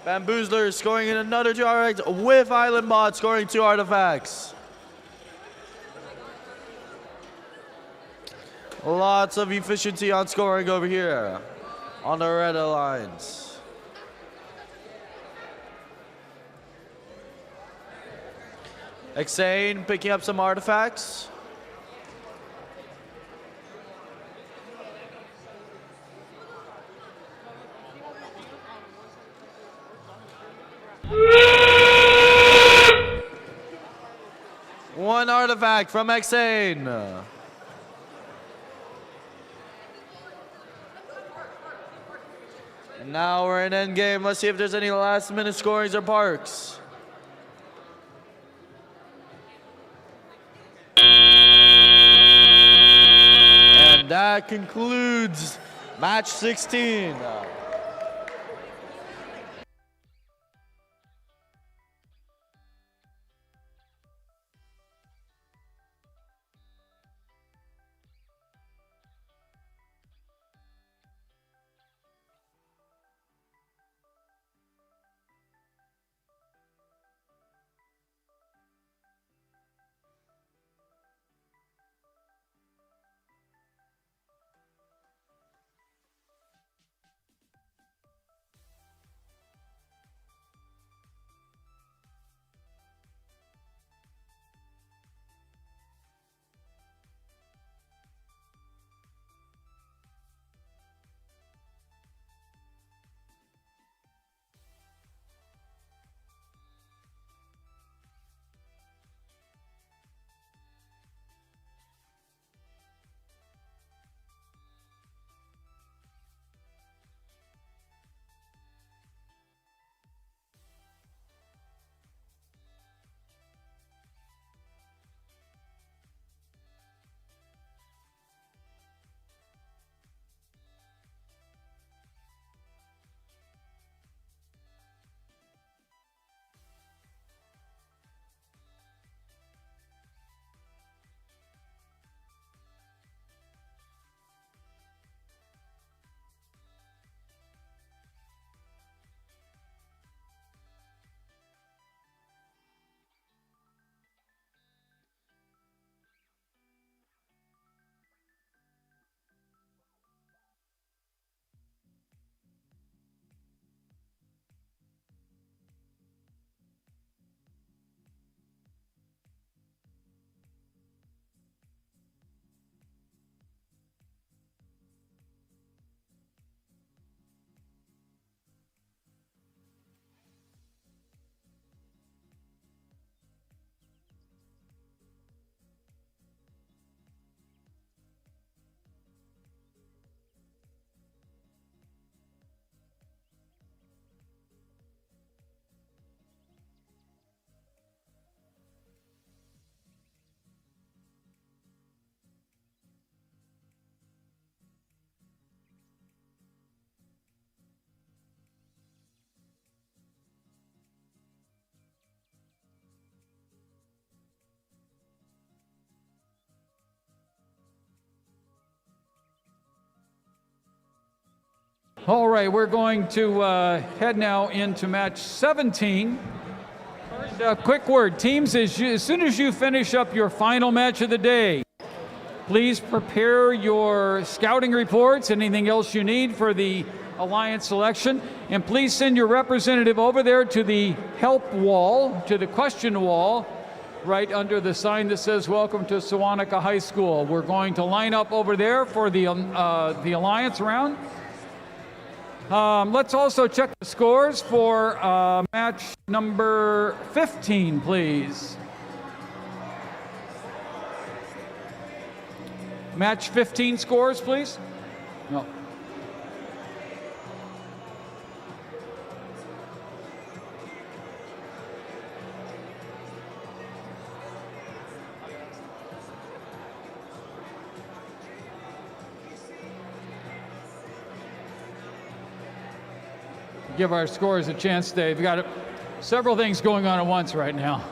Bamboozler scoring in another 2 artifacts with Island Bot scoring 2 artifacts. Lots of efficiency on scoring over here on the Red Alliance. Xane picking up some artifacts. One artifact from Xane. And now we're in endgame. Let's see if there's any last minute scorings or parks. And that concludes match 16. All right, we're going to head now into match 17. And a quick word, teams, as soon as you finish up your final match of the day, please prepare your scouting reports, anything else you need for the Alliance selection, and please send your representative over there to the help wall, to the question wall, right under the sign that says Welcome to Sewanhaka High School. We're going to line up over there for the Alliance round. Let's also check the scores for match number 15, please. Match 15 scores, please. No. Give our scorers a chance. They've got several things going on at once right now.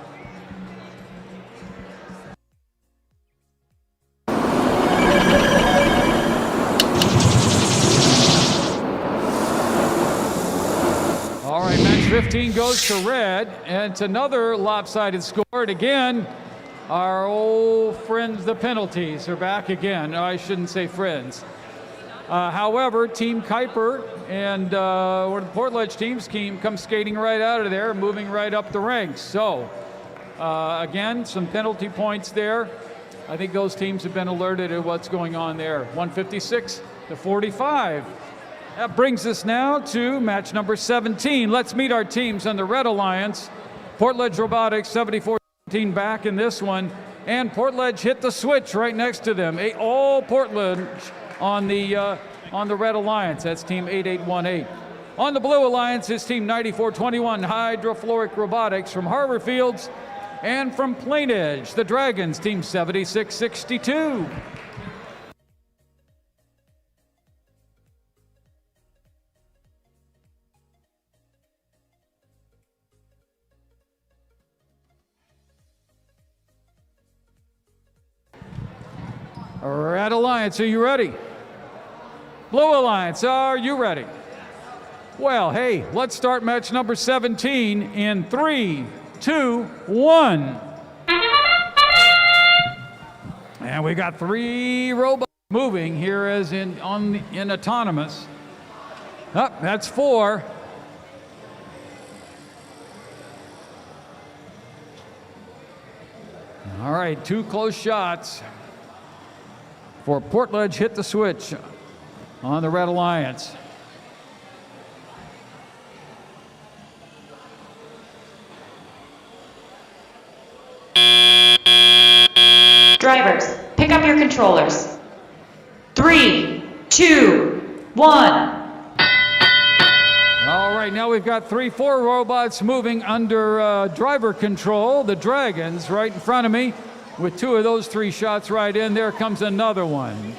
All right, match 15 goes to red, and it's another lopsided score. And again, our old friends, the penalties, are back again. I shouldn't say friends. However, Team Kuiper and one of the Portledge teams come skating right out of there, moving right up the ranks. So, again, some penalty points there. I think those teams have been alerted at what's going on there. 156 to 45. That brings us now to match number 17. Let's meet our teams on the Red Alliance. Portledge Robotics, 74-17 back in this one. And Portledge hit the switch right next to them. All Portledge on the Red Alliance. That's team 8818. On the Blue Alliance is team 9421 Hydrofluoric Robotics from Harbor Fields, and from Plain Edge, the Dragons, team 7662. Red Alliance, are you ready? Blue Alliance, are you ready? Well, hey, let's start match number 17 in 3, 2, 1. And we got 3 robots moving here as in autonomous. Oh, that's 4. All right, 2 close shots for Portledge hit the switch on the Red Alliance. Drivers, pick up your controllers. 3, 2, 1. All right, now we've got 4 robots moving under driver control. The Dragons right in front of me with 2 of those 3 shots right in. There comes another one.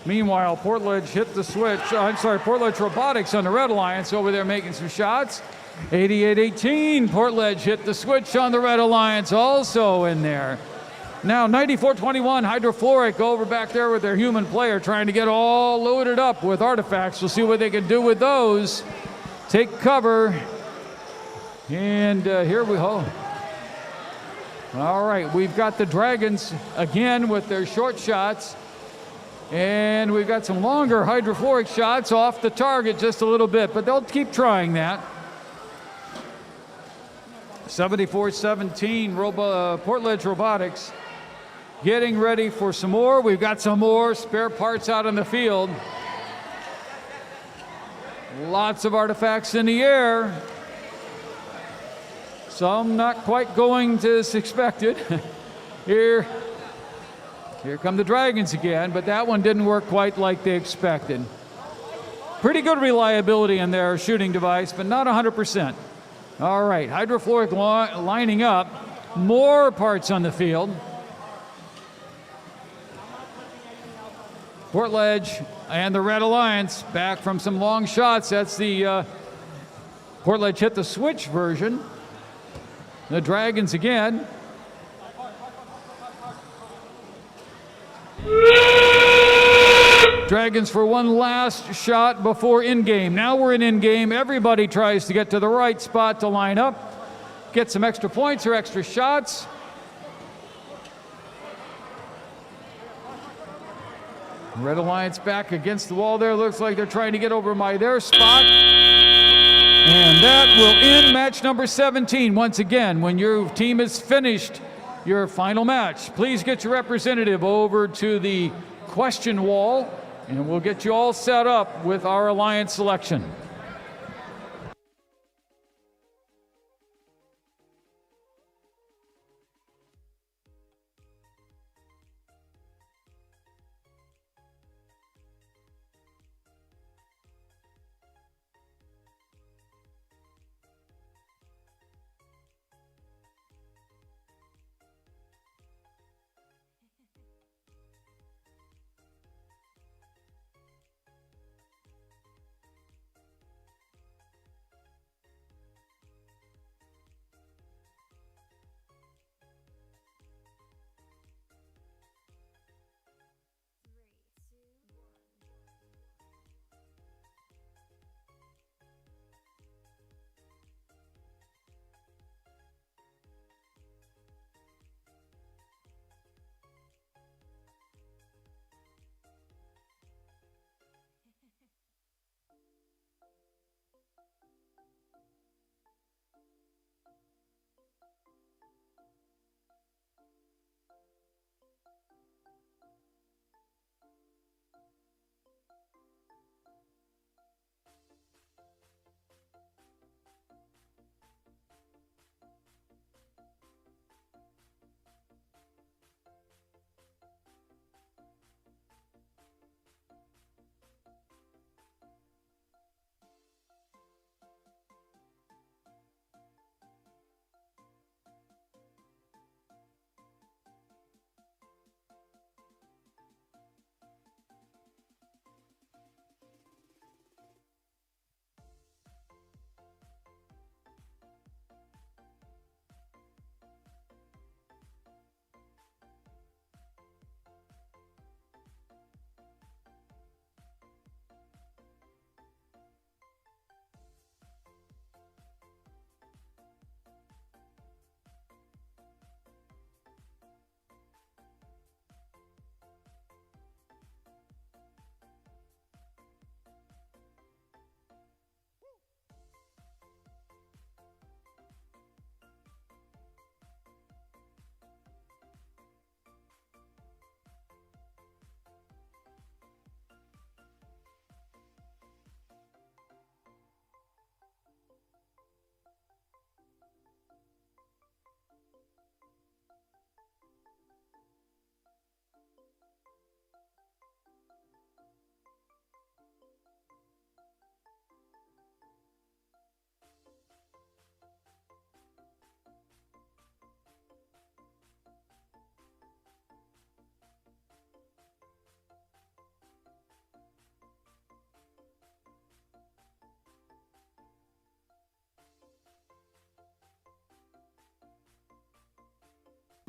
Meanwhile, Portledge hit the switch. Portledge Robotics on the Red Alliance over there making some shots. 8818, Portledge hit the switch on the Red Alliance, also in there. Now 9421 Hydrofluoric over back there with their human player trying to get all loaded up with artifacts. We'll see what they can do with those. Take cover. And here we go. All right, we've got the Dragons again with their short shots. And we've got some longer hydrofluoric shots off the target just a little bit, but they'll keep trying that. 74-17, Portledge Robotics getting ready for some more. We've got some more spare parts out in the field. Lots of artifacts in the air. Some not quite going as expected. Here come the Dragons again, but that one didn't work quite like they expected. Pretty good reliability in their shooting device, but not 100%. All right, hydrofluoric lining up. More parts on the field. Portledge and the Red Alliance back from some long shots. That's the Portledge hit the switch version. The Dragons again. Dragons for one last shot before in-game. Now we're in in-game. Everybody tries to get to the right spot to line up, get some extra points or extra shots. Red Alliance back against the wall there. Looks like they're trying to get over their spot. And that will end match number 17. Once again, when your team is finished your final match, please get your representative over to the question wall, and we'll get you all set up with our alliance selection.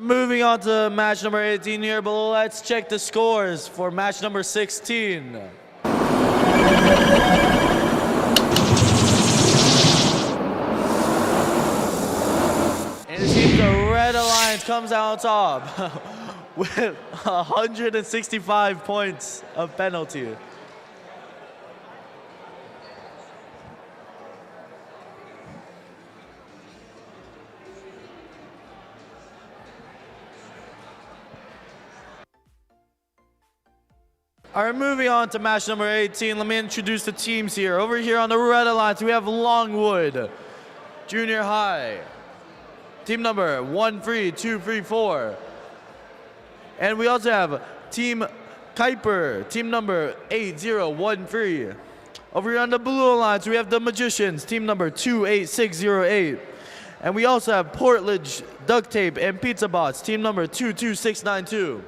Moving on to match number 18 here below, let's check the scores for match number 16. And it seems the Red Alliance comes out on top with 165 points of penalty. All right, moving on to match number 18. Let me introduce the teams here. Over here on the Red Alliance, we have Longwood Junior High. Team number 13234. And we also have Team Kuiper, team number 8013. Over here on the Blue Alliance, we have the Magicians, team number 28608. And we also have Portledge Duct Tape and Pizza Bots, team number 22692.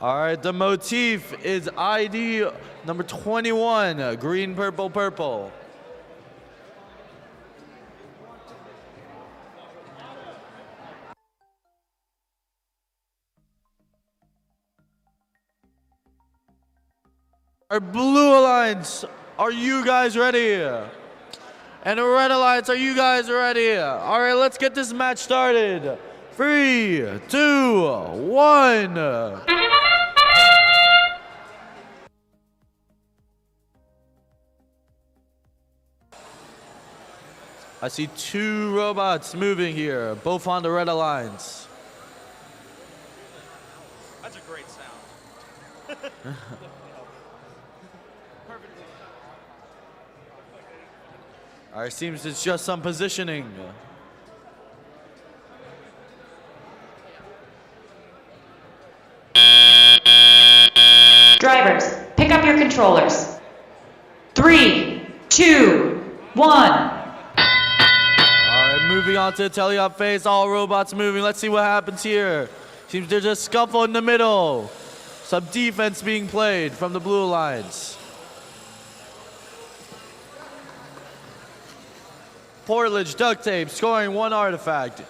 All right, the motif is ID number 21, green, purple, purple. Our Blue Alliance, are you guys ready? And the Red Alliance, are you guys ready? All right, let's get this match started. 3, 2, 1. I see two robots moving here, both on the Red Alliance. That's a great sound. All right, seems it's just some positioning. Drivers, pick up your controllers. 3, 2, 1. Moving on to the teleop phase, all robots moving. Let's see what happens here. Seems there's a scuffle in the middle. Some defense being played from the Blue Alliance. Portledge Duct Tape scoring one artifact.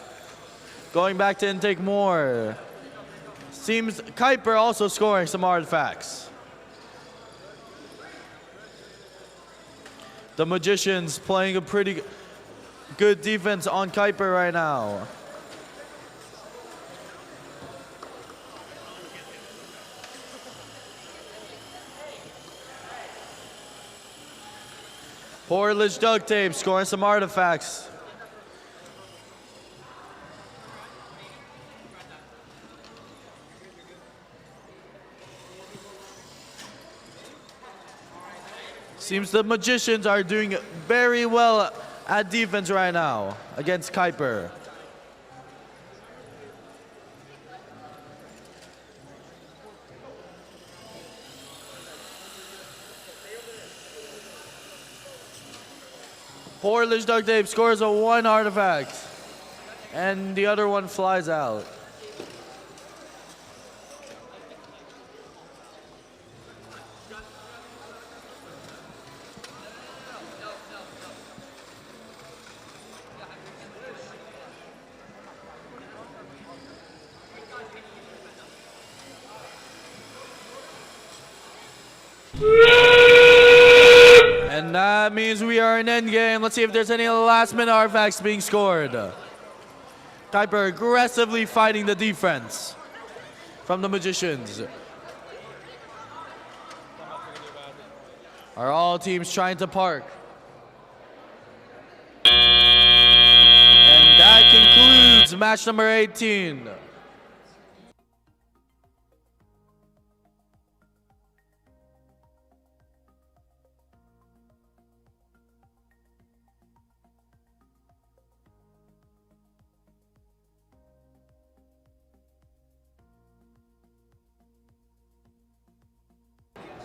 Going back to intake more. Seems Kuiper also scoring some artifacts. The Magicians playing a pretty good defense on Kuiper right now. Portage duct tape scoring some artifacts. Seems the Magicians are doing very well at defense right now against Kuiper. Portage duct tape scores a 1 artifact, and the other one flies out. And that means we are in endgame. Let's see if there's any last-minute artifacts being scored. Kuiper aggressively fighting the defense from the Magicians. Are all teams trying to park? And that concludes match number 18.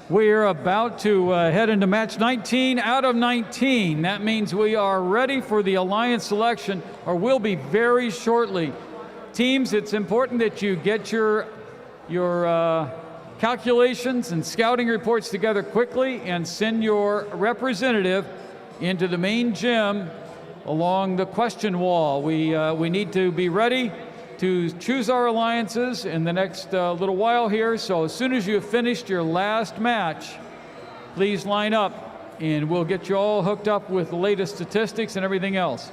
We are about to head into match 19 out of 19. That means we are ready for the alliance selection, or will be very shortly. Teams, it's important that you get your calculations and scouting reports together quickly and send your representative into the main gym along the question wall. We need to be ready to choose our alliances in the next little while here. So as soon as you have finished your last match, please line up and we'll get you all hooked up with the latest statistics and everything else.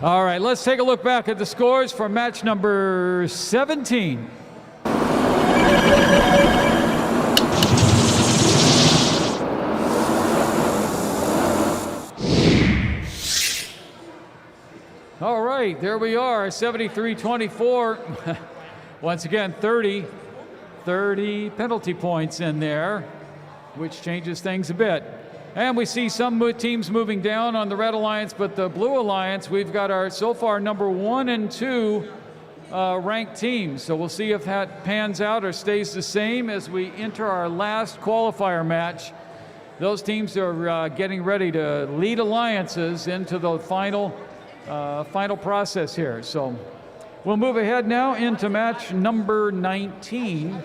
All right, let's take a look back at the scores for match number 17. All right, there we are, 73-24. Once again, 30 penalty points in there, which changes things a bit. And we see some teams moving down on the Red Alliance, but the Blue Alliance, we've got our, so far, number 1 and 2 ranked teams. So we'll see if that pans out or stays the same as we enter our last qualifier match. Those teams are getting ready to lead alliances into the final process here. So we'll move ahead now into match number 19.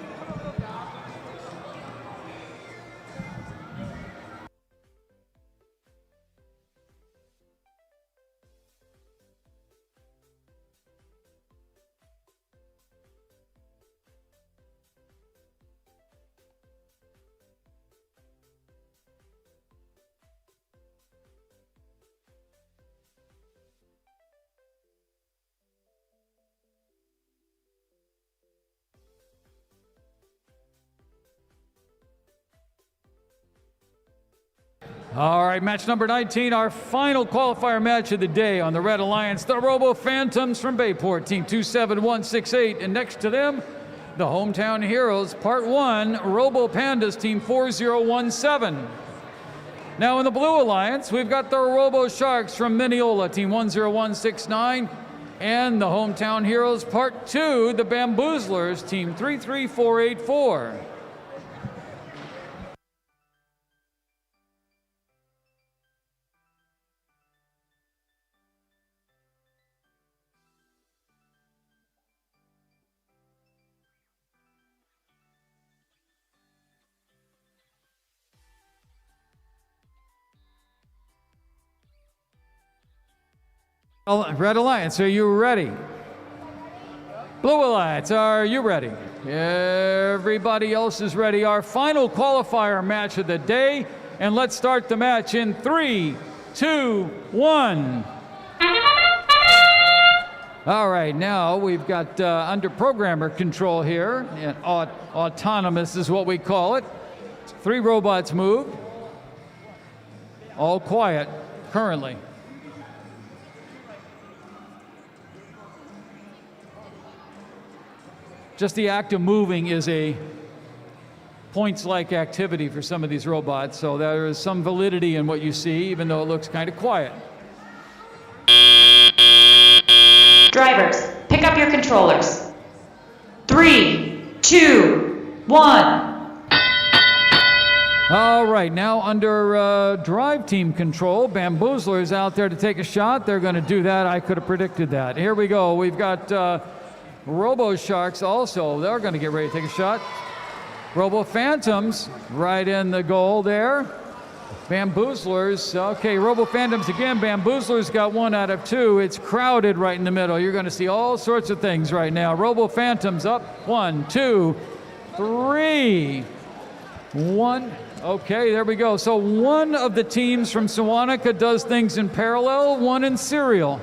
All right, match number 19, our final qualifier match of the day on the Red Alliance, the Robo Phantoms from Bayport, team 27168, and next to them, the Hometown Heroes, part 1, Robo Pandas, team 4017. Now in the Blue Alliance, we've got the Robo Sharks from Mineola, team 10169, and the Hometown Heroes, part 2, the Bamboozlers, team 33484. Red Alliance, are you ready? Blue Alliance, are you ready? Everybody else is ready. Our final qualifier match of the day, and let's start the match in 3, 2, 1. All right, now we've got under programmer control here, and autonomous is what we call it. 3 robots moved, all quiet currently. Just the act of moving is a points-like activity for some of these robots, so there is some validity in what you see, even though it looks kind of quiet. Drivers, pick up your controllers. 3, 2, 1. All right, now under drive team control, Bamboozler is out there to take a shot. They're going to do that. I could have predicted that. Here we go. We've got Robo Sharks also, they're going to get ready to take a shot. Robo Phantoms right in the goal there. Bamboozlers, okay, Robo Phantoms again. Bamboozlers got 1 out of 2. It's crowded right in the middle. You're going to see all sorts of things right now. Robo Phantoms up 1, 2, 3. 1. Okay, there we go. So one of the teams from Sewanhaka does things in parallel, one in serial.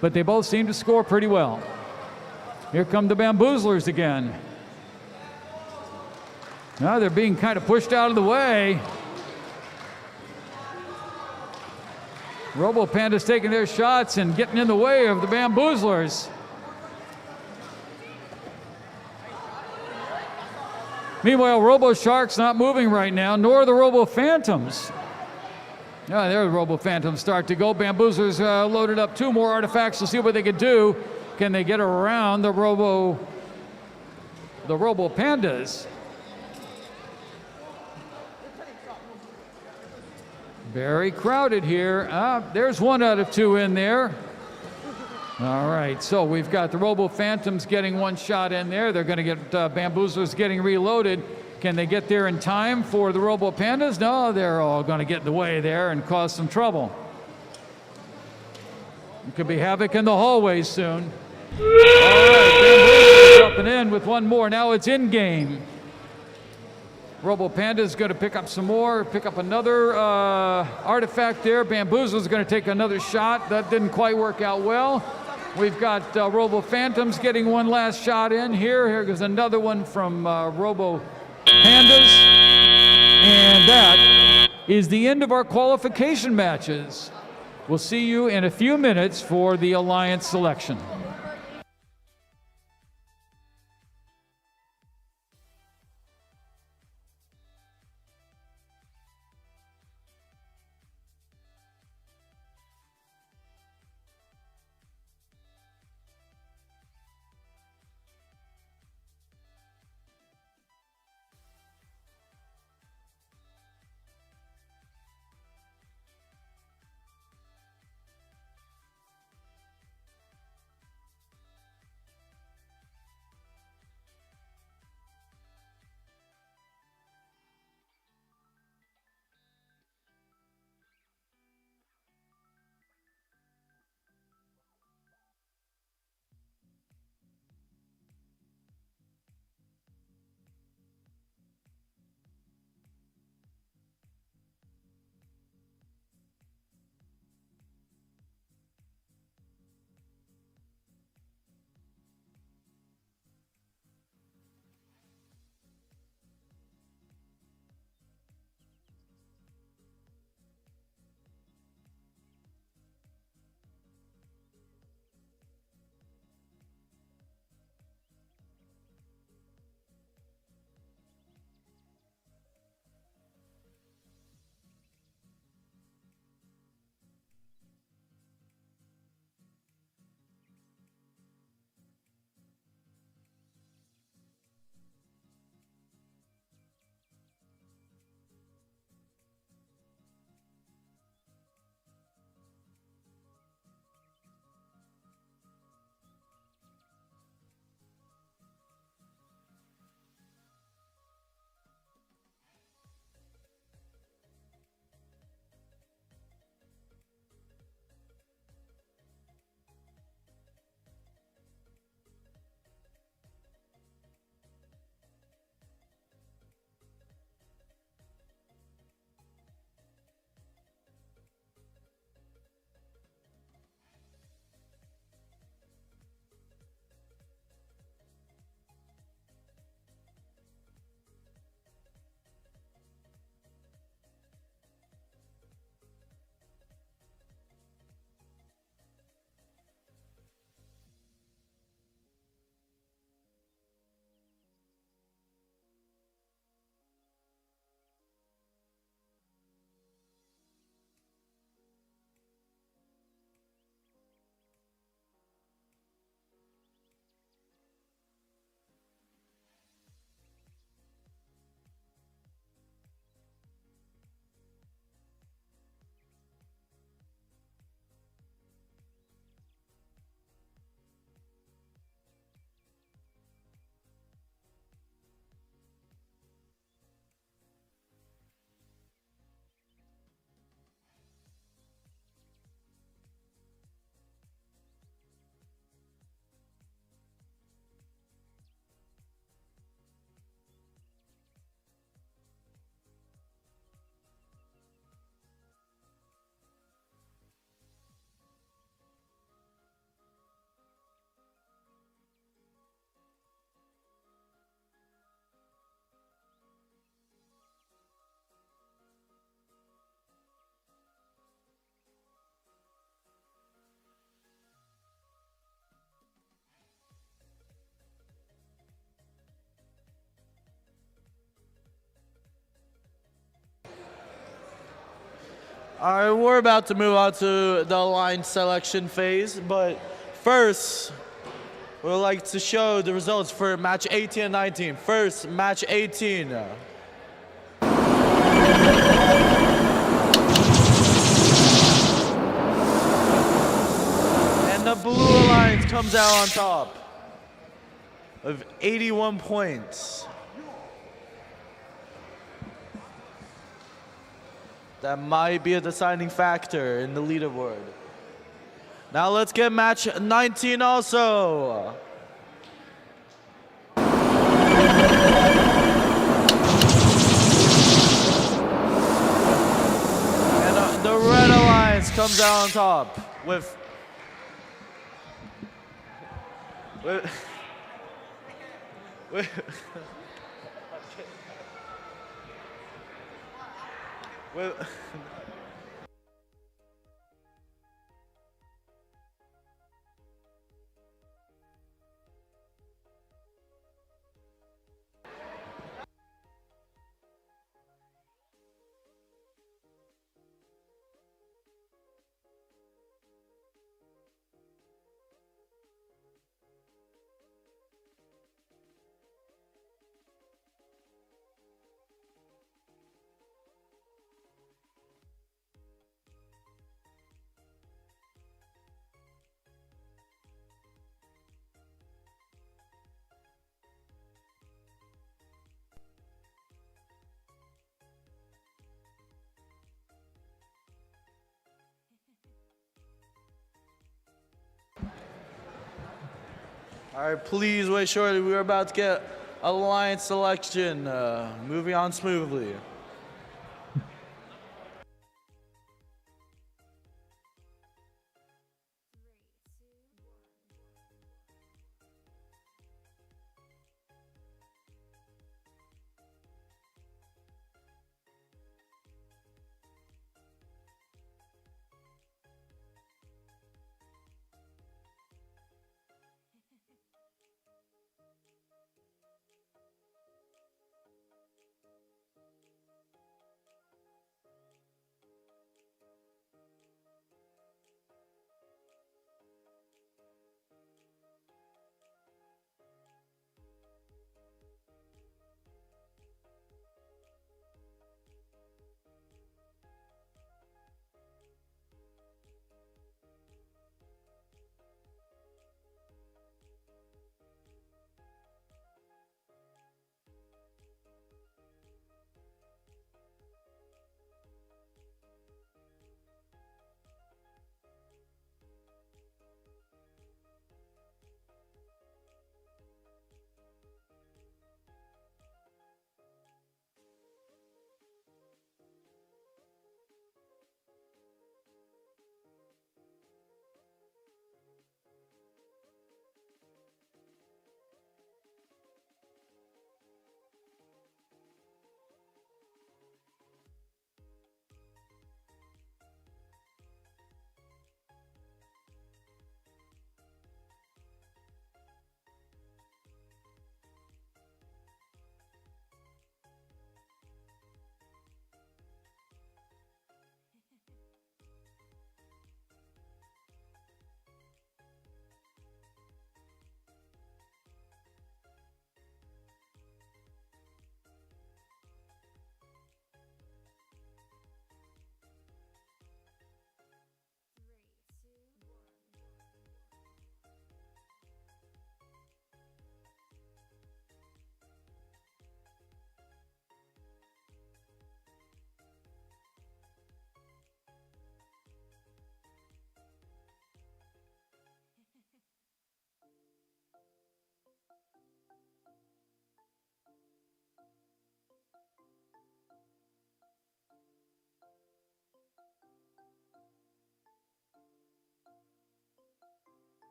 But they both seem to score pretty well. Here come the Bamboozlers again. Now they're being kind of pushed out of the way. Robo Panda's taking their shots and getting in the way of the Bamboozlers. Meanwhile, Robo Shark's not moving right now, nor the Robo Phantoms. There the Robo Phantoms start to go. Bamboozlers loaded up 2 more artifacts to see what they can do. Can they get around the Robo Pandas? Very crowded here. There's 1 out of 2 in there. All right, so we've got the Robo Phantoms getting 1 shot in there. They're going to get Bamboozlers getting reloaded. Can they get there in time for the Robo Pandas? No, they're all going to get in the way there and cause some trouble. It could be havoc in the hallways soon. All right, Bamboozlers jumping in with 1 more. Now it's in game. Robo Panda's going to pick up some more, pick up another artifact there. Bamboozler's going to take another shot. That didn't quite work out well. We've got Robo Phantoms getting 1 last shot in here. Here goes another one from Robo Pandas. And that is the end of our qualification matches. We'll see you in a few minutes for the Alliance selection. All right, we're about to move on to the alliance selection phase, but first, we'd like to show the results for match 18 and 19. First, match 18. And the Blue Alliance comes out on top of 81 points. That might be a deciding factor in the leaderboard. Now let's get match 19 also. And the Red Alliance comes out on top with All right, please wait shortly. We're about to get alliance selection moving on smoothly.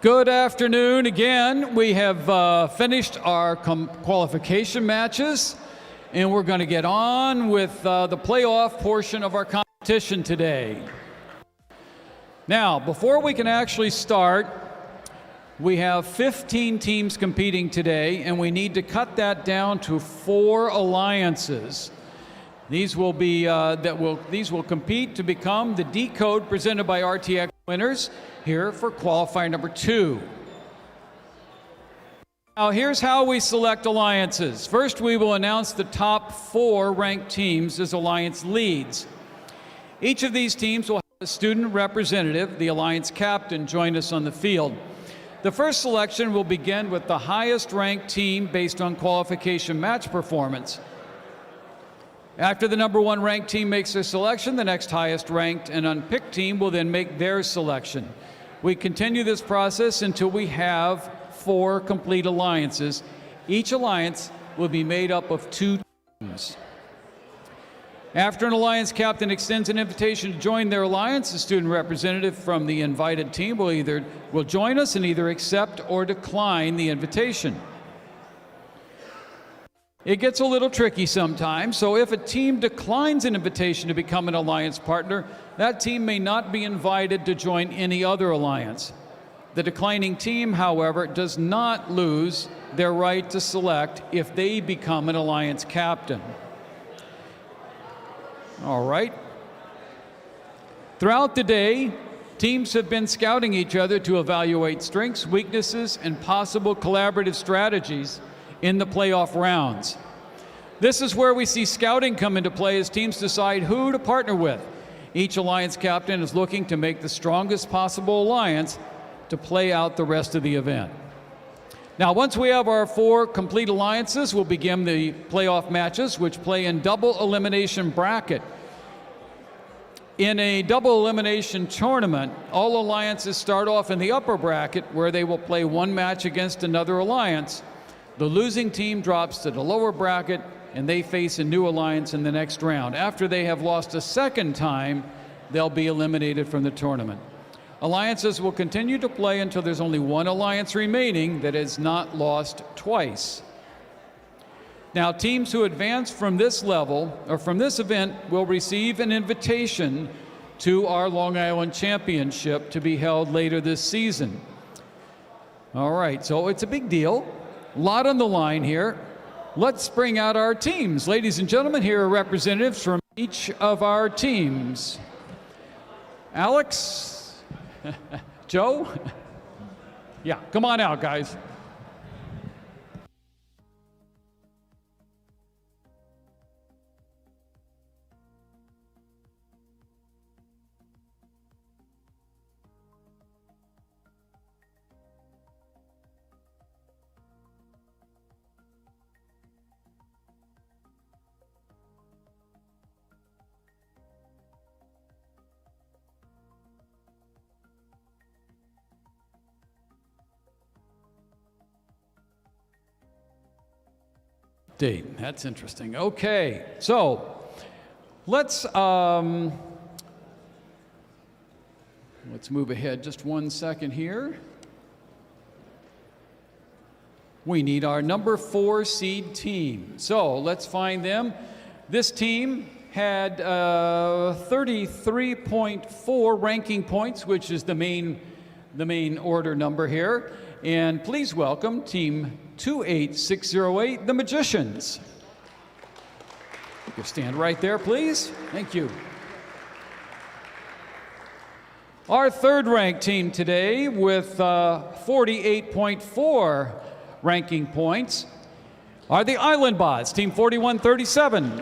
Good afternoon again. We have finished our qualification matches, and we're going to get on with the playoff portion of our competition today. Now, before we can actually start, we have 15 teams competing today, and we need to cut that down to 4 alliances. These will be these will compete to become the D code presented by RTX winners here for qualifier number 2. Now here's how we select alliances. First, we will announce the top 4 ranked teams as alliance leads. Each of these teams will have a student representative, the alliance captain, join us on the field. The first selection will begin with the highest ranked team based on qualification match performance. After the number 1 ranked team makes their selection, the next highest ranked and unpicked team will then make their selection. We continue this process until we have 4 complete alliances. Each alliance will be made up of 2 teams. After an alliance captain extends an invitation to join their alliance, the student representative from the invited team will join us and either accept or decline the invitation. It gets a little tricky sometimes, so if a team declines an invitation to become an alliance partner, that team may not be invited to join any other alliance. The declining team, however, does not lose their right to select if they become an alliance captain. All right. Throughout the day, teams have been scouting each other to evaluate strengths, weaknesses, and possible collaborative strategies in the playoff rounds. This is where we see scouting come into play as teams decide who to partner with. Each alliance captain is looking to make the strongest possible alliance to play out the rest of the event. Now, once we have our 4 complete alliances, we'll begin the playoff matches, which play in double elimination bracket. In a double elimination tournament, all alliances start off in the upper bracket where they will play 1 match against another alliance. The losing team drops to the lower bracket and they face a new alliance in the next round. After they have lost a second time, they'll be eliminated from the tournament. Alliances will continue to play until there's only 1 alliance remaining that has not lost twice. Now, teams who advance from this level or from this event will receive an invitation to our Long Island Championship to be held later this season. All right, so it's a big deal. A lot on the line here. Let's bring out our teams. Ladies and gentlemen, here are representatives from each of our teams. Alex? Joe? Yeah, come on out, guys. Date. That's interesting. Okay, so let's move ahead just 1 second here. We need our number 4 seed team. So let's find them. This team had 33.4 ranking points, which is the main order number here. And please welcome team 28608, the Magicians. You can stand right there, please. Thank you. Our 3rd ranked team today with 48.4 ranking points are the Island Bots, team 4137.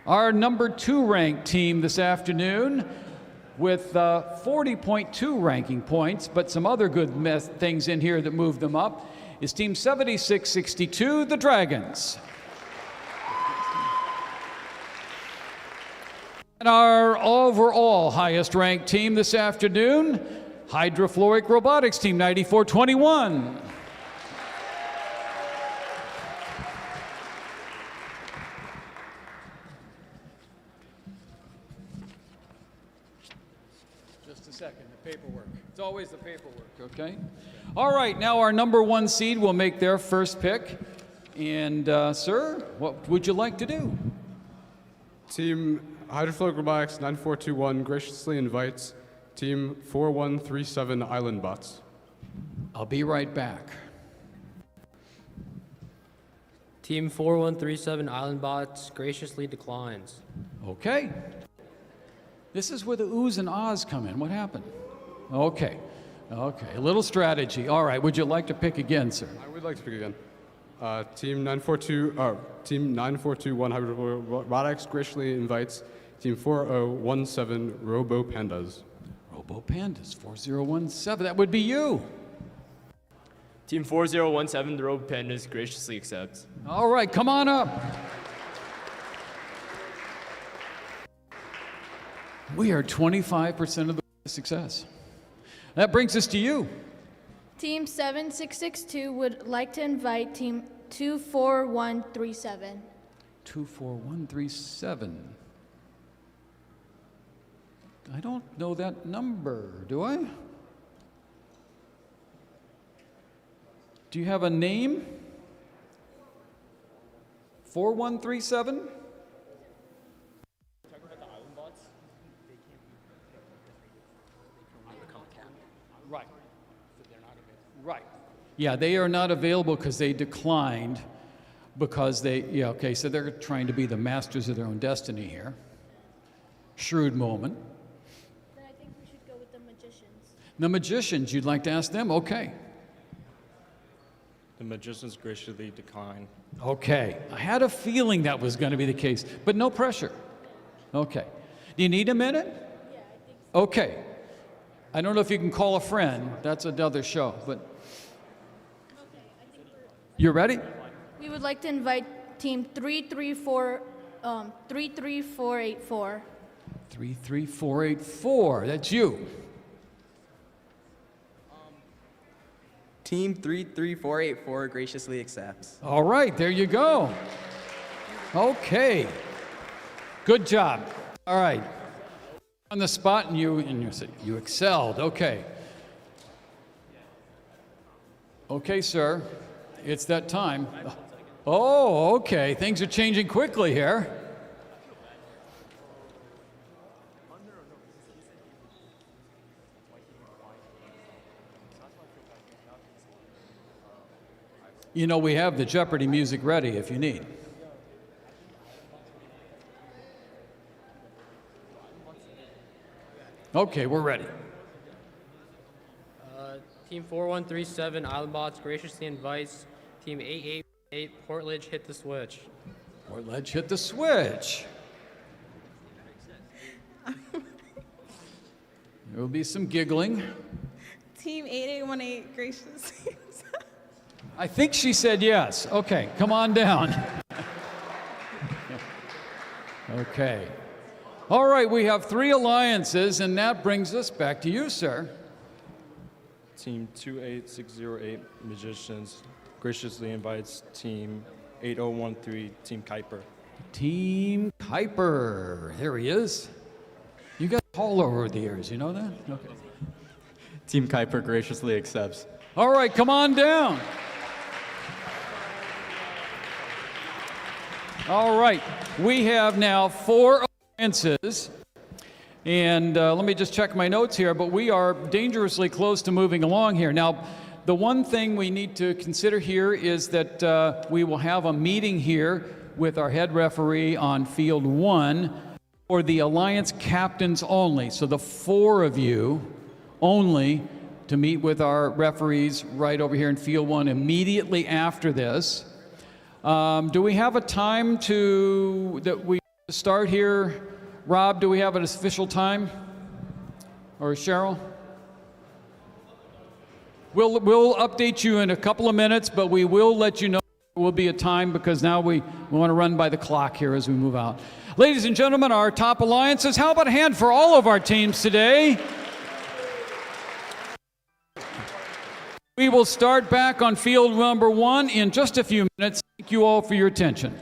Our number 2 ranked team this afternoon with 40.2 ranking points, but some other good things in here that moved them up, is team 7662, the Dragons. And our overall highest ranked team this afternoon, Hydrofluoric Robotics, team 9421. second, the paperwork. It's always the paperwork, okay? All right, now our number 1 seed will make their first pick. And, sir, what would you like to do? Team Hydroflow Robotics 9421 graciously invites Team 4137 Island Bots. I'll be right back. Team 4137 Island Bots graciously declines. Okay. This is where the oohs and ahs come in. What happened? Okay. Okay. A little strategy. All right. Would you like to pick again, sir? I would like to pick again. Team 9421 Hydroflow Robotics graciously invites Team 4017 Robo Pandas. Robo Pandas 4017. That would be you. Team 4017, the Robo Pandas, graciously accepts. All right. Come on up. We are 25% of the success. That brings us to you. Team 7662 would like to invite Team 24137. 24137. I don't know that number, do I? Do you have a name? 4137? Right. Right. Yeah, they are not available because they declined because they, yeah, okay, so they're trying to be the masters of their own destiny here. Shrewd moment. Then I think we should go with the magicians. The magicians, you'd like to ask them? Okay. The magicians graciously decline. Okay. I had a feeling that was going to be the case, but no pressure. Okay. Do you need a minute? Yeah, I think so. Okay. I don't know if you can call a friend. That's another show, but Okay, I think you're ready? we would like to invite Team 33484. 33484. That's you. Team 33484 graciously accepts. All right, there you go. Okay. Good job. All right. On the spot, and you excelled. Okay. Okay, sir. It's that time. Oh, okay. Things are changing quickly here. You know, we have the Jeopardy music ready if you need. Okay, we're ready. Team 4137 Island Bots graciously invites Team 888 Portledge Hit the Switch. Portledge hit the switch. There will be some giggling. Team 8818 graciously. I think she said yes. Okay, come on down. Okay. All right, we have 3 alliances, and that brings us back to you, sir. Team 28608 Magicians graciously invites Team 8013 Team Kuiper. Team Kuiper. There he is. You got tall over the years, you know that? Okay. Team Kuiper graciously accepts. All right, come on down. All right, we have now 4 alliances. And let me just check my notes here, but we are dangerously close to moving along here. Now, the one thing we need to consider here is that we will have a meeting here with our head referee on field 1 for the alliance captains only. So the 4 of you only to meet with our referees right over here in field 1 immediately after this. Do we have a time that we start here? Rob, do we have an official time? Or Cheryl? We'll update you in a couple of minutes, but we will let you know there will be a time because now we want to run by the clock here as we move out. Ladies and gentlemen, our top alliances. How about a hand for all of our teams today? We will start back on field number 1 in just a few minutes. Thank you all for your attention.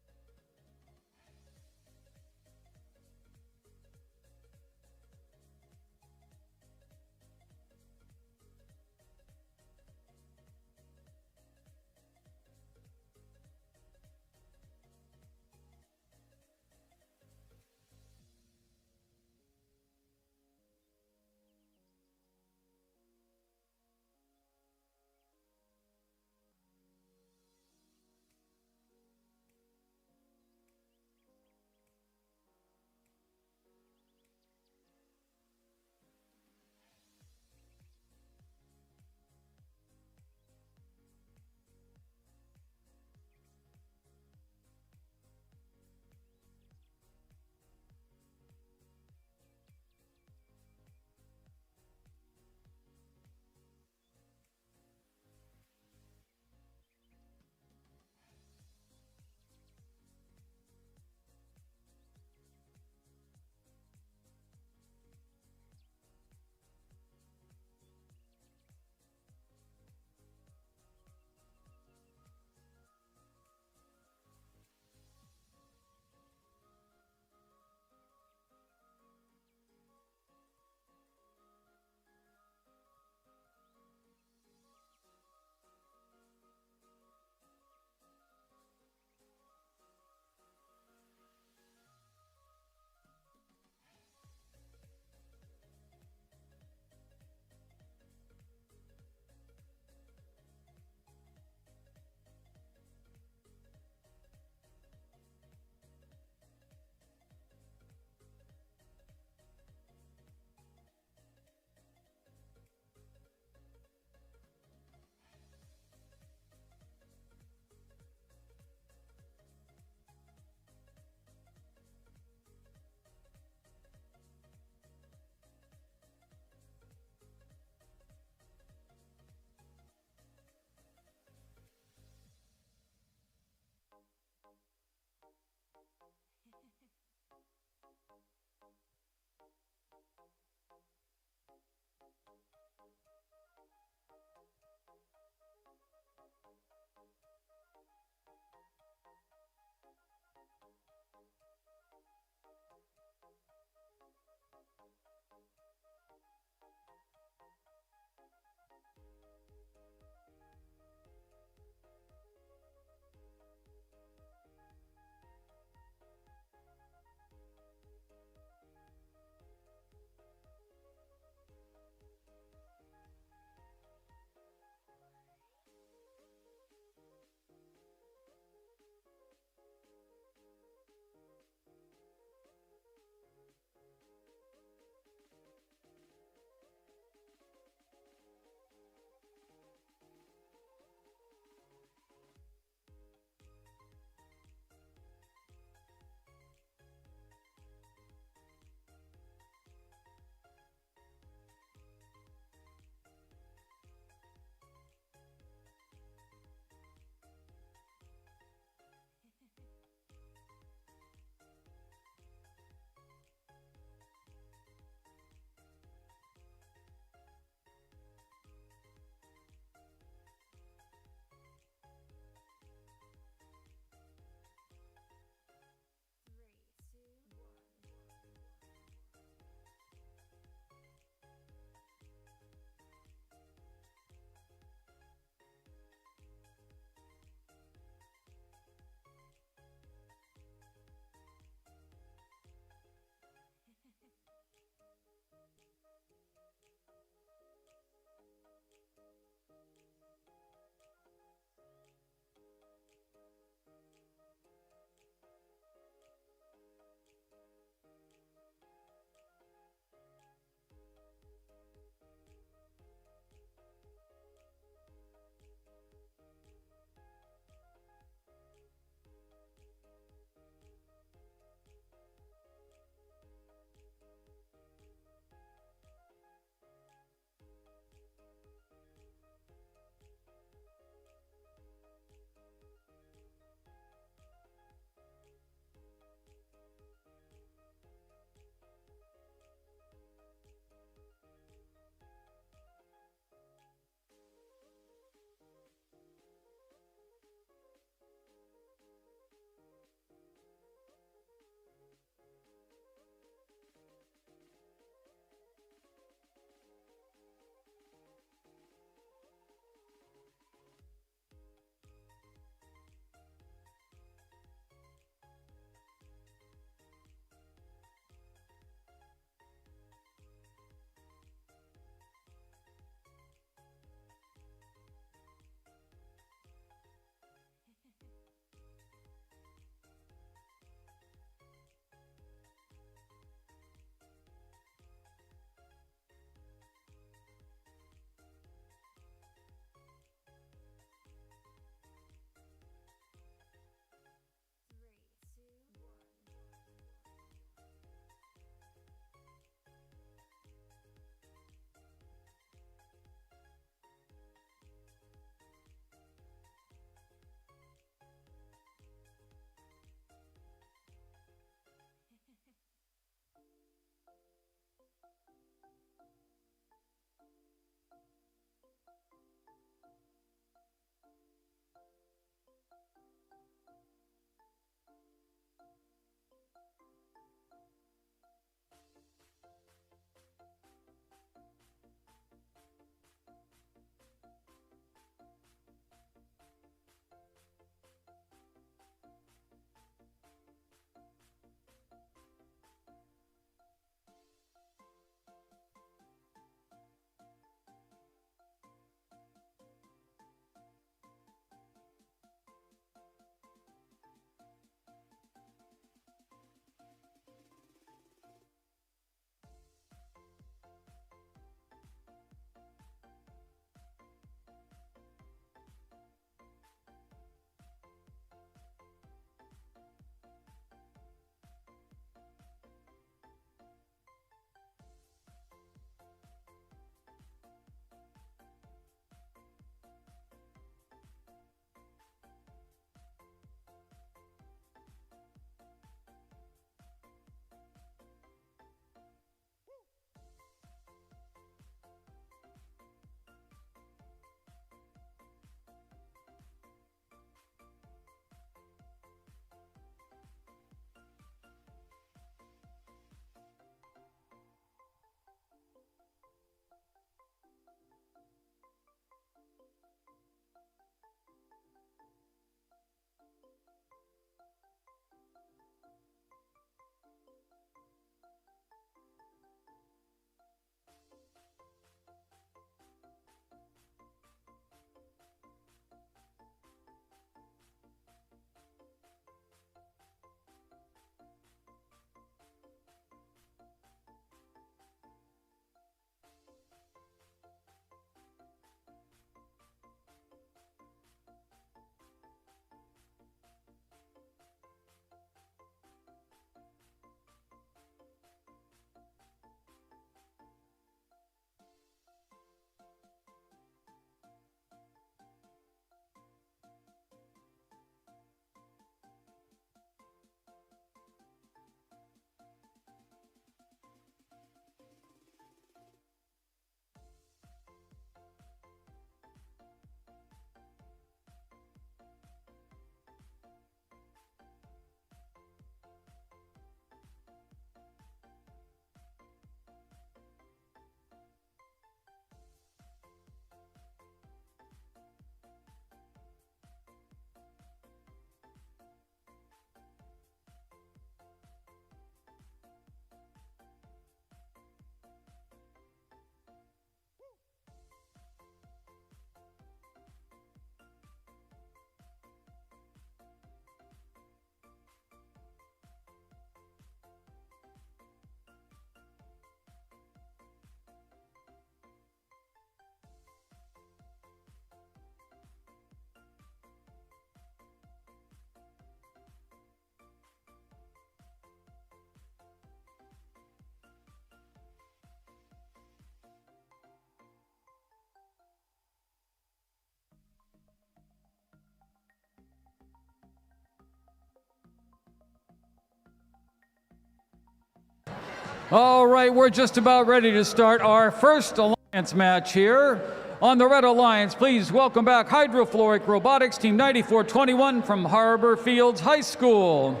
All right, we're just about ready to start our first alliance match here. On the Red Alliance, please welcome back Hydrofluoric Robotics, Team 9421 from Harbor Fields High School.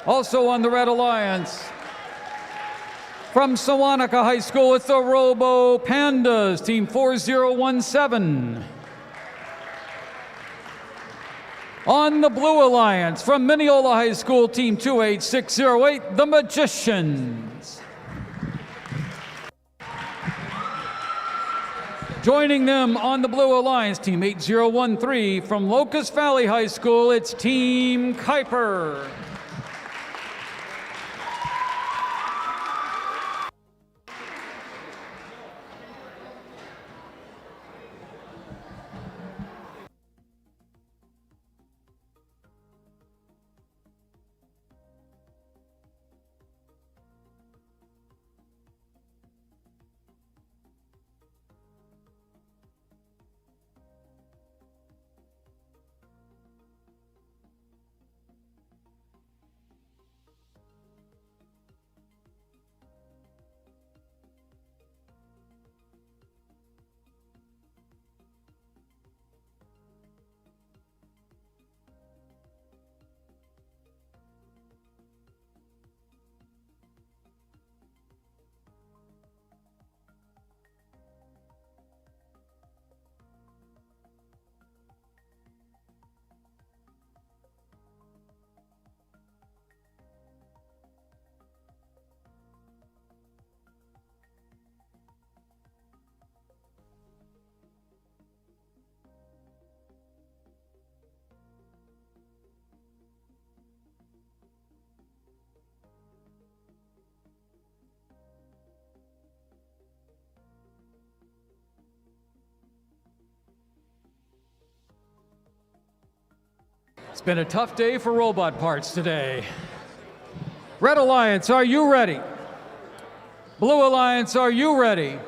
Also on the Red Alliance, from Sewanhaka High School, it's the Robo Pandas, Team 4017. On the Blue Alliance, from Mineola High School, Team 28608, the Magicians. Joining them on the Blue Alliance, Team 8013, from Locust Valley High School, it's Team Kuiper. It's been a tough day for robot parts today. Red Alliance, are you ready? Blue Alliance, are you ready?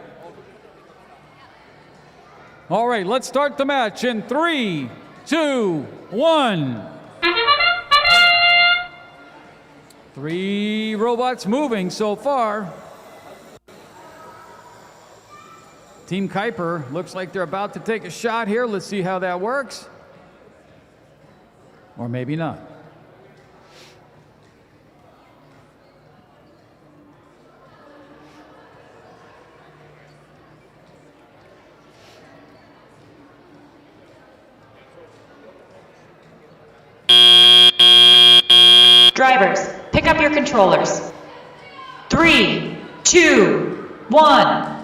All right, let's start the match in 3, 2, 1. 3 robots moving so far. Team Kuiper looks like they're about to take a shot here. Let's see how that works. Or maybe not. Drivers, pick up your controllers. 3, 2, 1.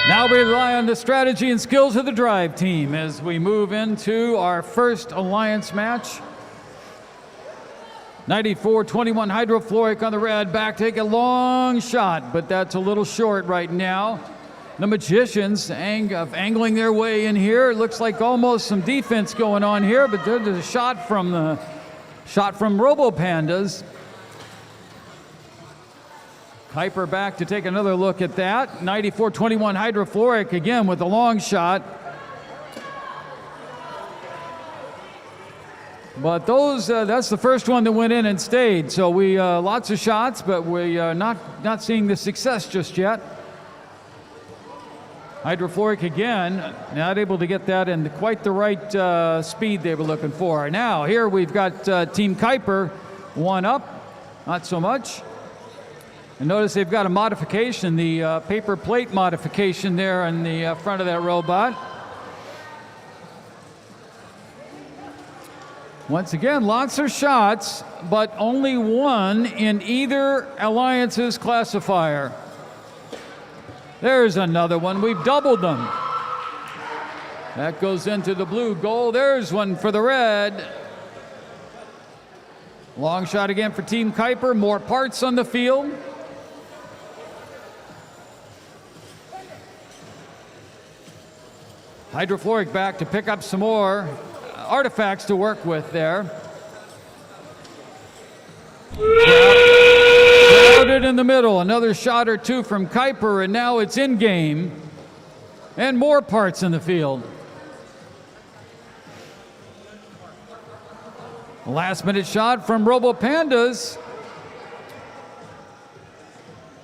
Now we rely on the strategy and skills of the drive team as we move into our first alliance match. 94-21 hydrofluoric on the red, back take a long shot, but that's a little short right now. The Magicians angling their way in here. It looks like almost some defense going on here, but there's a shot from Robo Pandas. Kuiper back to take another look at that. 94-21 hydrofluoric again with a long shot. But that's the first one that went in and stayed. So we lots of shots, but we not seeing the success just yet. Hydrofluoric again, not able to get that in quite the right speed they were looking for. Now here we've got Team Kuiper, one up, not so much. And notice they've got a modification, the paper plate modification there in the front of that robot. Once again, lots of shots, but only one in either alliance's classifier. There's another one. We've doubled them. That goes into the blue goal. There's one for the red. Long shot again for Team Kuiper. More parts on the field. Hydrofluoric back to pick up some more artifacts to work with there. Crowded in the middle, another shot or two from Kuiper, and now it's in game. And more parts in the field. Last minute shot from Robo Pandas.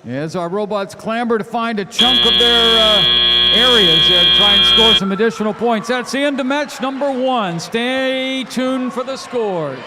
As our robots clamber to find a chunk of their areas there to try and score some additional points. That's the end of match number 1. Stay tuned for the scores.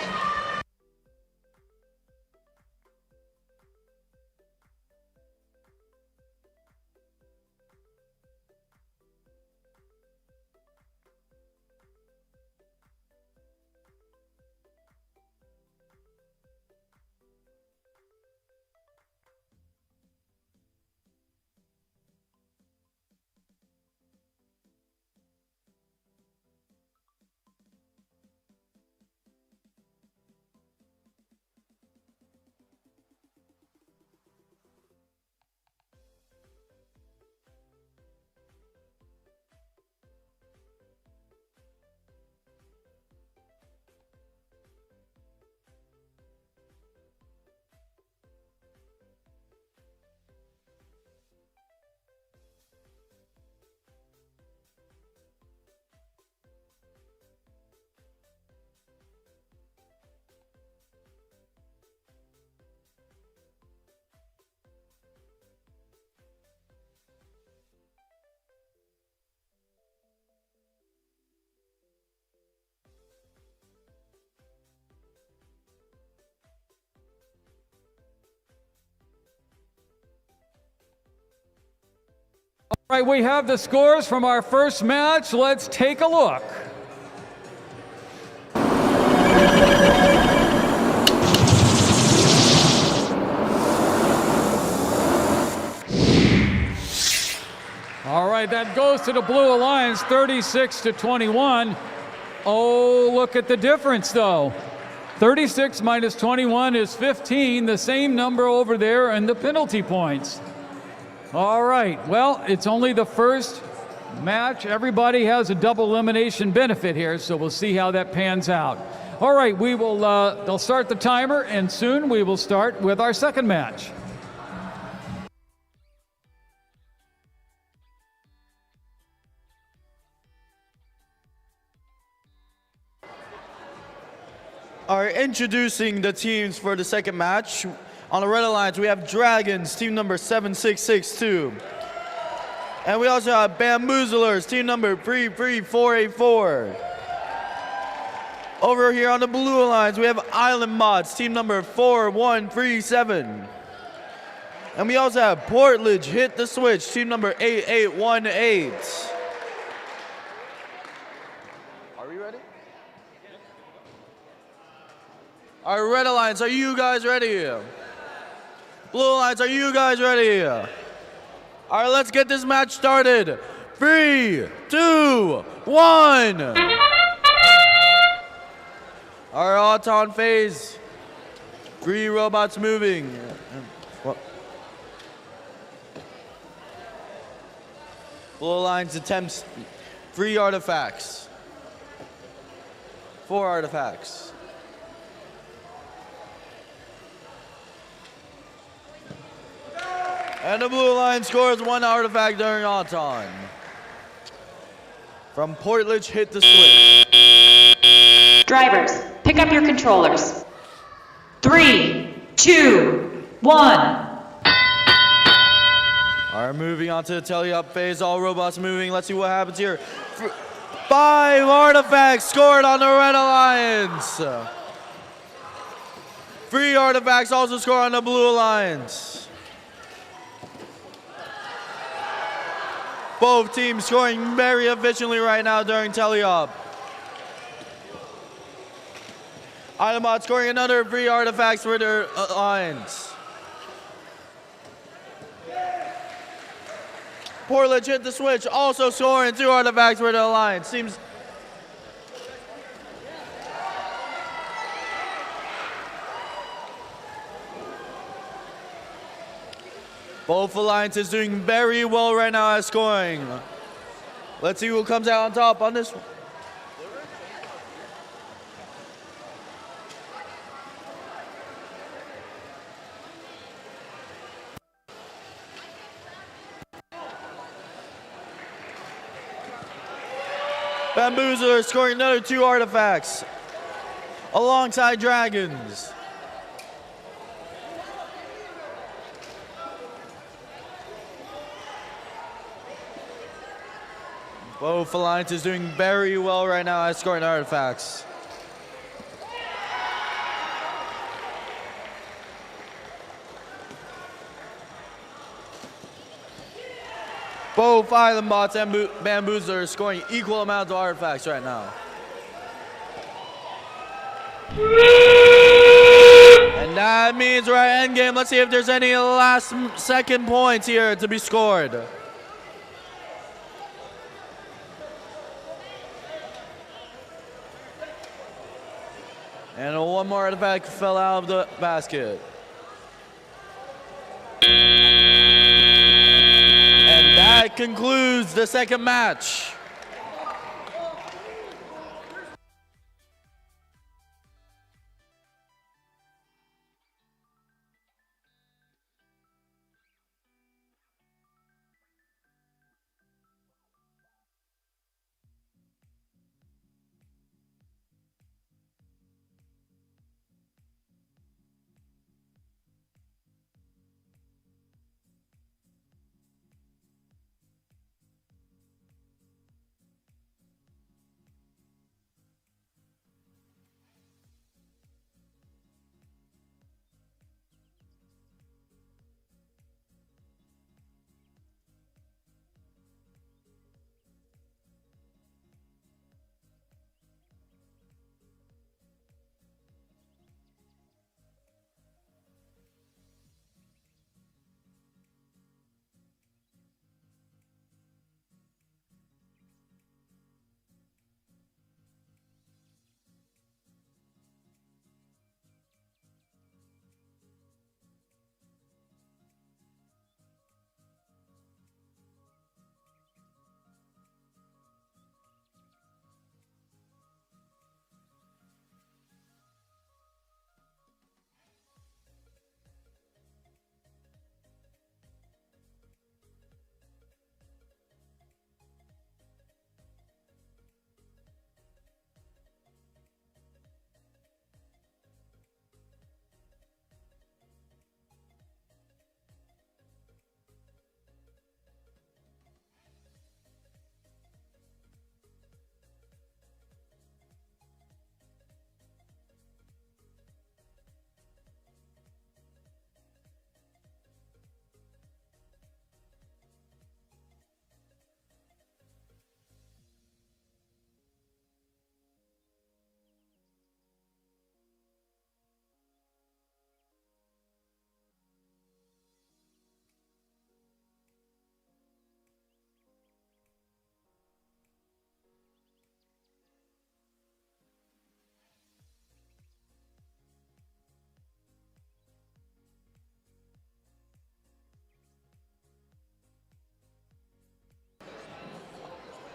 All right, we have the scores from our first match. Let's take a look. All right, that goes to the Blue Alliance, 36-21. Oh, look at the difference, though. 36 minus 21 is 15, the same number over there in the penalty points. All right, well, it's only the first match. Everybody has a double elimination benefit here, so we'll see how that pans out. All right, we will. They'll start the timer, and soon we will start with our second match. Are introducing the teams for the second match. On the red alliance, we have Dragons, team number 7662. And we also have Bamboozlers, team number 33484. Over here on the blue alliance, we have Island Mods, team number 4137. And we also have Portledge Hit the Switch, team number 8818. Are we ready? All right, Red Alliance, are you guys ready? Blue Alliance, are you guys ready? All right, let's get this match started. 3, 2, 1. All right, Auton phase. 3 robots moving. Blue Alliance attempts 3 artifacts. 4 artifacts. And the blue line scores 1 artifact during Auton. From Portledge Hit the Switch. Drivers, pick up your controllers. 3, 2, 1. All right, moving on to the tele-up phase. All robots moving. Let's see what happens here. 5 artifacts scored on the Red Alliance. 3 artifacts also scored on the Blue Alliance. Both teams scoring very efficiently right now during tele-op. Autobot scoring another 3 artifacts for their alliance. Portledge Hit the Switch, also scoring 2 artifacts for the alliance. Seems both alliances doing very well right now at scoring. Let's see who comes out on top on this one. Bamboozler scoring another 2 artifacts alongside Dragons. Both alliances doing very well right now at scoring artifacts. Both Island Bots and Bamboozler are scoring equal amounts of artifacts right now. And that means we're at endgame. Let's see if there's any last second points here to be scored. And 1 more artifact fell out of the basket. And that concludes the second match.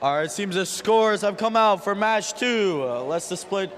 All right, it seems the scores have come out for match 2. Let's display.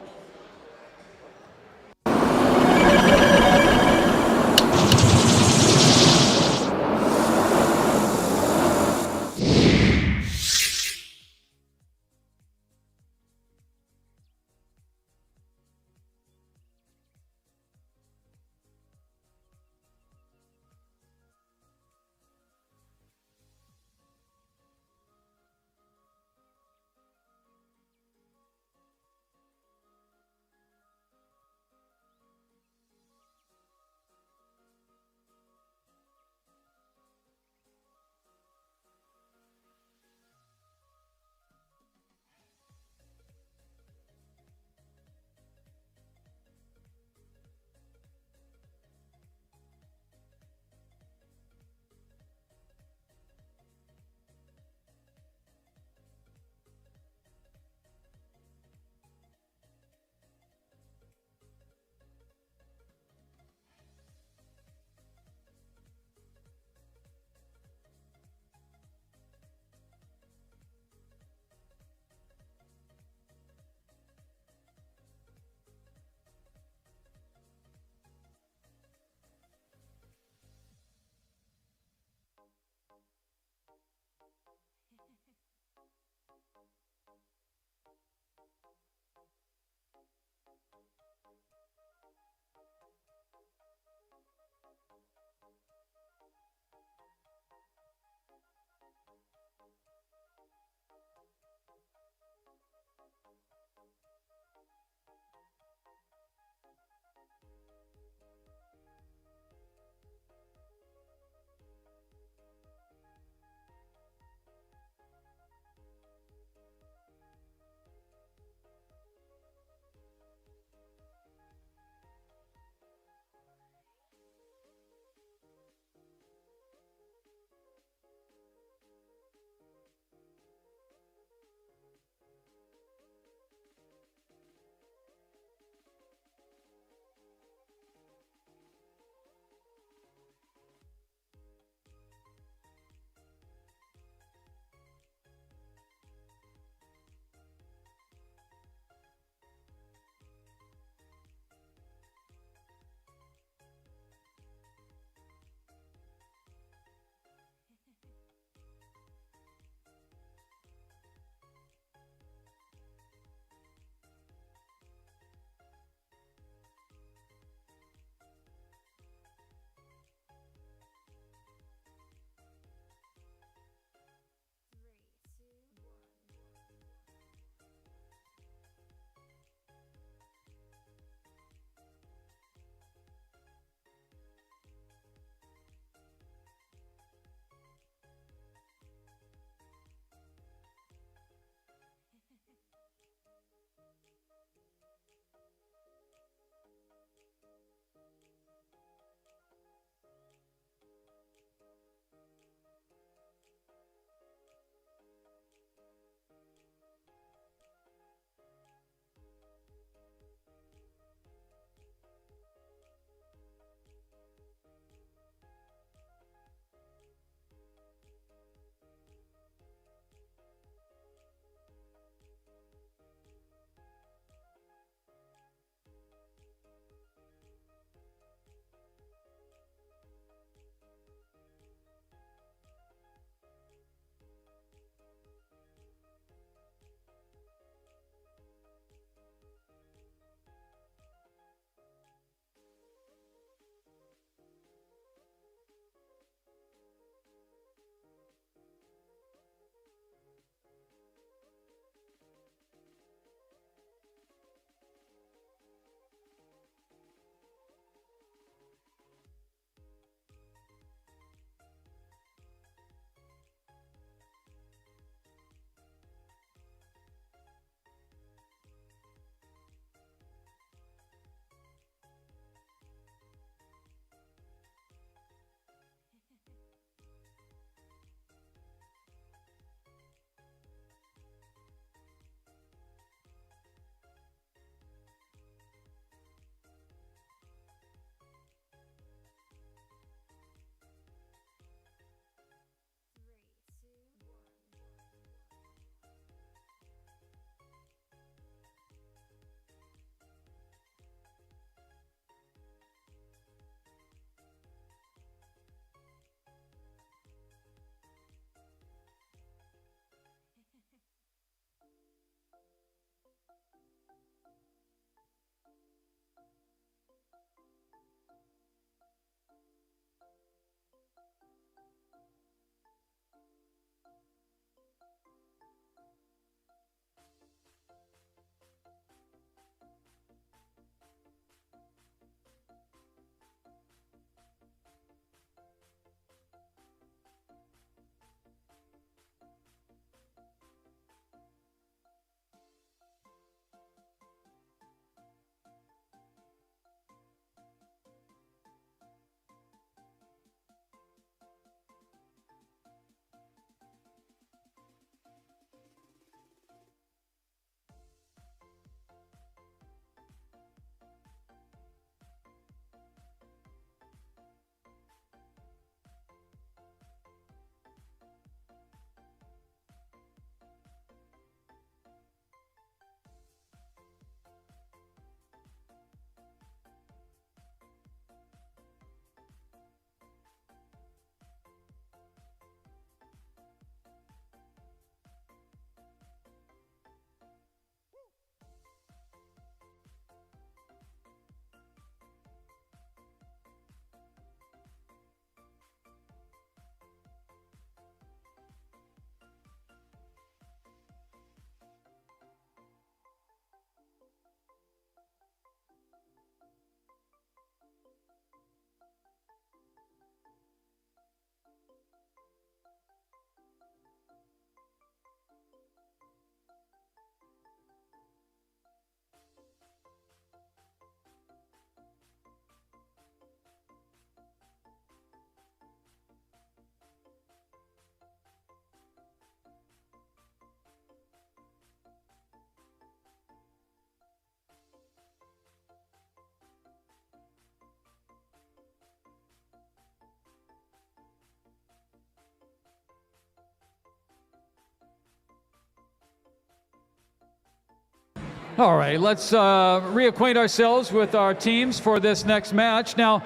All right, let's reacquaint ourselves with our teams for this next match. Now,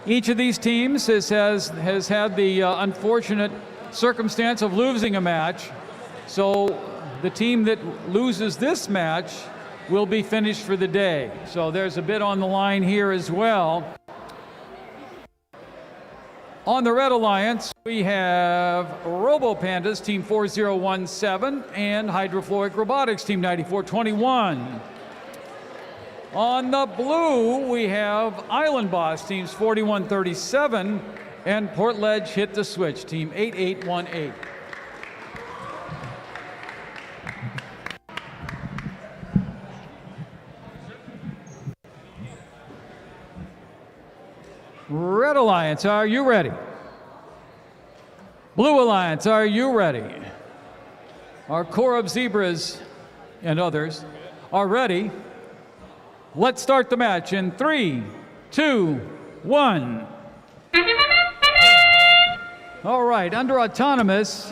each of these teams has had the unfortunate circumstance of losing a match. So the team that loses this match will be finished for the day. So there's a bit on the line here as well. On the Red Alliance, we have Robo Pandas, Team 4017, and Hydrofluoric Robotics, Team 9421. On the blue, we have Island Boss, Teams 4137, and Portledge Hit the Switch, Team 8818. Red Alliance, are you ready? Blue Alliance, are you ready? Our core of zebras and others are ready. Let's start the match in 3, 2, 1. All right, under autonomous,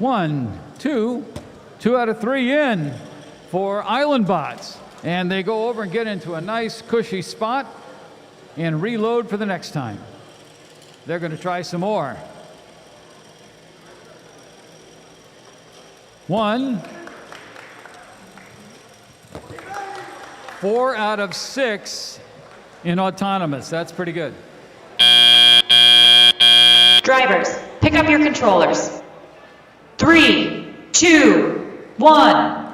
1, 2 out of 3 in for Island Bots. And they go over and get into a nice cushy spot and reload for the next time. They're going to try some more. 1. 4 out of 6 in autonomous. That's pretty good. Drivers, pick up your controllers. 3, 2, 1.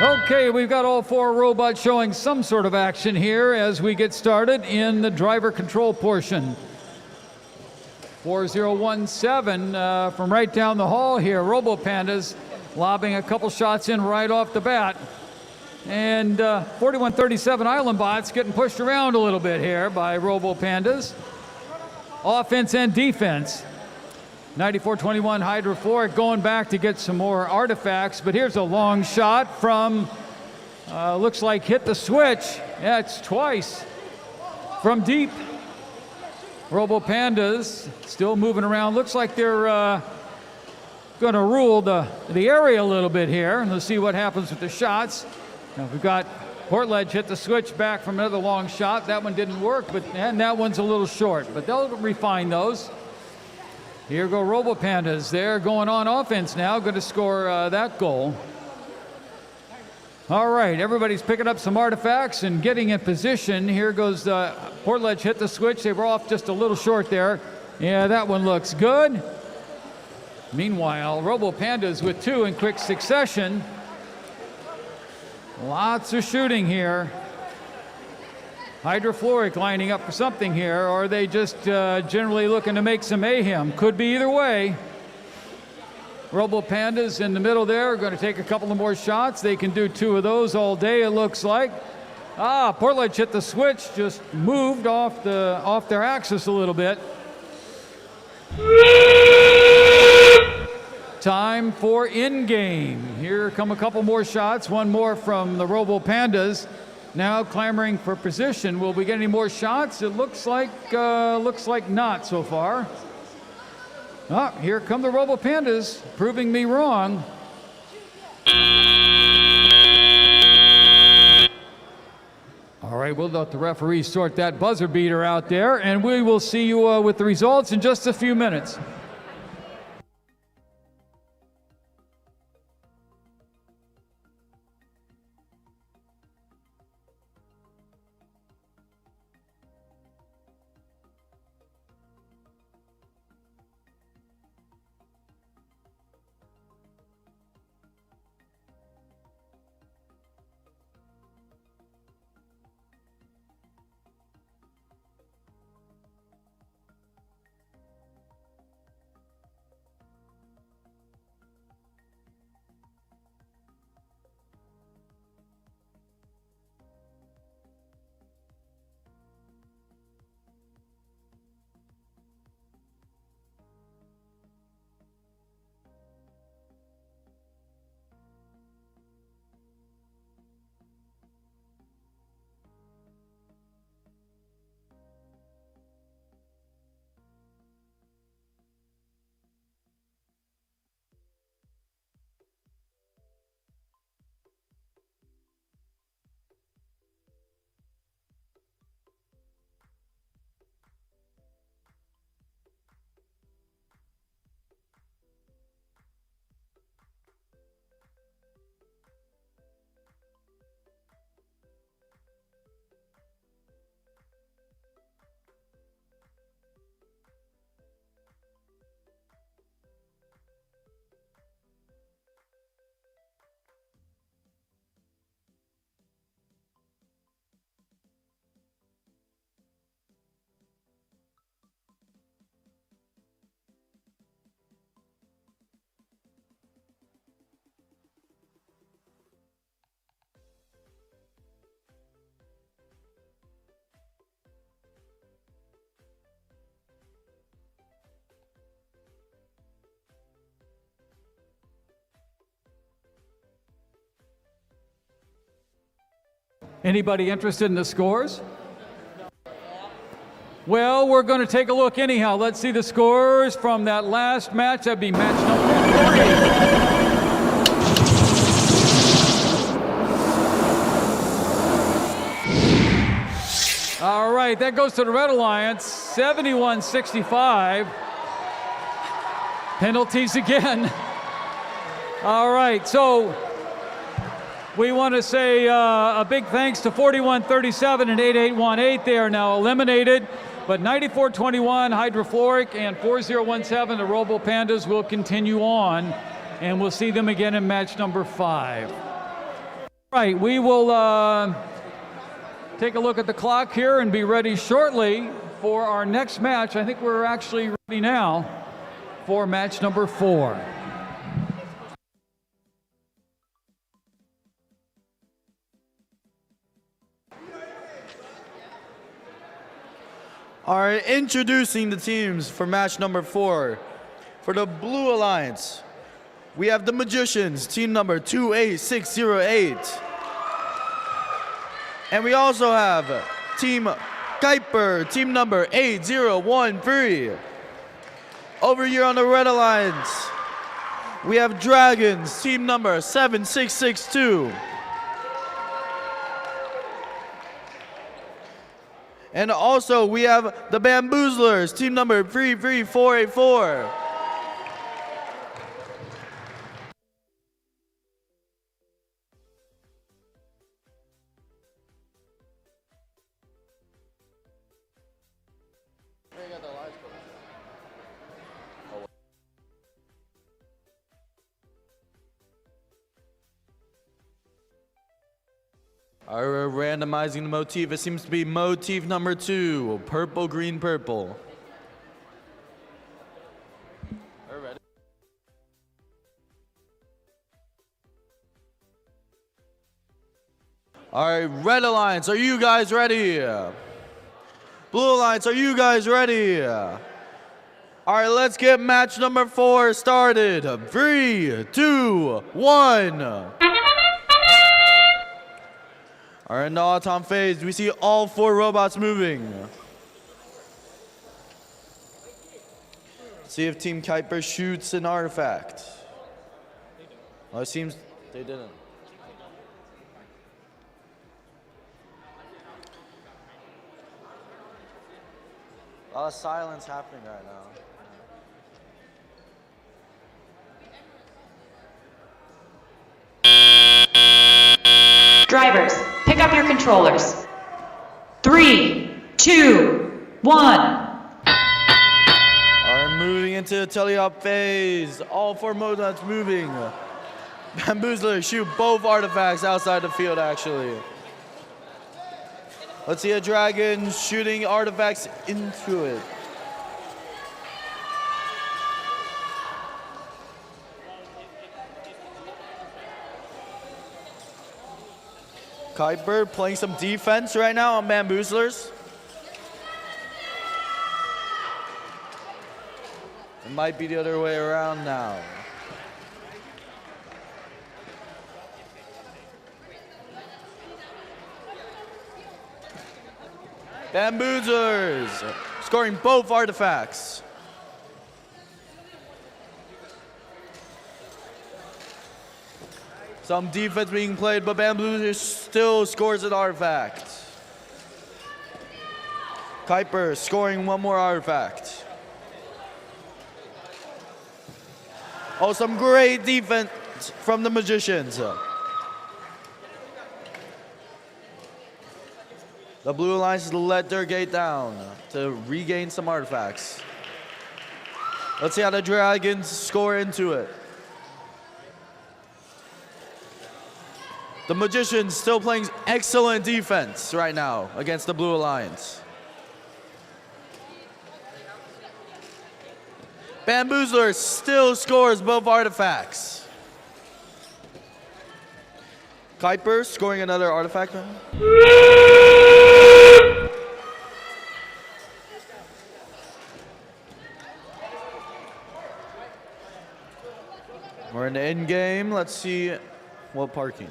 Okay, we've got all 4 robots showing some sort of action here as we get started in the driver control portion. 4017 from right down the hall here. Robo Pandas lobbing a couple shots in right off the bat. And 4137 Island Bots getting pushed around a little bit here by Robo Pandas. Offense and defense. 9421 Hydrofluoric going back to get some more artifacts, but here's a long shot from, looks like Hit the Switch. Yeah, it's twice from deep. Robo Pandas still moving around. Looks like they're going to rule the area a little bit here. And let's see what happens with the shots. Now we've got Portledge Hit the Switch back from another long shot. That one didn't work, and that one's a little short, but they'll refine those. Here go Robo Pandas. They're going on offense now, going to score that goal. All right, everybody's picking up some artifacts and getting in position. Here goes Portledge Hit the Switch. They were off just a little short there. Yeah, that one looks good. Meanwhile, Robo Pandas with 2 in quick succession. Lots of shooting here. Hydrofluoric lining up for something here, or are they just generally looking to make some mayhem? Could be either way. Robo Pandas in the middle there are going to take a couple of more shots. They can do 2 of those all day, it looks like. Portledge Hit the Switch, just moved off their axis a little bit. Time for in-game. Here come a couple more shots. One more from the Robo Pandas. Now clamoring for position. Will we get any more shots? It looks like not so far. Here come the Robo Pandas, proving me wrong. All right, we'll let the referee sort that buzzer beater out there, and we will see you with the results in just a few minutes. Anybody interested in the scores? Well, we're going to take a look anyhow. Let's see the scores from that last match. That'd be match number 3. All right, that goes to the Red Alliance, 71-65. Penalties again. All right, so we want to say a big thanks to 41-37 and 8818. They are now eliminated. But 94-21 Hydrofluoric and 4017, the Robo Pandas, will continue on, and we'll see them again in match number 5. All right, we will take a look at the clock here and be ready shortly for our next match. I think we're actually ready now for match number 4. All right, introducing the teams for match number 4. For the Blue Alliance, we have the Magicians, team number 28608. And we also have Team Kuiper, team number 8013. Over here on the Red Alliance, we have Dragons, team number 7662. And also, we have the Bamboozlers, team number 33484. We're randomizing the motif. It seems to be motif number 2, purple, green, purple. Are we ready? All right, Red Alliance, are you guys ready? Blue Alliance, are you guys ready? All right, let's get match number 4 started. 3, 2, 1. All right, in the autom phase, we see all 4 robots moving. See if Team Kuiper shoots an artifact. Oh, it seems they didn't. A lot of silence happening right now. Drivers, pick up your controllers. 3, 2, 1. Alright, moving into the teleop phase. All 4 modes moving. Bamboozler shoot both artifacts outside the field, actually. Let's see a dragon shooting artifacts into it. Kuiper playing some defense right now on Bamboozlers. It might be the other way around now. Bamboozlers scoring both artifacts. Some defense being played, but Bamboozlers still scores an artifact. Kuiper scoring one more artifact. Oh, some great defense from the Magicians. The Blue Alliance let their gate down to regain some artifacts. Let's see how the Dragons score into it. The Magicians still playing excellent defense right now against the Blue Alliance. Bamboozler still scores both artifacts. Kuiper scoring another artifact. We're in the end game. Let's see what parking.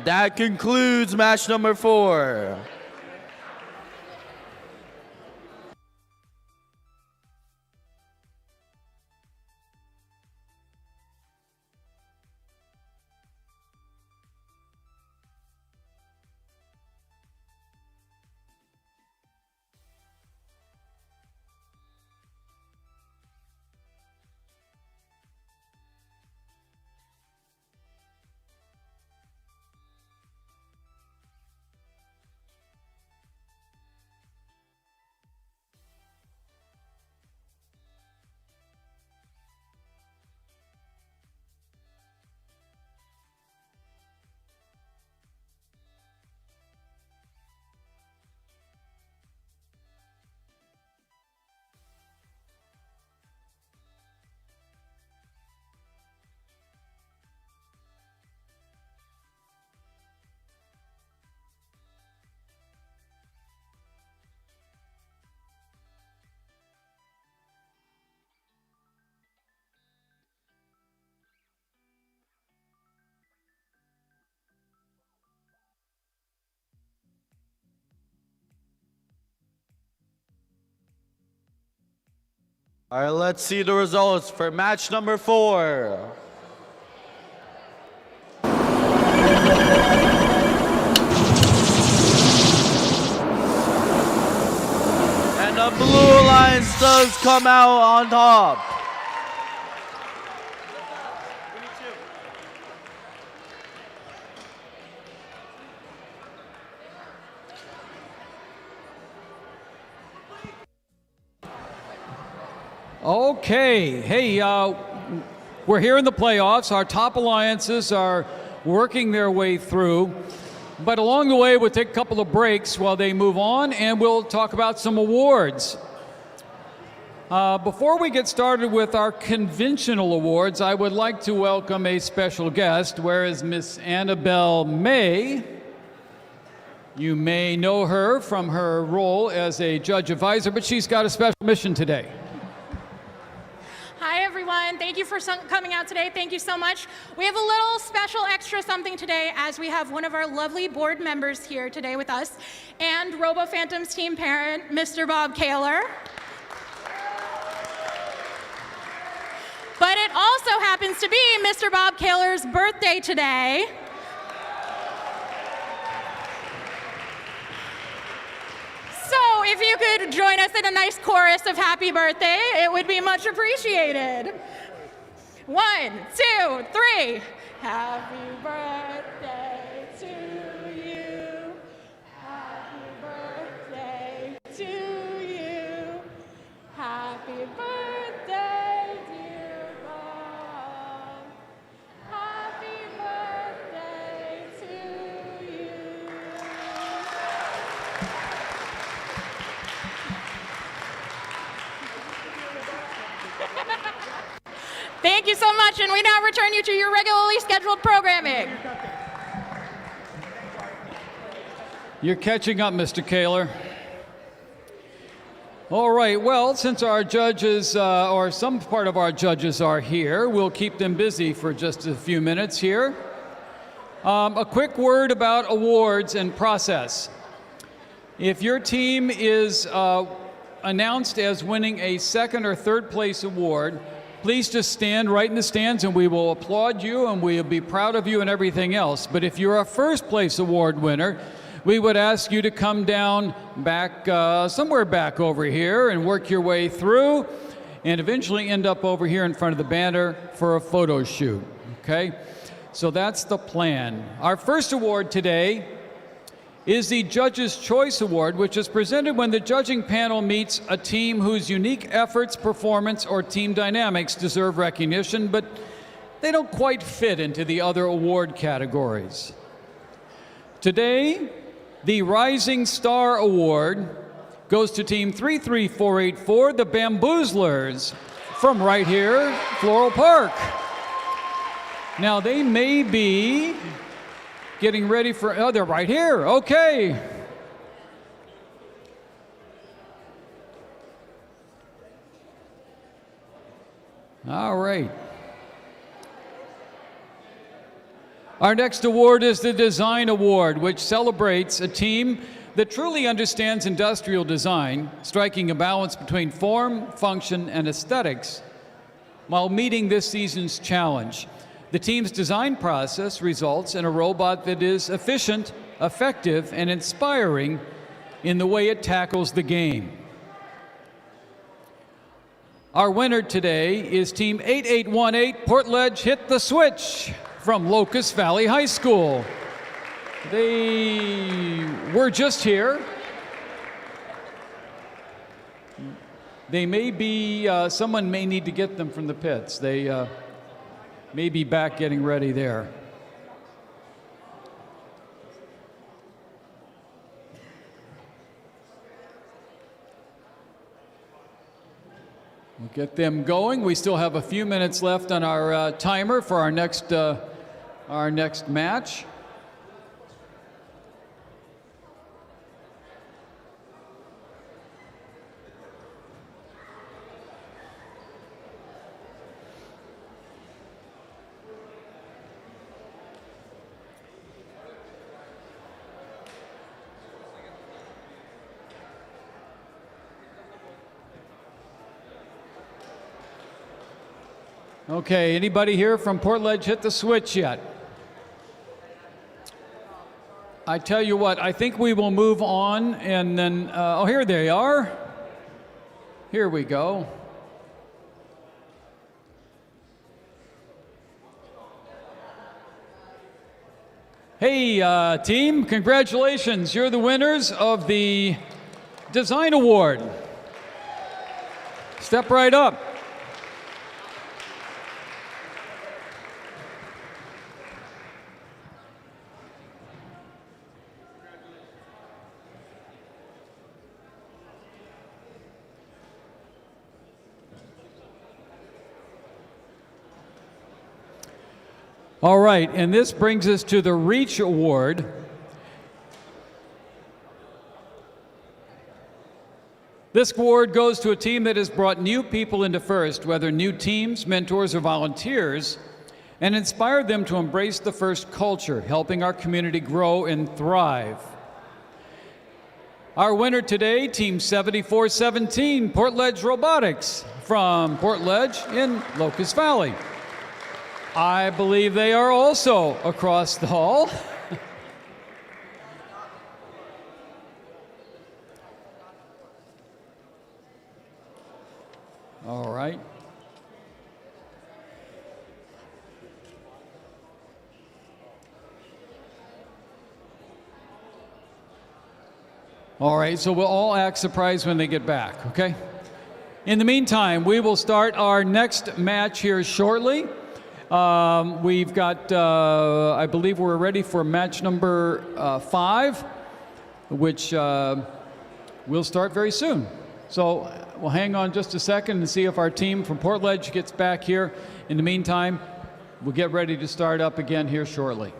And that concludes match number 4. All right, let's see the results for match number 4. And the Blue Alliance does come out on top. Okay, hey, we're here in the playoffs. Our top alliances are working their way through. But along the way, we'll take a couple of breaks while they move on, and we'll talk about some awards. Before we get started with our conventional awards, I would like to welcome a special guest, whereas Miss Annabelle May. You may know her from her role as a judge advisor, but she's got a special mission today. Hi, everyone. Thank you for coming out today. Thank you so much. We have a little special extra something today as we have one of our lovely board members here today with us and Robo Phantoms team parent, Mr. Bob Kaler. But it also happens to be Mr. Bob Kaler's birthday today. So if you could join us in a nice chorus of happy birthday, it would be much appreciated. 1, 2, 3. Happy birthday to you. Happy birthday to you. Happy birthday, dear Bob. Happy birthday to you. Thank you so much, and we now return you to your regularly scheduled programming. You're catching up, Mr. Kaler. All right, well, since our judges, or some part of our judges are here, we'll keep them busy for just a few minutes here. A quick word about awards and process. If your team is announced as winning a second or third place award, please just stand right in the stands and we will applaud you and we'll be proud of you and everything else. But if you're a first place award winner, we would ask you to come down back, somewhere back over here and work your way through and eventually end up over here in front of the banner for a photo shoot, okay? So that's the plan. Our first award today is the Judge's Choice Award, which is presented when the judging panel meets a team whose unique efforts, performance, or team dynamics deserve recognition, but they don't quite fit into the other award categories. Today, the Rising Star Award goes to Team 33484, the Bamboozlers, from right here, Floral Park. Now, they may be getting ready for, oh, they're right here, okay. All right. Our next award is the Design Award, which celebrates a team that truly understands industrial design, striking a balance between form, function, and aesthetics while meeting this season's challenge. The team's design process results in a robot that is efficient, effective, and inspiring in the way it tackles the game. Our winner today is Team 8818 Portledge Hit the Switch from Locust Valley High School. They were just here. They may be, someone may need to get them from the pits. They may be back getting ready there. We'll get them going. We still have a few minutes left on our timer for our next match. Okay, anybody here from Portledge Hit the Switch yet? I tell you what, I think we will move on and then, oh, here they are. Here we go. Hey, team, congratulations. You're the winners of the Design Award. Step right up. All right, and this brings us to the Reach Award. This award goes to a team that has brought new people into FIRST, whether new teams, mentors, or volunteers, and inspired them to embrace the FIRST culture, helping our community grow and thrive. Our winner today, Team 7417, Portledge Robotics from Portledge in Locust Valley. I believe they are also across the hall. All right. All right, so we'll all act surprised when they get back, okay? In the meantime, we will start our next match here shortly. We've got, I believe we're ready for match number 5, which will start very soon. So we'll hang on just a second and see if our team from Portledge gets back here. In the meantime, we'll get ready to start up again here shortly.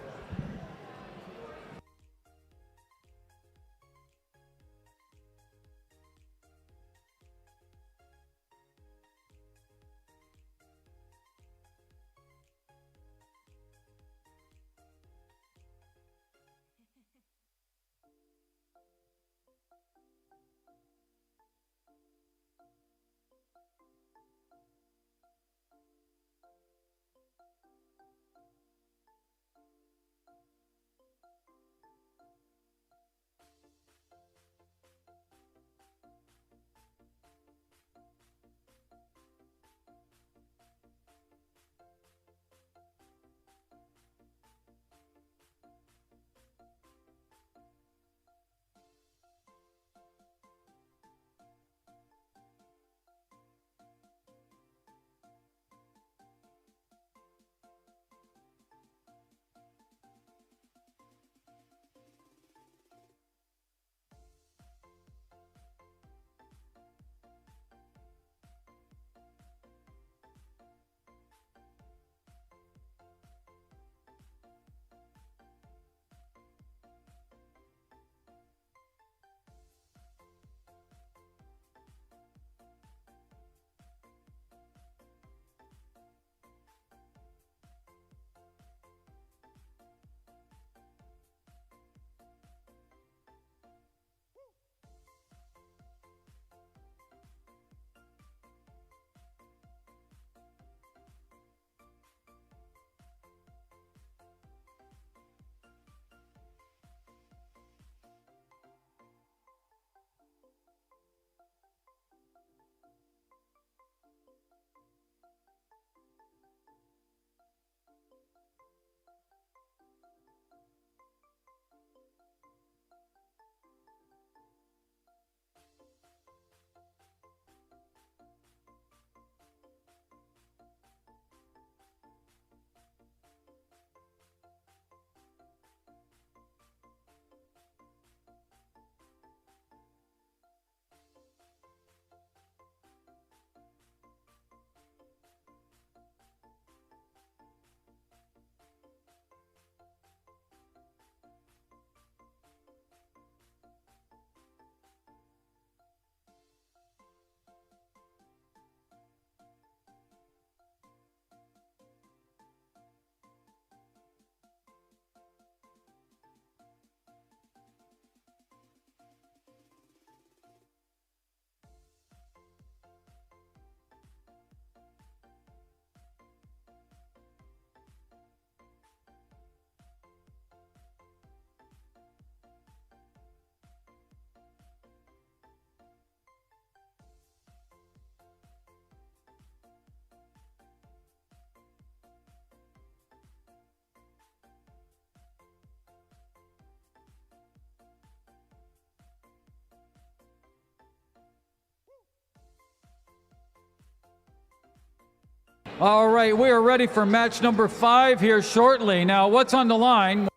All right, we are ready for match number 5 here shortly. Now, what's on the line?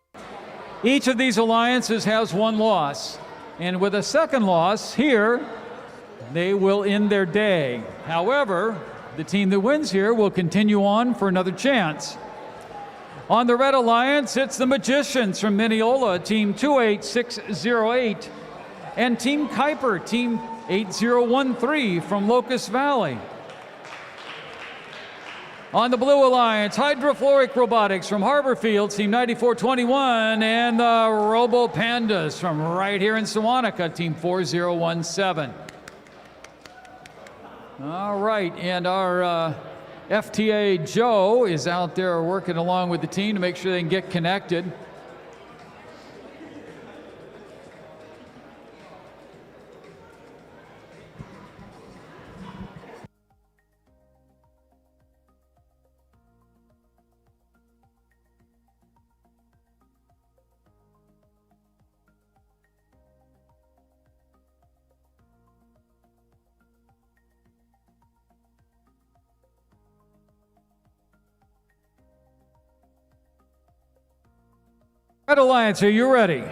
Each of these alliances has one loss. And with a second loss here, they will end their day. However, the team that wins here will continue on for another chance. On the Red Alliance, it's the Magicians from Mineola, Team 28608, and Team Kuiper, Team 8013 from Locust Valley. On the Blue Alliance, Hydrofluoric Robotics from Harborfield, Team 9421, and the Robo Pandas from right here in Sewanhaka, Team 4017. All right, and our FTA Joe is out there working along with the team to make sure they can get connected. Red Alliance, are you ready?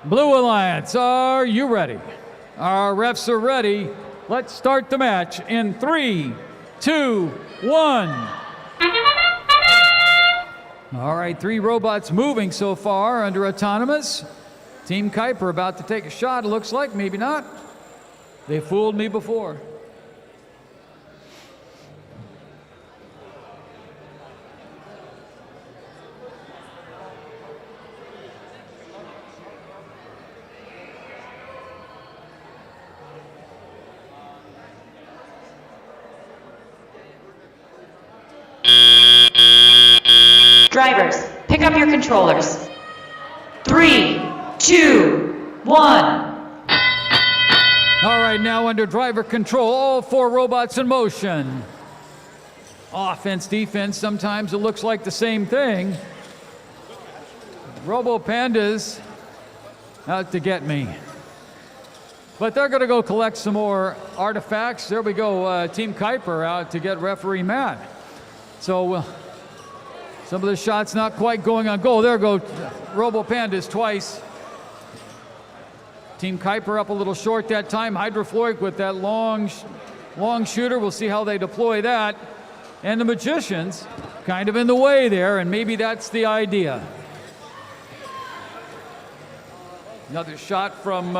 Blue Alliance, are you ready? Our refs are ready. Let's start the match in 3, 2, 1. All right, 3 robots moving so far under autonomous. Team Kuiper about to take a shot, it looks like, maybe not. They fooled me before. Drivers, pick up your controllers. 3, 2, 1. All right, now under driver control, all 4 robots in motion. Offense, defense, sometimes it looks like the same thing. Robo Pandas out to get me. But they're going to go collect some more artifacts. There we go, Team Kuiper out to get referee Matt. So some of the shots not quite going on goal. There go Robo Pandas twice. Team Kuiper up a little short that time. Hydrofluoric with that long shooter. We'll see how they deploy that. And the Magicians kind of in the way there, and maybe that's the idea. Another shot from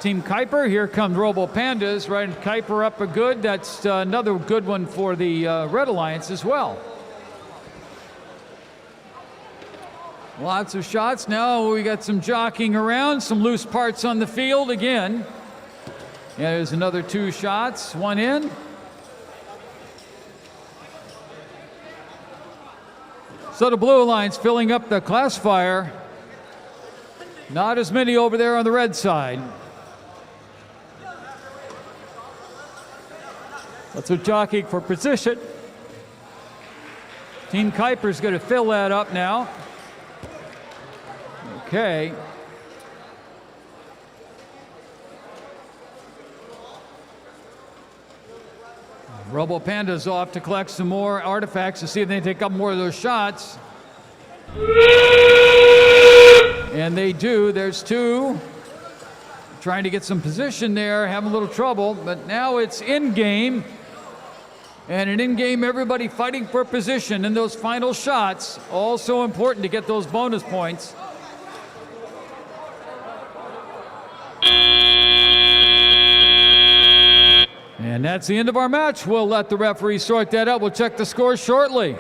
Team Kuiper. Here comes Robo Pandas. Right, Kuiper up a good. That's another good one for the Red Alliance as well. Lots of shots. Now we got some jockeying around, some loose parts on the field again. Yeah, there's another 2 shots, 1 in. So the Blue Alliance filling up the classifier. Not as many over there on the red side. That's a jockeying for position. Team Kuiper's going to fill that up now. Okay. Robo Panda's off to collect some more artifacts to see if they take up more of those shots. And they do. There's 2. Trying to get some position there, having a little trouble, but now it's in-game. And an in-game, everybody fighting for position in those final shots. Also important to get those bonus points. And that's the end of our match. We'll let the referee sort that out. We'll check the score shortly.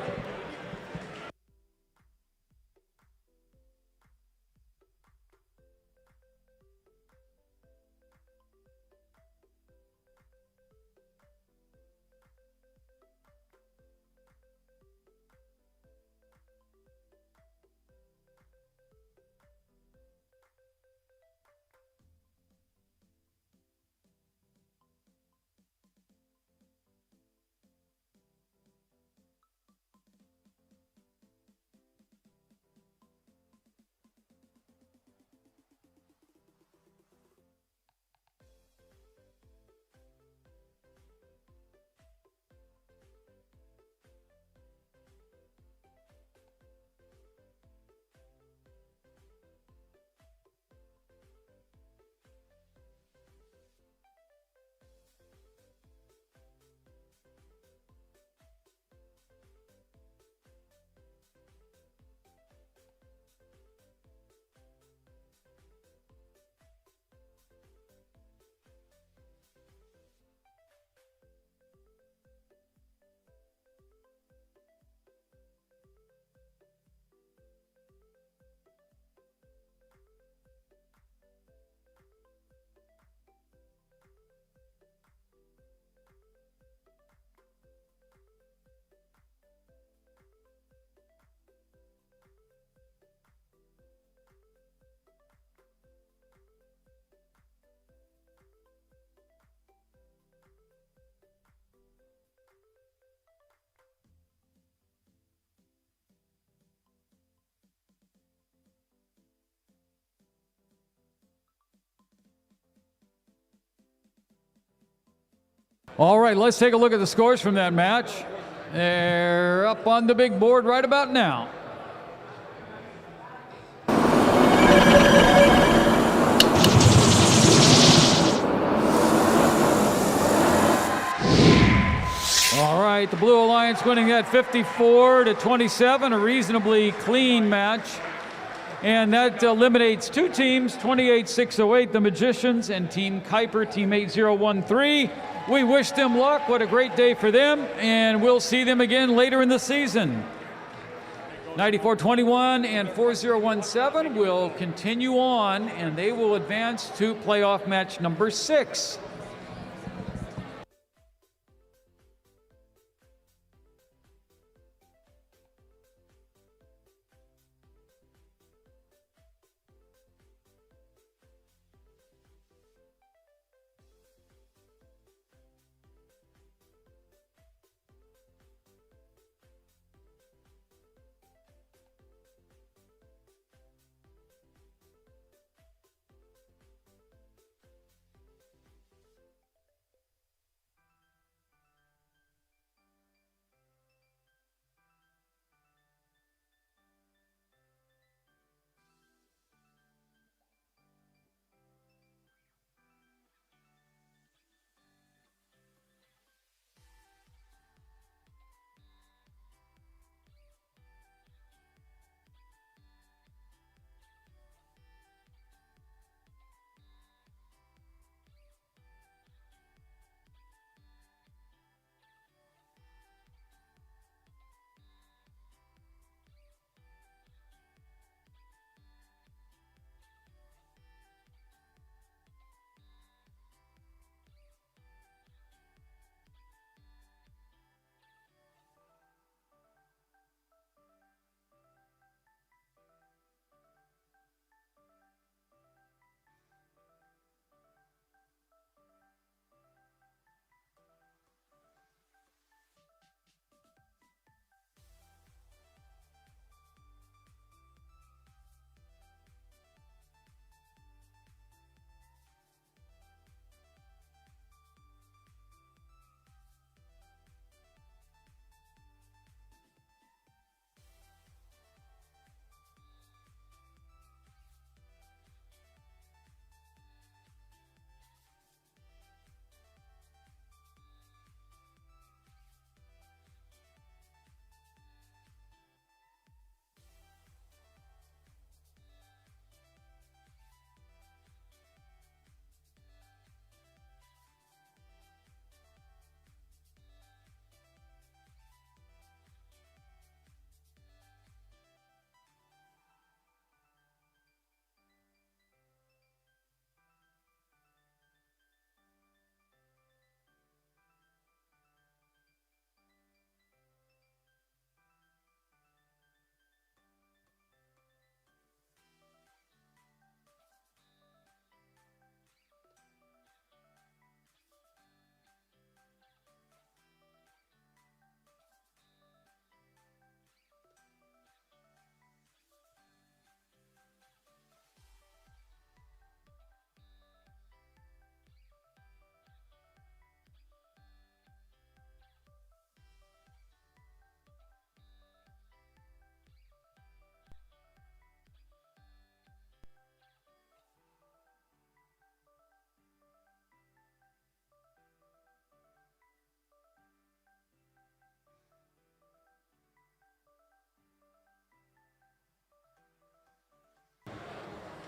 All right, let's take a look at the scores from that match. They're up on the big board right about now. All right, the Blue Alliance winning that 54-27, a reasonably clean match. And that eliminates two teams, 28-608, the Magicians and Team Kuiper, Team 8013. We wish them luck. What a great day for them, and we'll see them again later in the season. 94-21 and 4017 will continue on, and they will advance to playoff match number 6.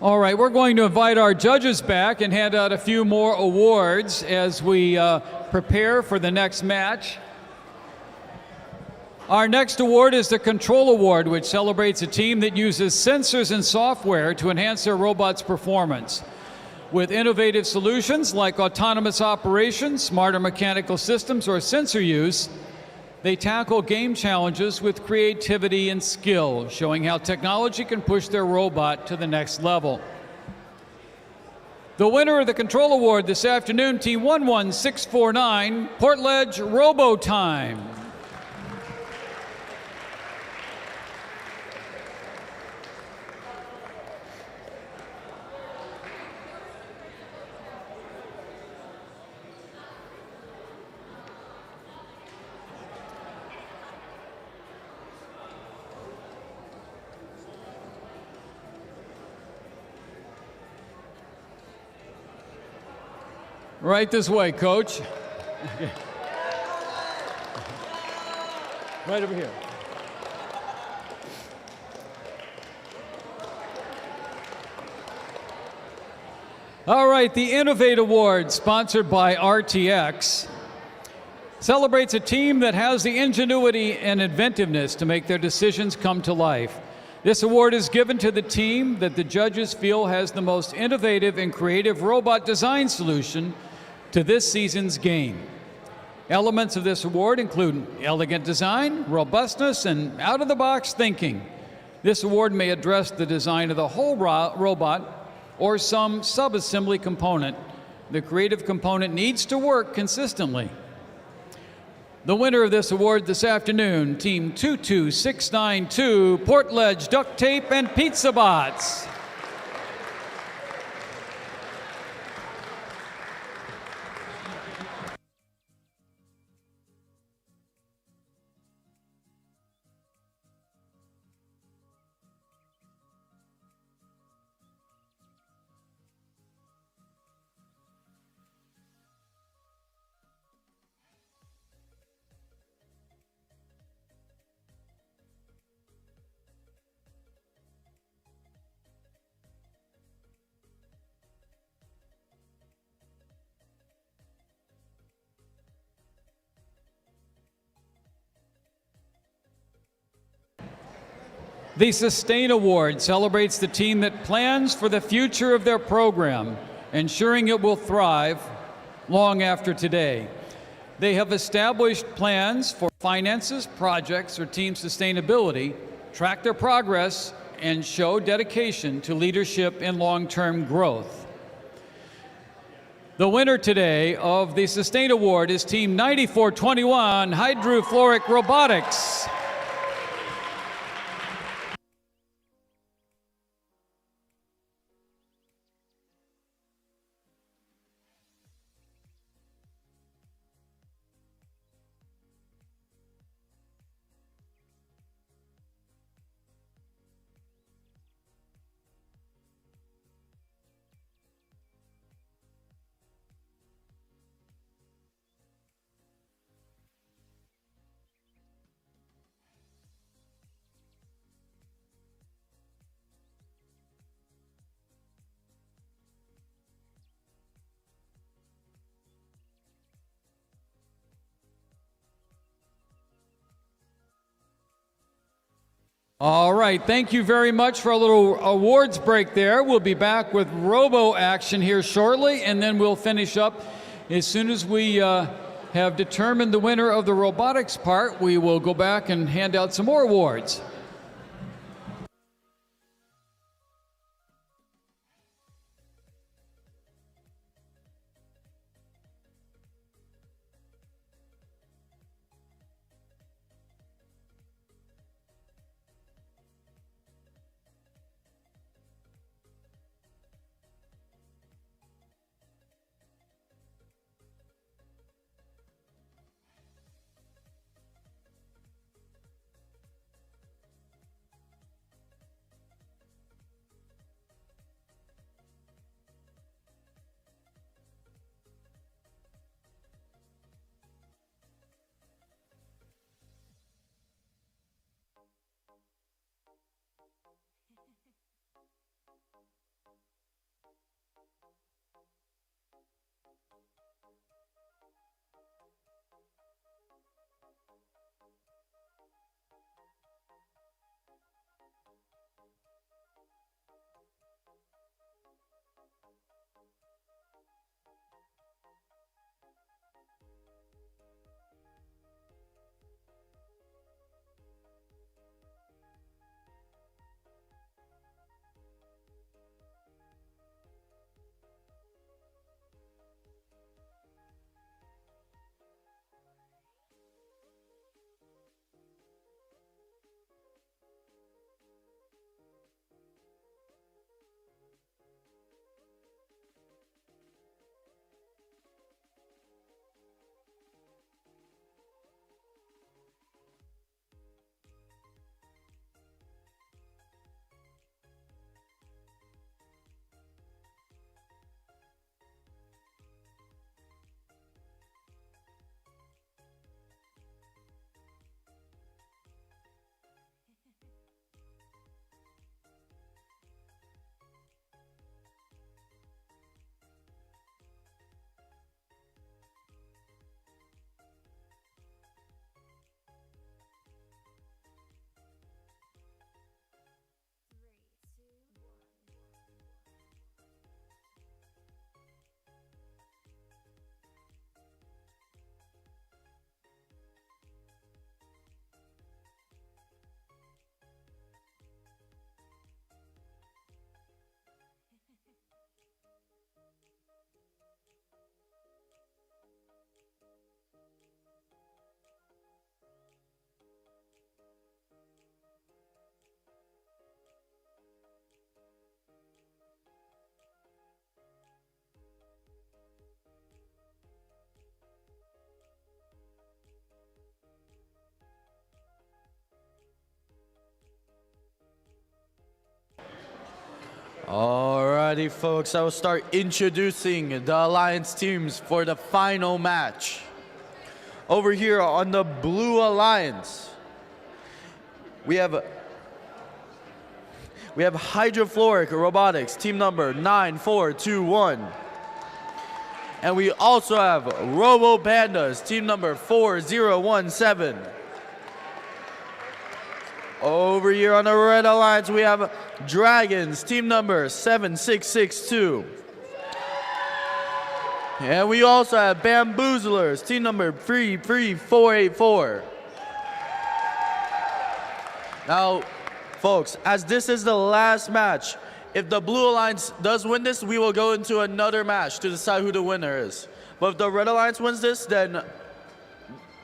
All right, we're going to invite our judges back and hand out a few more awards as we prepare for the next match. Our next award is the Control Award, which celebrates a team that uses sensors and software to enhance their robot's performance. With innovative solutions like autonomous operations, smarter mechanical systems, or sensor use, they tackle game challenges with creativity and skill, showing how technology can push their robot to the next level. The winner of the Control Award this afternoon, Team 11649, Portledge Robo Time. Right this way, Coach. Okay. Right over here. All right, the Innovate Award, sponsored by RTX, celebrates a team that has the ingenuity and inventiveness to make their decisions come to life. This award is given to the team that the judges feel has the most innovative and creative robot design solution to this season's game. Elements of this award include elegant design, robustness, and out-of-the-box thinking. This award may address the design of the whole robot or some sub-assembly component. The creative component needs to work consistently. The winner of this award this afternoon, Team 22692, Portledge Duct Tape and Pizza Bots. The Sustain Award celebrates the team that plans for the future of their program, ensuring it will thrive long after today. They have established plans for finances, projects, or team sustainability, track their progress, and show dedication to leadership and long-term growth. The winner today of the Sustain Award is Team 9421, Hydrofluoric Robotics. All right, thank you very much for a little awards break there. We'll be back with robo action here shortly, and then we'll finish up as soon as we have determined the winner of the robotics part. We will go back and hand out some more awards. Alrighty, folks, I will start introducing the Alliance teams for the final match. Over here on the Blue Alliance, we have Hydrofluoric Robotics, team number 9421. And we also have Robo Pandas, team number 4017. Over here on the Red Alliance, we have Dragons, team number 7662. And we also have Bamboozlers, team number 33484. Now, folks, as this is the last match, if the Blue Alliance does win this, we will go into another match to decide who the winner is. But if the Red Alliance wins this, then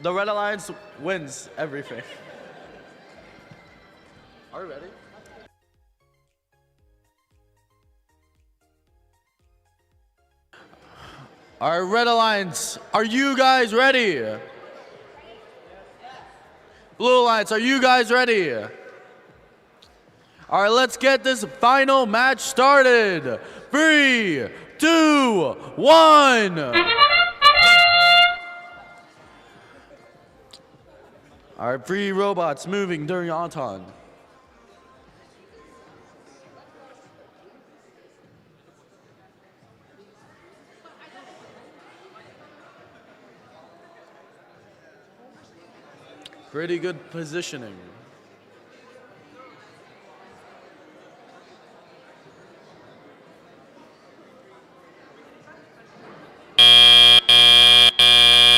the Red Alliance wins everything. Are we ready? Our Red Alliance, are you guys ready? Blue Alliance, are you guys ready? All right, let's get this final match started. 3, 2, 1. Our 3 robots moving during Anton. Pretty good positioning.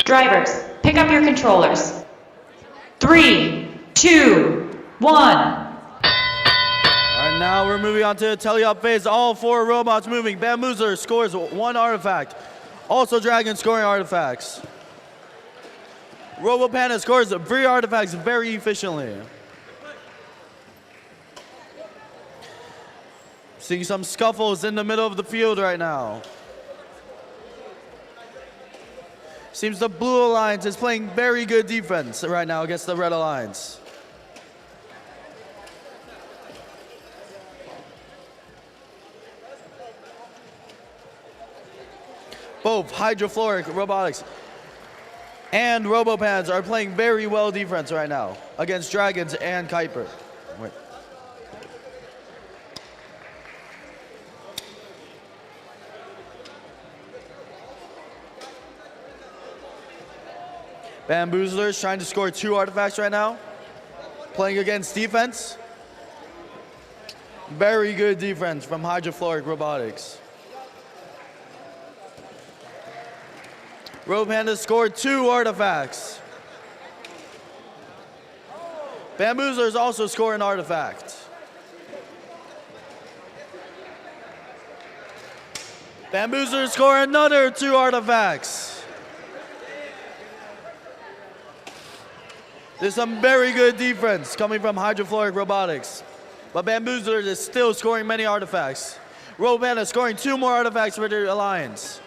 Drivers, pick up your controllers. 3, 2, 1. All right, now we're moving on to the teleop phase. All 4 robots moving. Bamboozler scores 1 artifact. Also Dragon scoring artifacts. Robo Panda scores 3 artifacts very efficiently. Seeing some scuffles in the middle of the field right now. Seems the Blue Alliance is playing very good defense right now against the Red Alliance. Both Hydrofluoric Robotics and RoboPans are playing very well defense right now against Dragons and Kuiper. Wait. Bamboozlers trying to score 2 artifacts right now. Playing against defense. Very good defense from Hydrofluoric Robotics. RoboPanda scored 2 artifacts. Bamboozlers also score an artifact. Bamboozlers score another 2 artifacts. There's some very good defense coming from Hydrofluoric Robotics. But Bamboozlers is still scoring many artifacts. RoboPanda scoring 2 more artifacts for their alliance.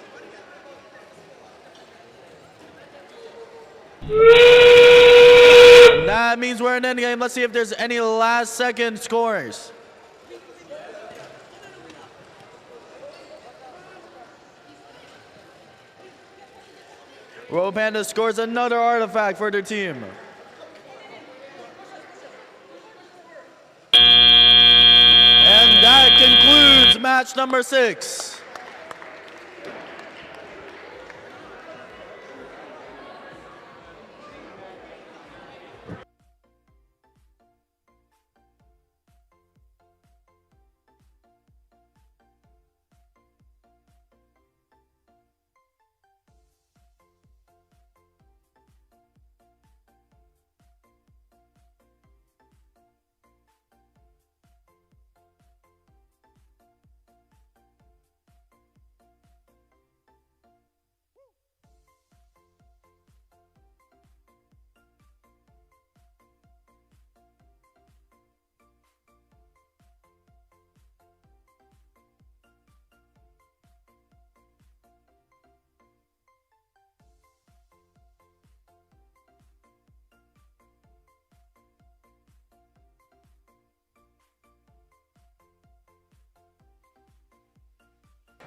That means we're in endgame. Let's see if there's any last second scores. RoboPanda scores another artifact for their team. And that concludes match number 6.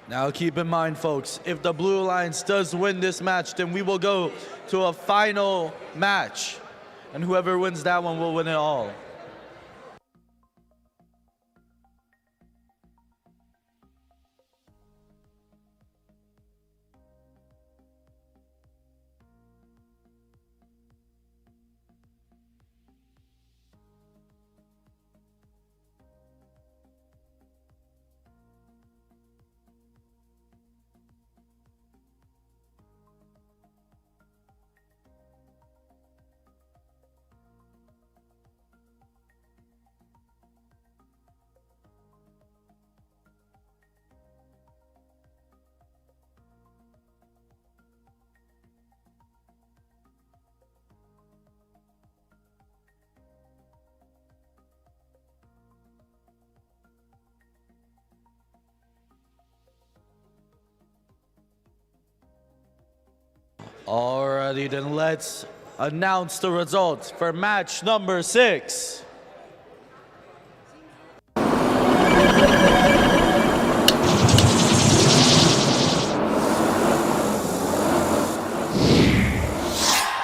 Now keep in mind, folks, if the Blue Alliance does win this match, then we will go to a final match. And whoever wins that one will win it all. Alrighty, then let's announce the results for match number 6.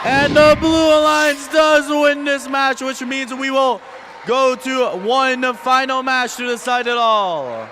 And the Blue Alliance does win this match, which means we will go to one final match to decide it all.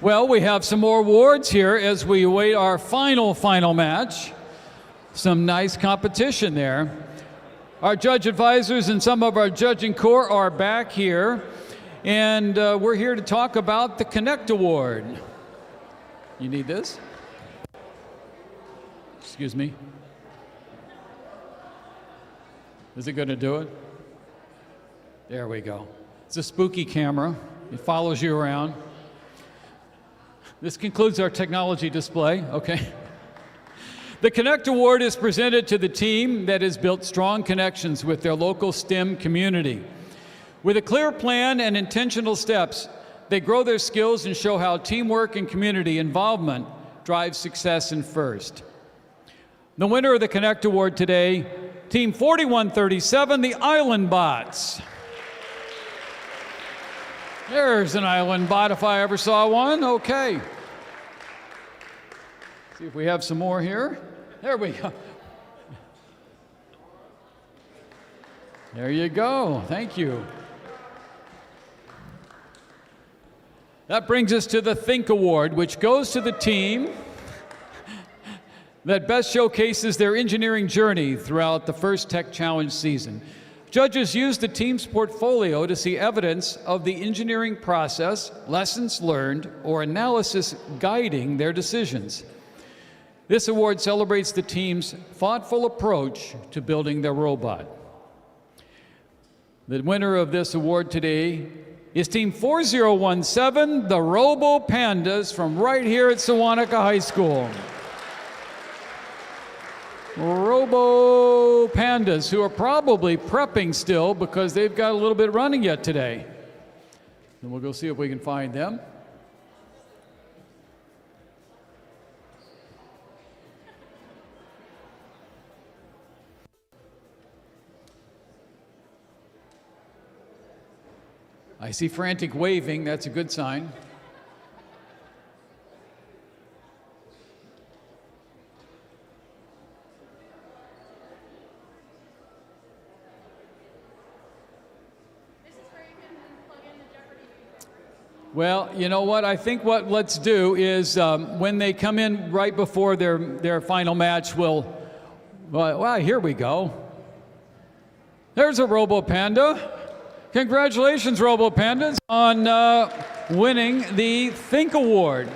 Well, we have some more awards here as we await our final match. Some nice competition there. Our judge advisors and some of our judging corps are back here, and we're here to talk about the Connect Award. You need this? Excuse me. Is it going to do it? There we go. It's a spooky camera. It follows you around. This concludes our technology display, okay? The Connect Award is presented to the team that has built strong connections with their local STEM community. With a clear plan and intentional steps, they grow their skills and show how teamwork and community involvement drive success in FIRST. The winner of the Connect Award today, Team 4137, the Island Bots. There's an island bot if I ever saw one. Okay. See if we have some more here. There we go. There you go. Thank you. That brings us to the Think Award, which goes to the team that best showcases their engineering journey throughout the FIRST Tech Challenge season. Judges use the team's portfolio to see evidence of the engineering process, lessons learned, or analysis guiding their decisions. This award celebrates the team's thoughtful approach to building their robot. The winner of this award today is Team 4017, the Robo Pandas from right here at Sewanhaka High School. Robo Pandas, who are probably prepping still because they've got a little bit running yet today. And we'll go see if we can find them. I see frantic waving. That's a good sign. Well, you know what? I think what let's do is when they come in right before their final match, well, here we go. There's a Robo Panda. Congratulations, Robo Pandas, on winning the Think Award.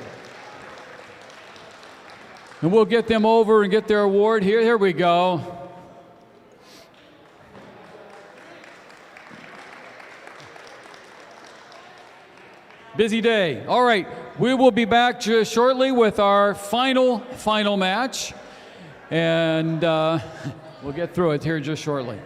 And we'll get them over and get their award here. Here we go. Busy day. All right, we will be back just shortly with our final match. And we'll get through it here just shortly.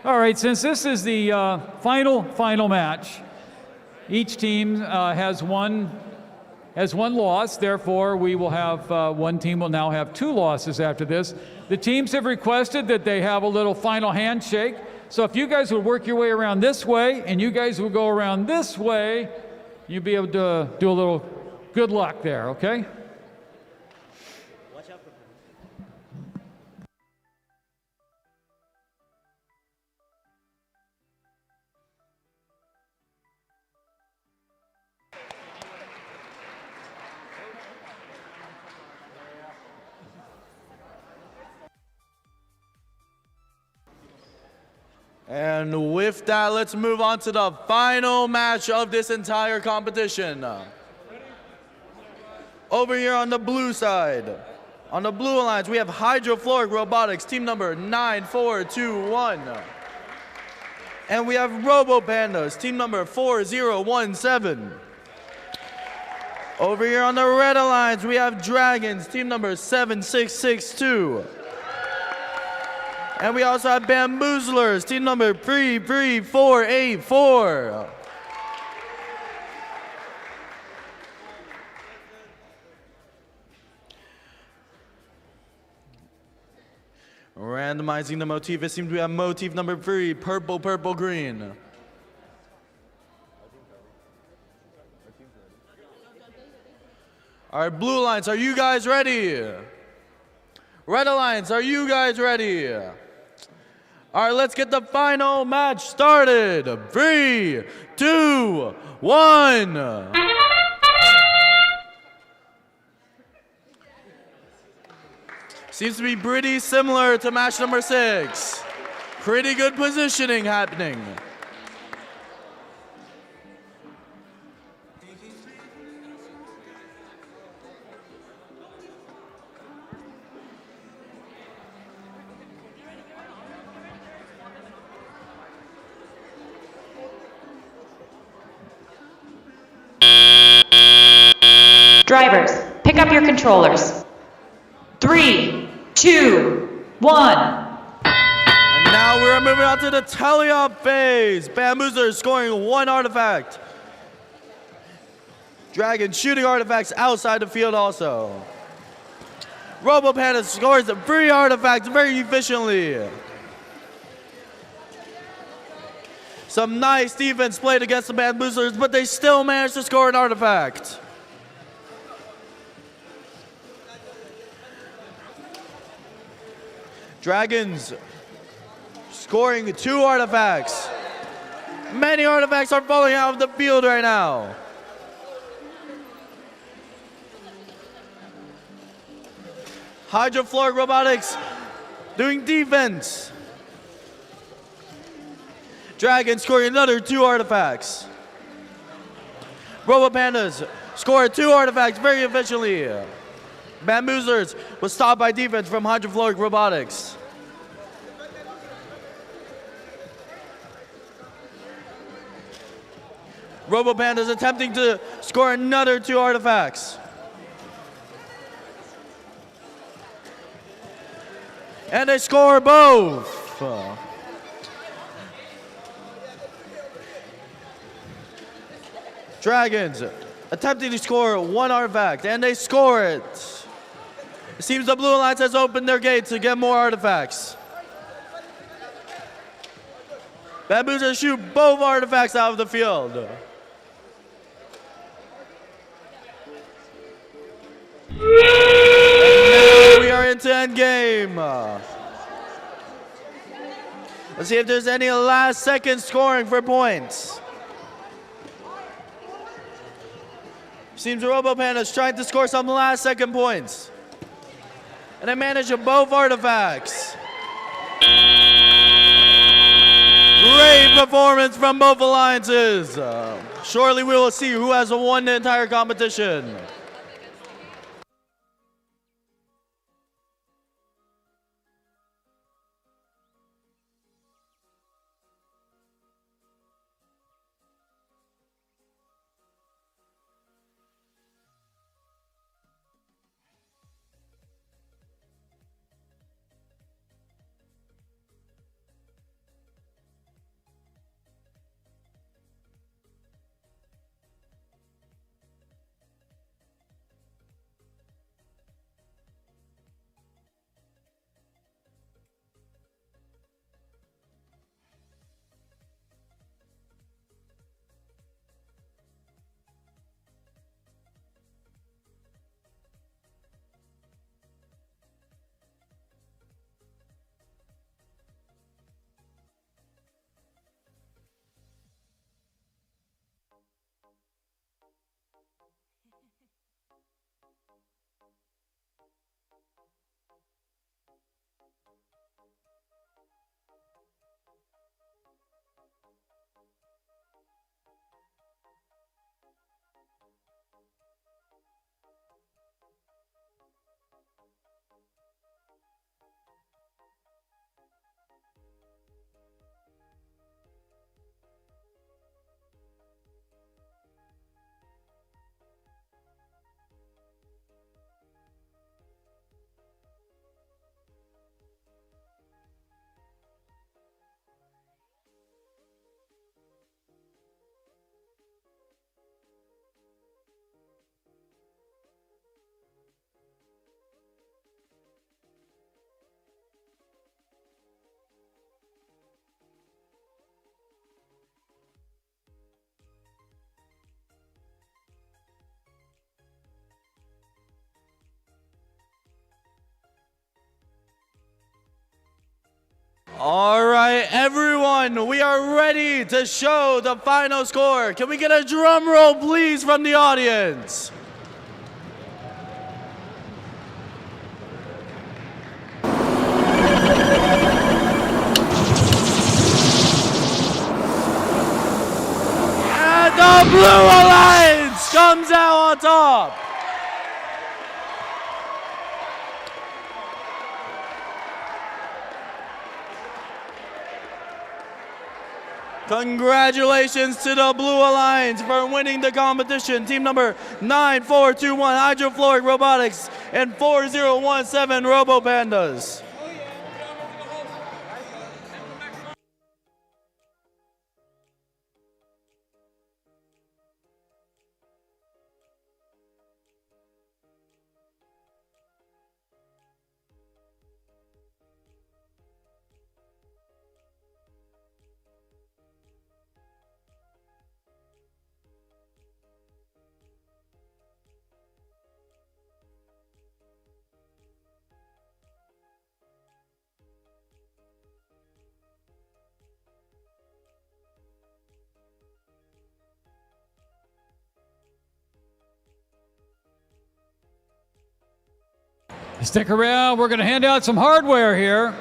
All right, since this is the final match, each team has one loss. Therefore, we will have one team will now have two losses after this. The teams have requested that they have a little final handshake. So if you guys would work your way around this way, and you guys would go around this way, you'd be able to do a little good luck there. Okay? And with that, let's move on to the final match of this entire competition. Over here on the blue side, on the blue alliance, we have Hydrofluoric Robotics, team number 9421. And we have Robo Pandas, team number 4017. Over here on the red alliance, we have Dragons, team number 7662. And we also have Bamboozlers, team number 33484. Randomizing the motif, it seems we have motif number 3, purple, purple, green. All right, blue alliance, are you guys ready? Red alliance, are you guys ready? All right, let's get the final match started. 3, 2, 1. Seems to be pretty similar to match number 6. Pretty good positioning happening. Drivers, pick up your controllers. 3, 2, 1. And now we're moving on to the teleop phase. Bamboozler scoring 1 artifact. Dragon shooting artifacts outside the field also. Robo Panda scores 3 artifacts very efficiently. Some nice defense played against the Bamboozlers, but they still managed to score an artifact. Dragons scoring 2 artifacts. Many artifacts are falling out of the field right now. Hydrofluoric Robotics doing defense. Dragons scoring another 2 artifacts. Robo Pandas scored 2 artifacts very efficiently. Bamboozlers was stopped by defense from Hydrofluoric Robotics. Robo Pandas attempting to score another 2 artifacts. And they score both. Dragons attempting to score 1 artifact, and they score it. It seems the Blue Alliance has opened their gates to get more artifacts. Bamboozlers shoot both artifacts out of the field. And now we are into endgame. Let's see if there's any last second scoring for points. Seems Robo Panda's trying to score some last second points. And they manage both artifacts. Great performance from both alliances. Shortly we will see who has won the entire competition. All right, everyone, we are ready to show the final score. Can we get a drum roll, please, from the audience? And the Blue Alliance comes out on top. Congratulations to the Blue Alliance for winning the competition. Team number 9421 Hydrofluoric Robotics and 4017 Robo Pandas. Stick around, we're going to hand out some hardware here.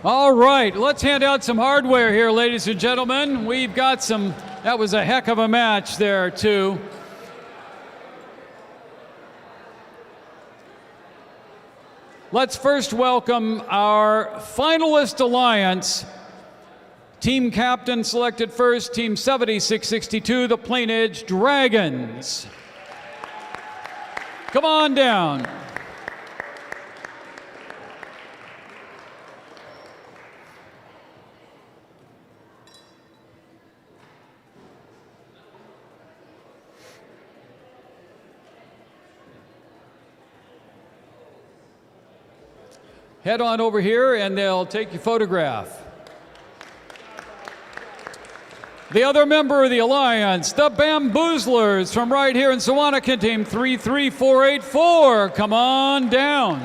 All right, let's hand out some hardware here, ladies and gentlemen. We've got some, that was a heck of a match there, too. Let's first welcome our finalist alliance. Team captain selected first, Team 7662, the Plain Edge Dragons. Come on down. Head on over here and they'll take your photograph. The other member of the alliance, the Bamboozlers from right here in Sewanhaka, Team 33484. Come on down.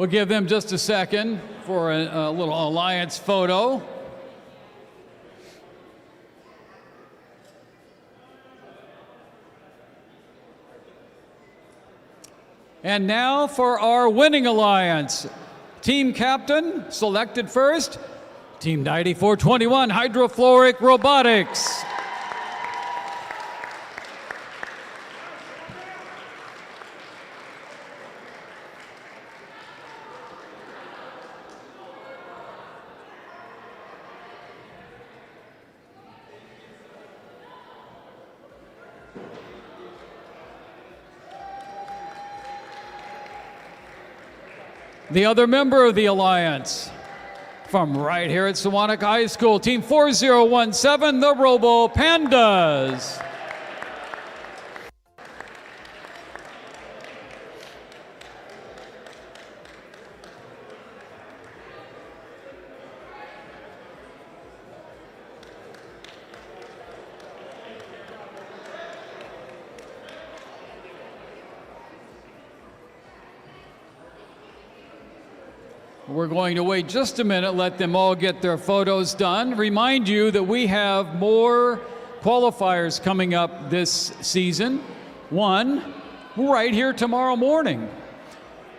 We'll give them just a second for a little alliance photo. And now for our winning alliance. Team captain selected first, Team 9421 Hydrofluoric Robotics. the other member of the Alliance, from right here at Sewanhaka High School, Team 4017, the Robo Pandas. We're going to wait just a minute, let them all get their photos done. Remind you that we have more qualifiers coming up this season. One right here tomorrow morning.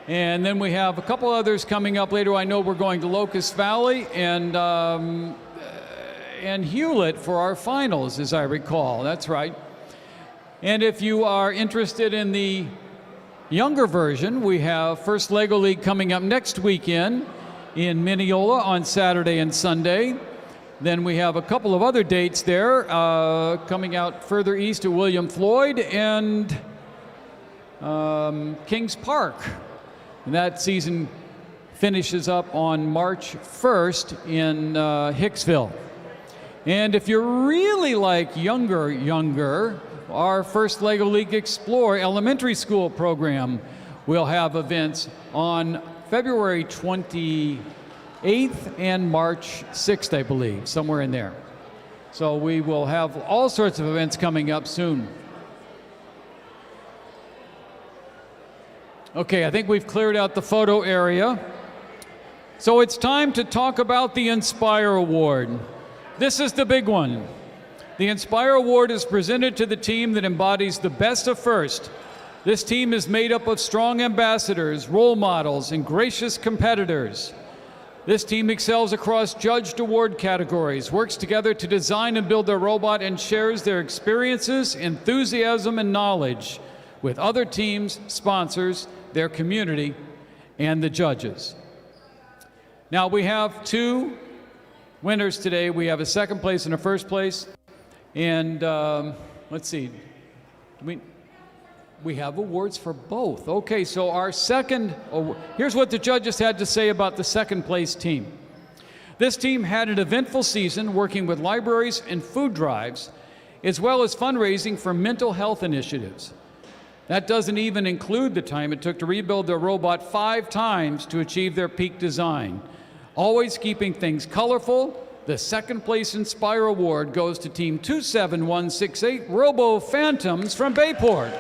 And then we have a couple others coming up later. I know we're going to Locust Valley and Hewlett for our finals, as I recall. That's right. And if you are interested in the younger version, we have First Lego League coming up next weekend in Mineola on Saturday and Sunday. Then we have a couple of other dates there coming out further east at William Floyd and Kings Park. And that season finishes up on March 1st in Hicksville. And if you're really like younger, our First Lego League Explore elementary school program will have events on February 28th and March 6th, I believe, somewhere in there. So we will have all sorts of events coming up soon. Okay, I think we've cleared out the photo area. So it's time to talk about the Inspire Award. This is the big one. The Inspire Award is presented to the team that embodies the best of FIRST. This team is made up of strong ambassadors, role models, and gracious competitors. This team excels across judged award categories, works together to design and build their robot, and shares their experiences, enthusiasm, and knowledge with other teams, sponsors, their community, and the judges. Now, we have two winners today. We have a second place and a first place. And let's see, we have awards for both. Okay, so our second, here's what the judges had to say about the second place team. This team had an eventful season working with libraries and food drives, as well as fundraising for mental health initiatives. That doesn't even include the time it took to rebuild their robot 5 times to achieve their peak design. Always keeping things colorful. The second place Inspire Award goes to Team 27168, Robo Phantoms from Bayport.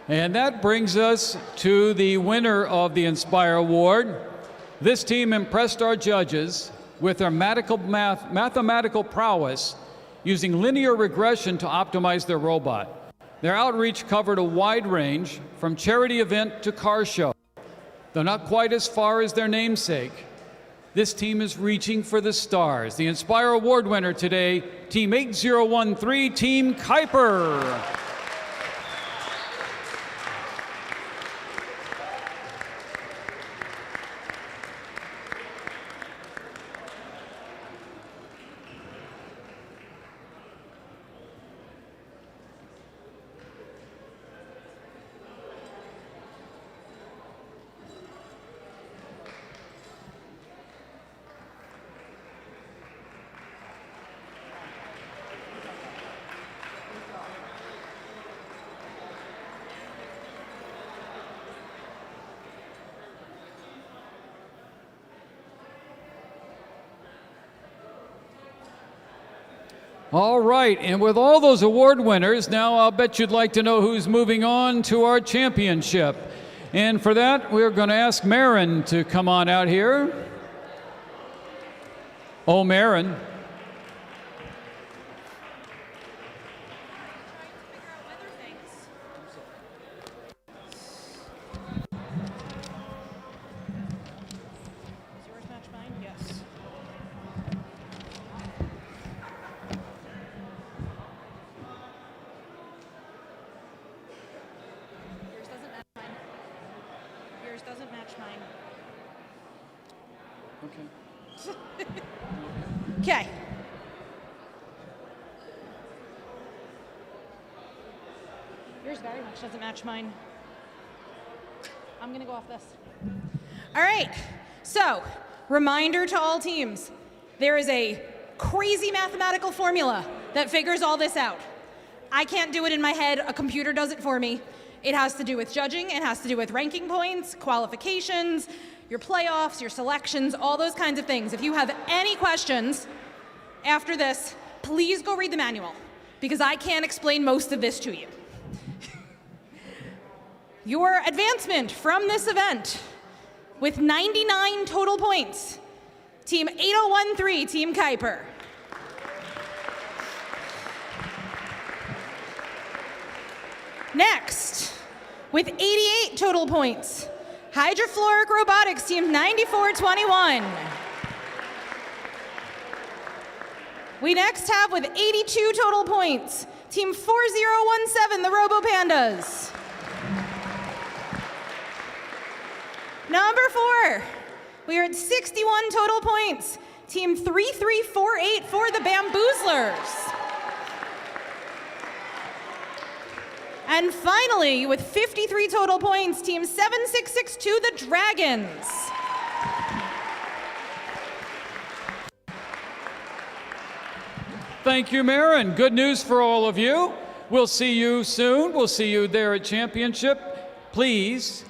And that brings us to the winner of the Inspire Award. This team impressed our judges with their mathematical prowess using linear regression to optimize their robot. Their outreach covered a wide range, from charity event to car show. Though not quite as far as their namesake, this team is reaching for the stars. The Inspire Award winner today, Team 8013, Team Kuiper. All right, and with all those award winners, now I'll bet you'd like to know who's moving on to our championship. And for that, we're going to ask Marin to come on out here. Oh, Marin. mine. Okay. Okay. Yours very much doesn't match mine. I'm gonna go off this. All right, so reminder to all teams, there is a crazy mathematical formula that figures all this out. I can't do it in my head, a computer does it for me. It has to do with judging, it has to do with ranking points, qualifications, your playoffs, your selections, all those kinds of things. If you have any questions after this, please go read the manual, because I can't explain most of this to you. Your advancement from this event with 99 total points, Team 8013, Team Kuiper. Next, with 88 total points, Hydrofluoric Robotics, Team 9421. We next have with 82 total points, Team 4017, the Robo Pandas. Number 4, we are at 61 total points, Team 3348 for the Bamboozlers. And finally, with 53 total points, Team 7662, the Dragons. Thank you, Marin. Good news for all of you. We'll see you soon. We'll see you there at championship. Please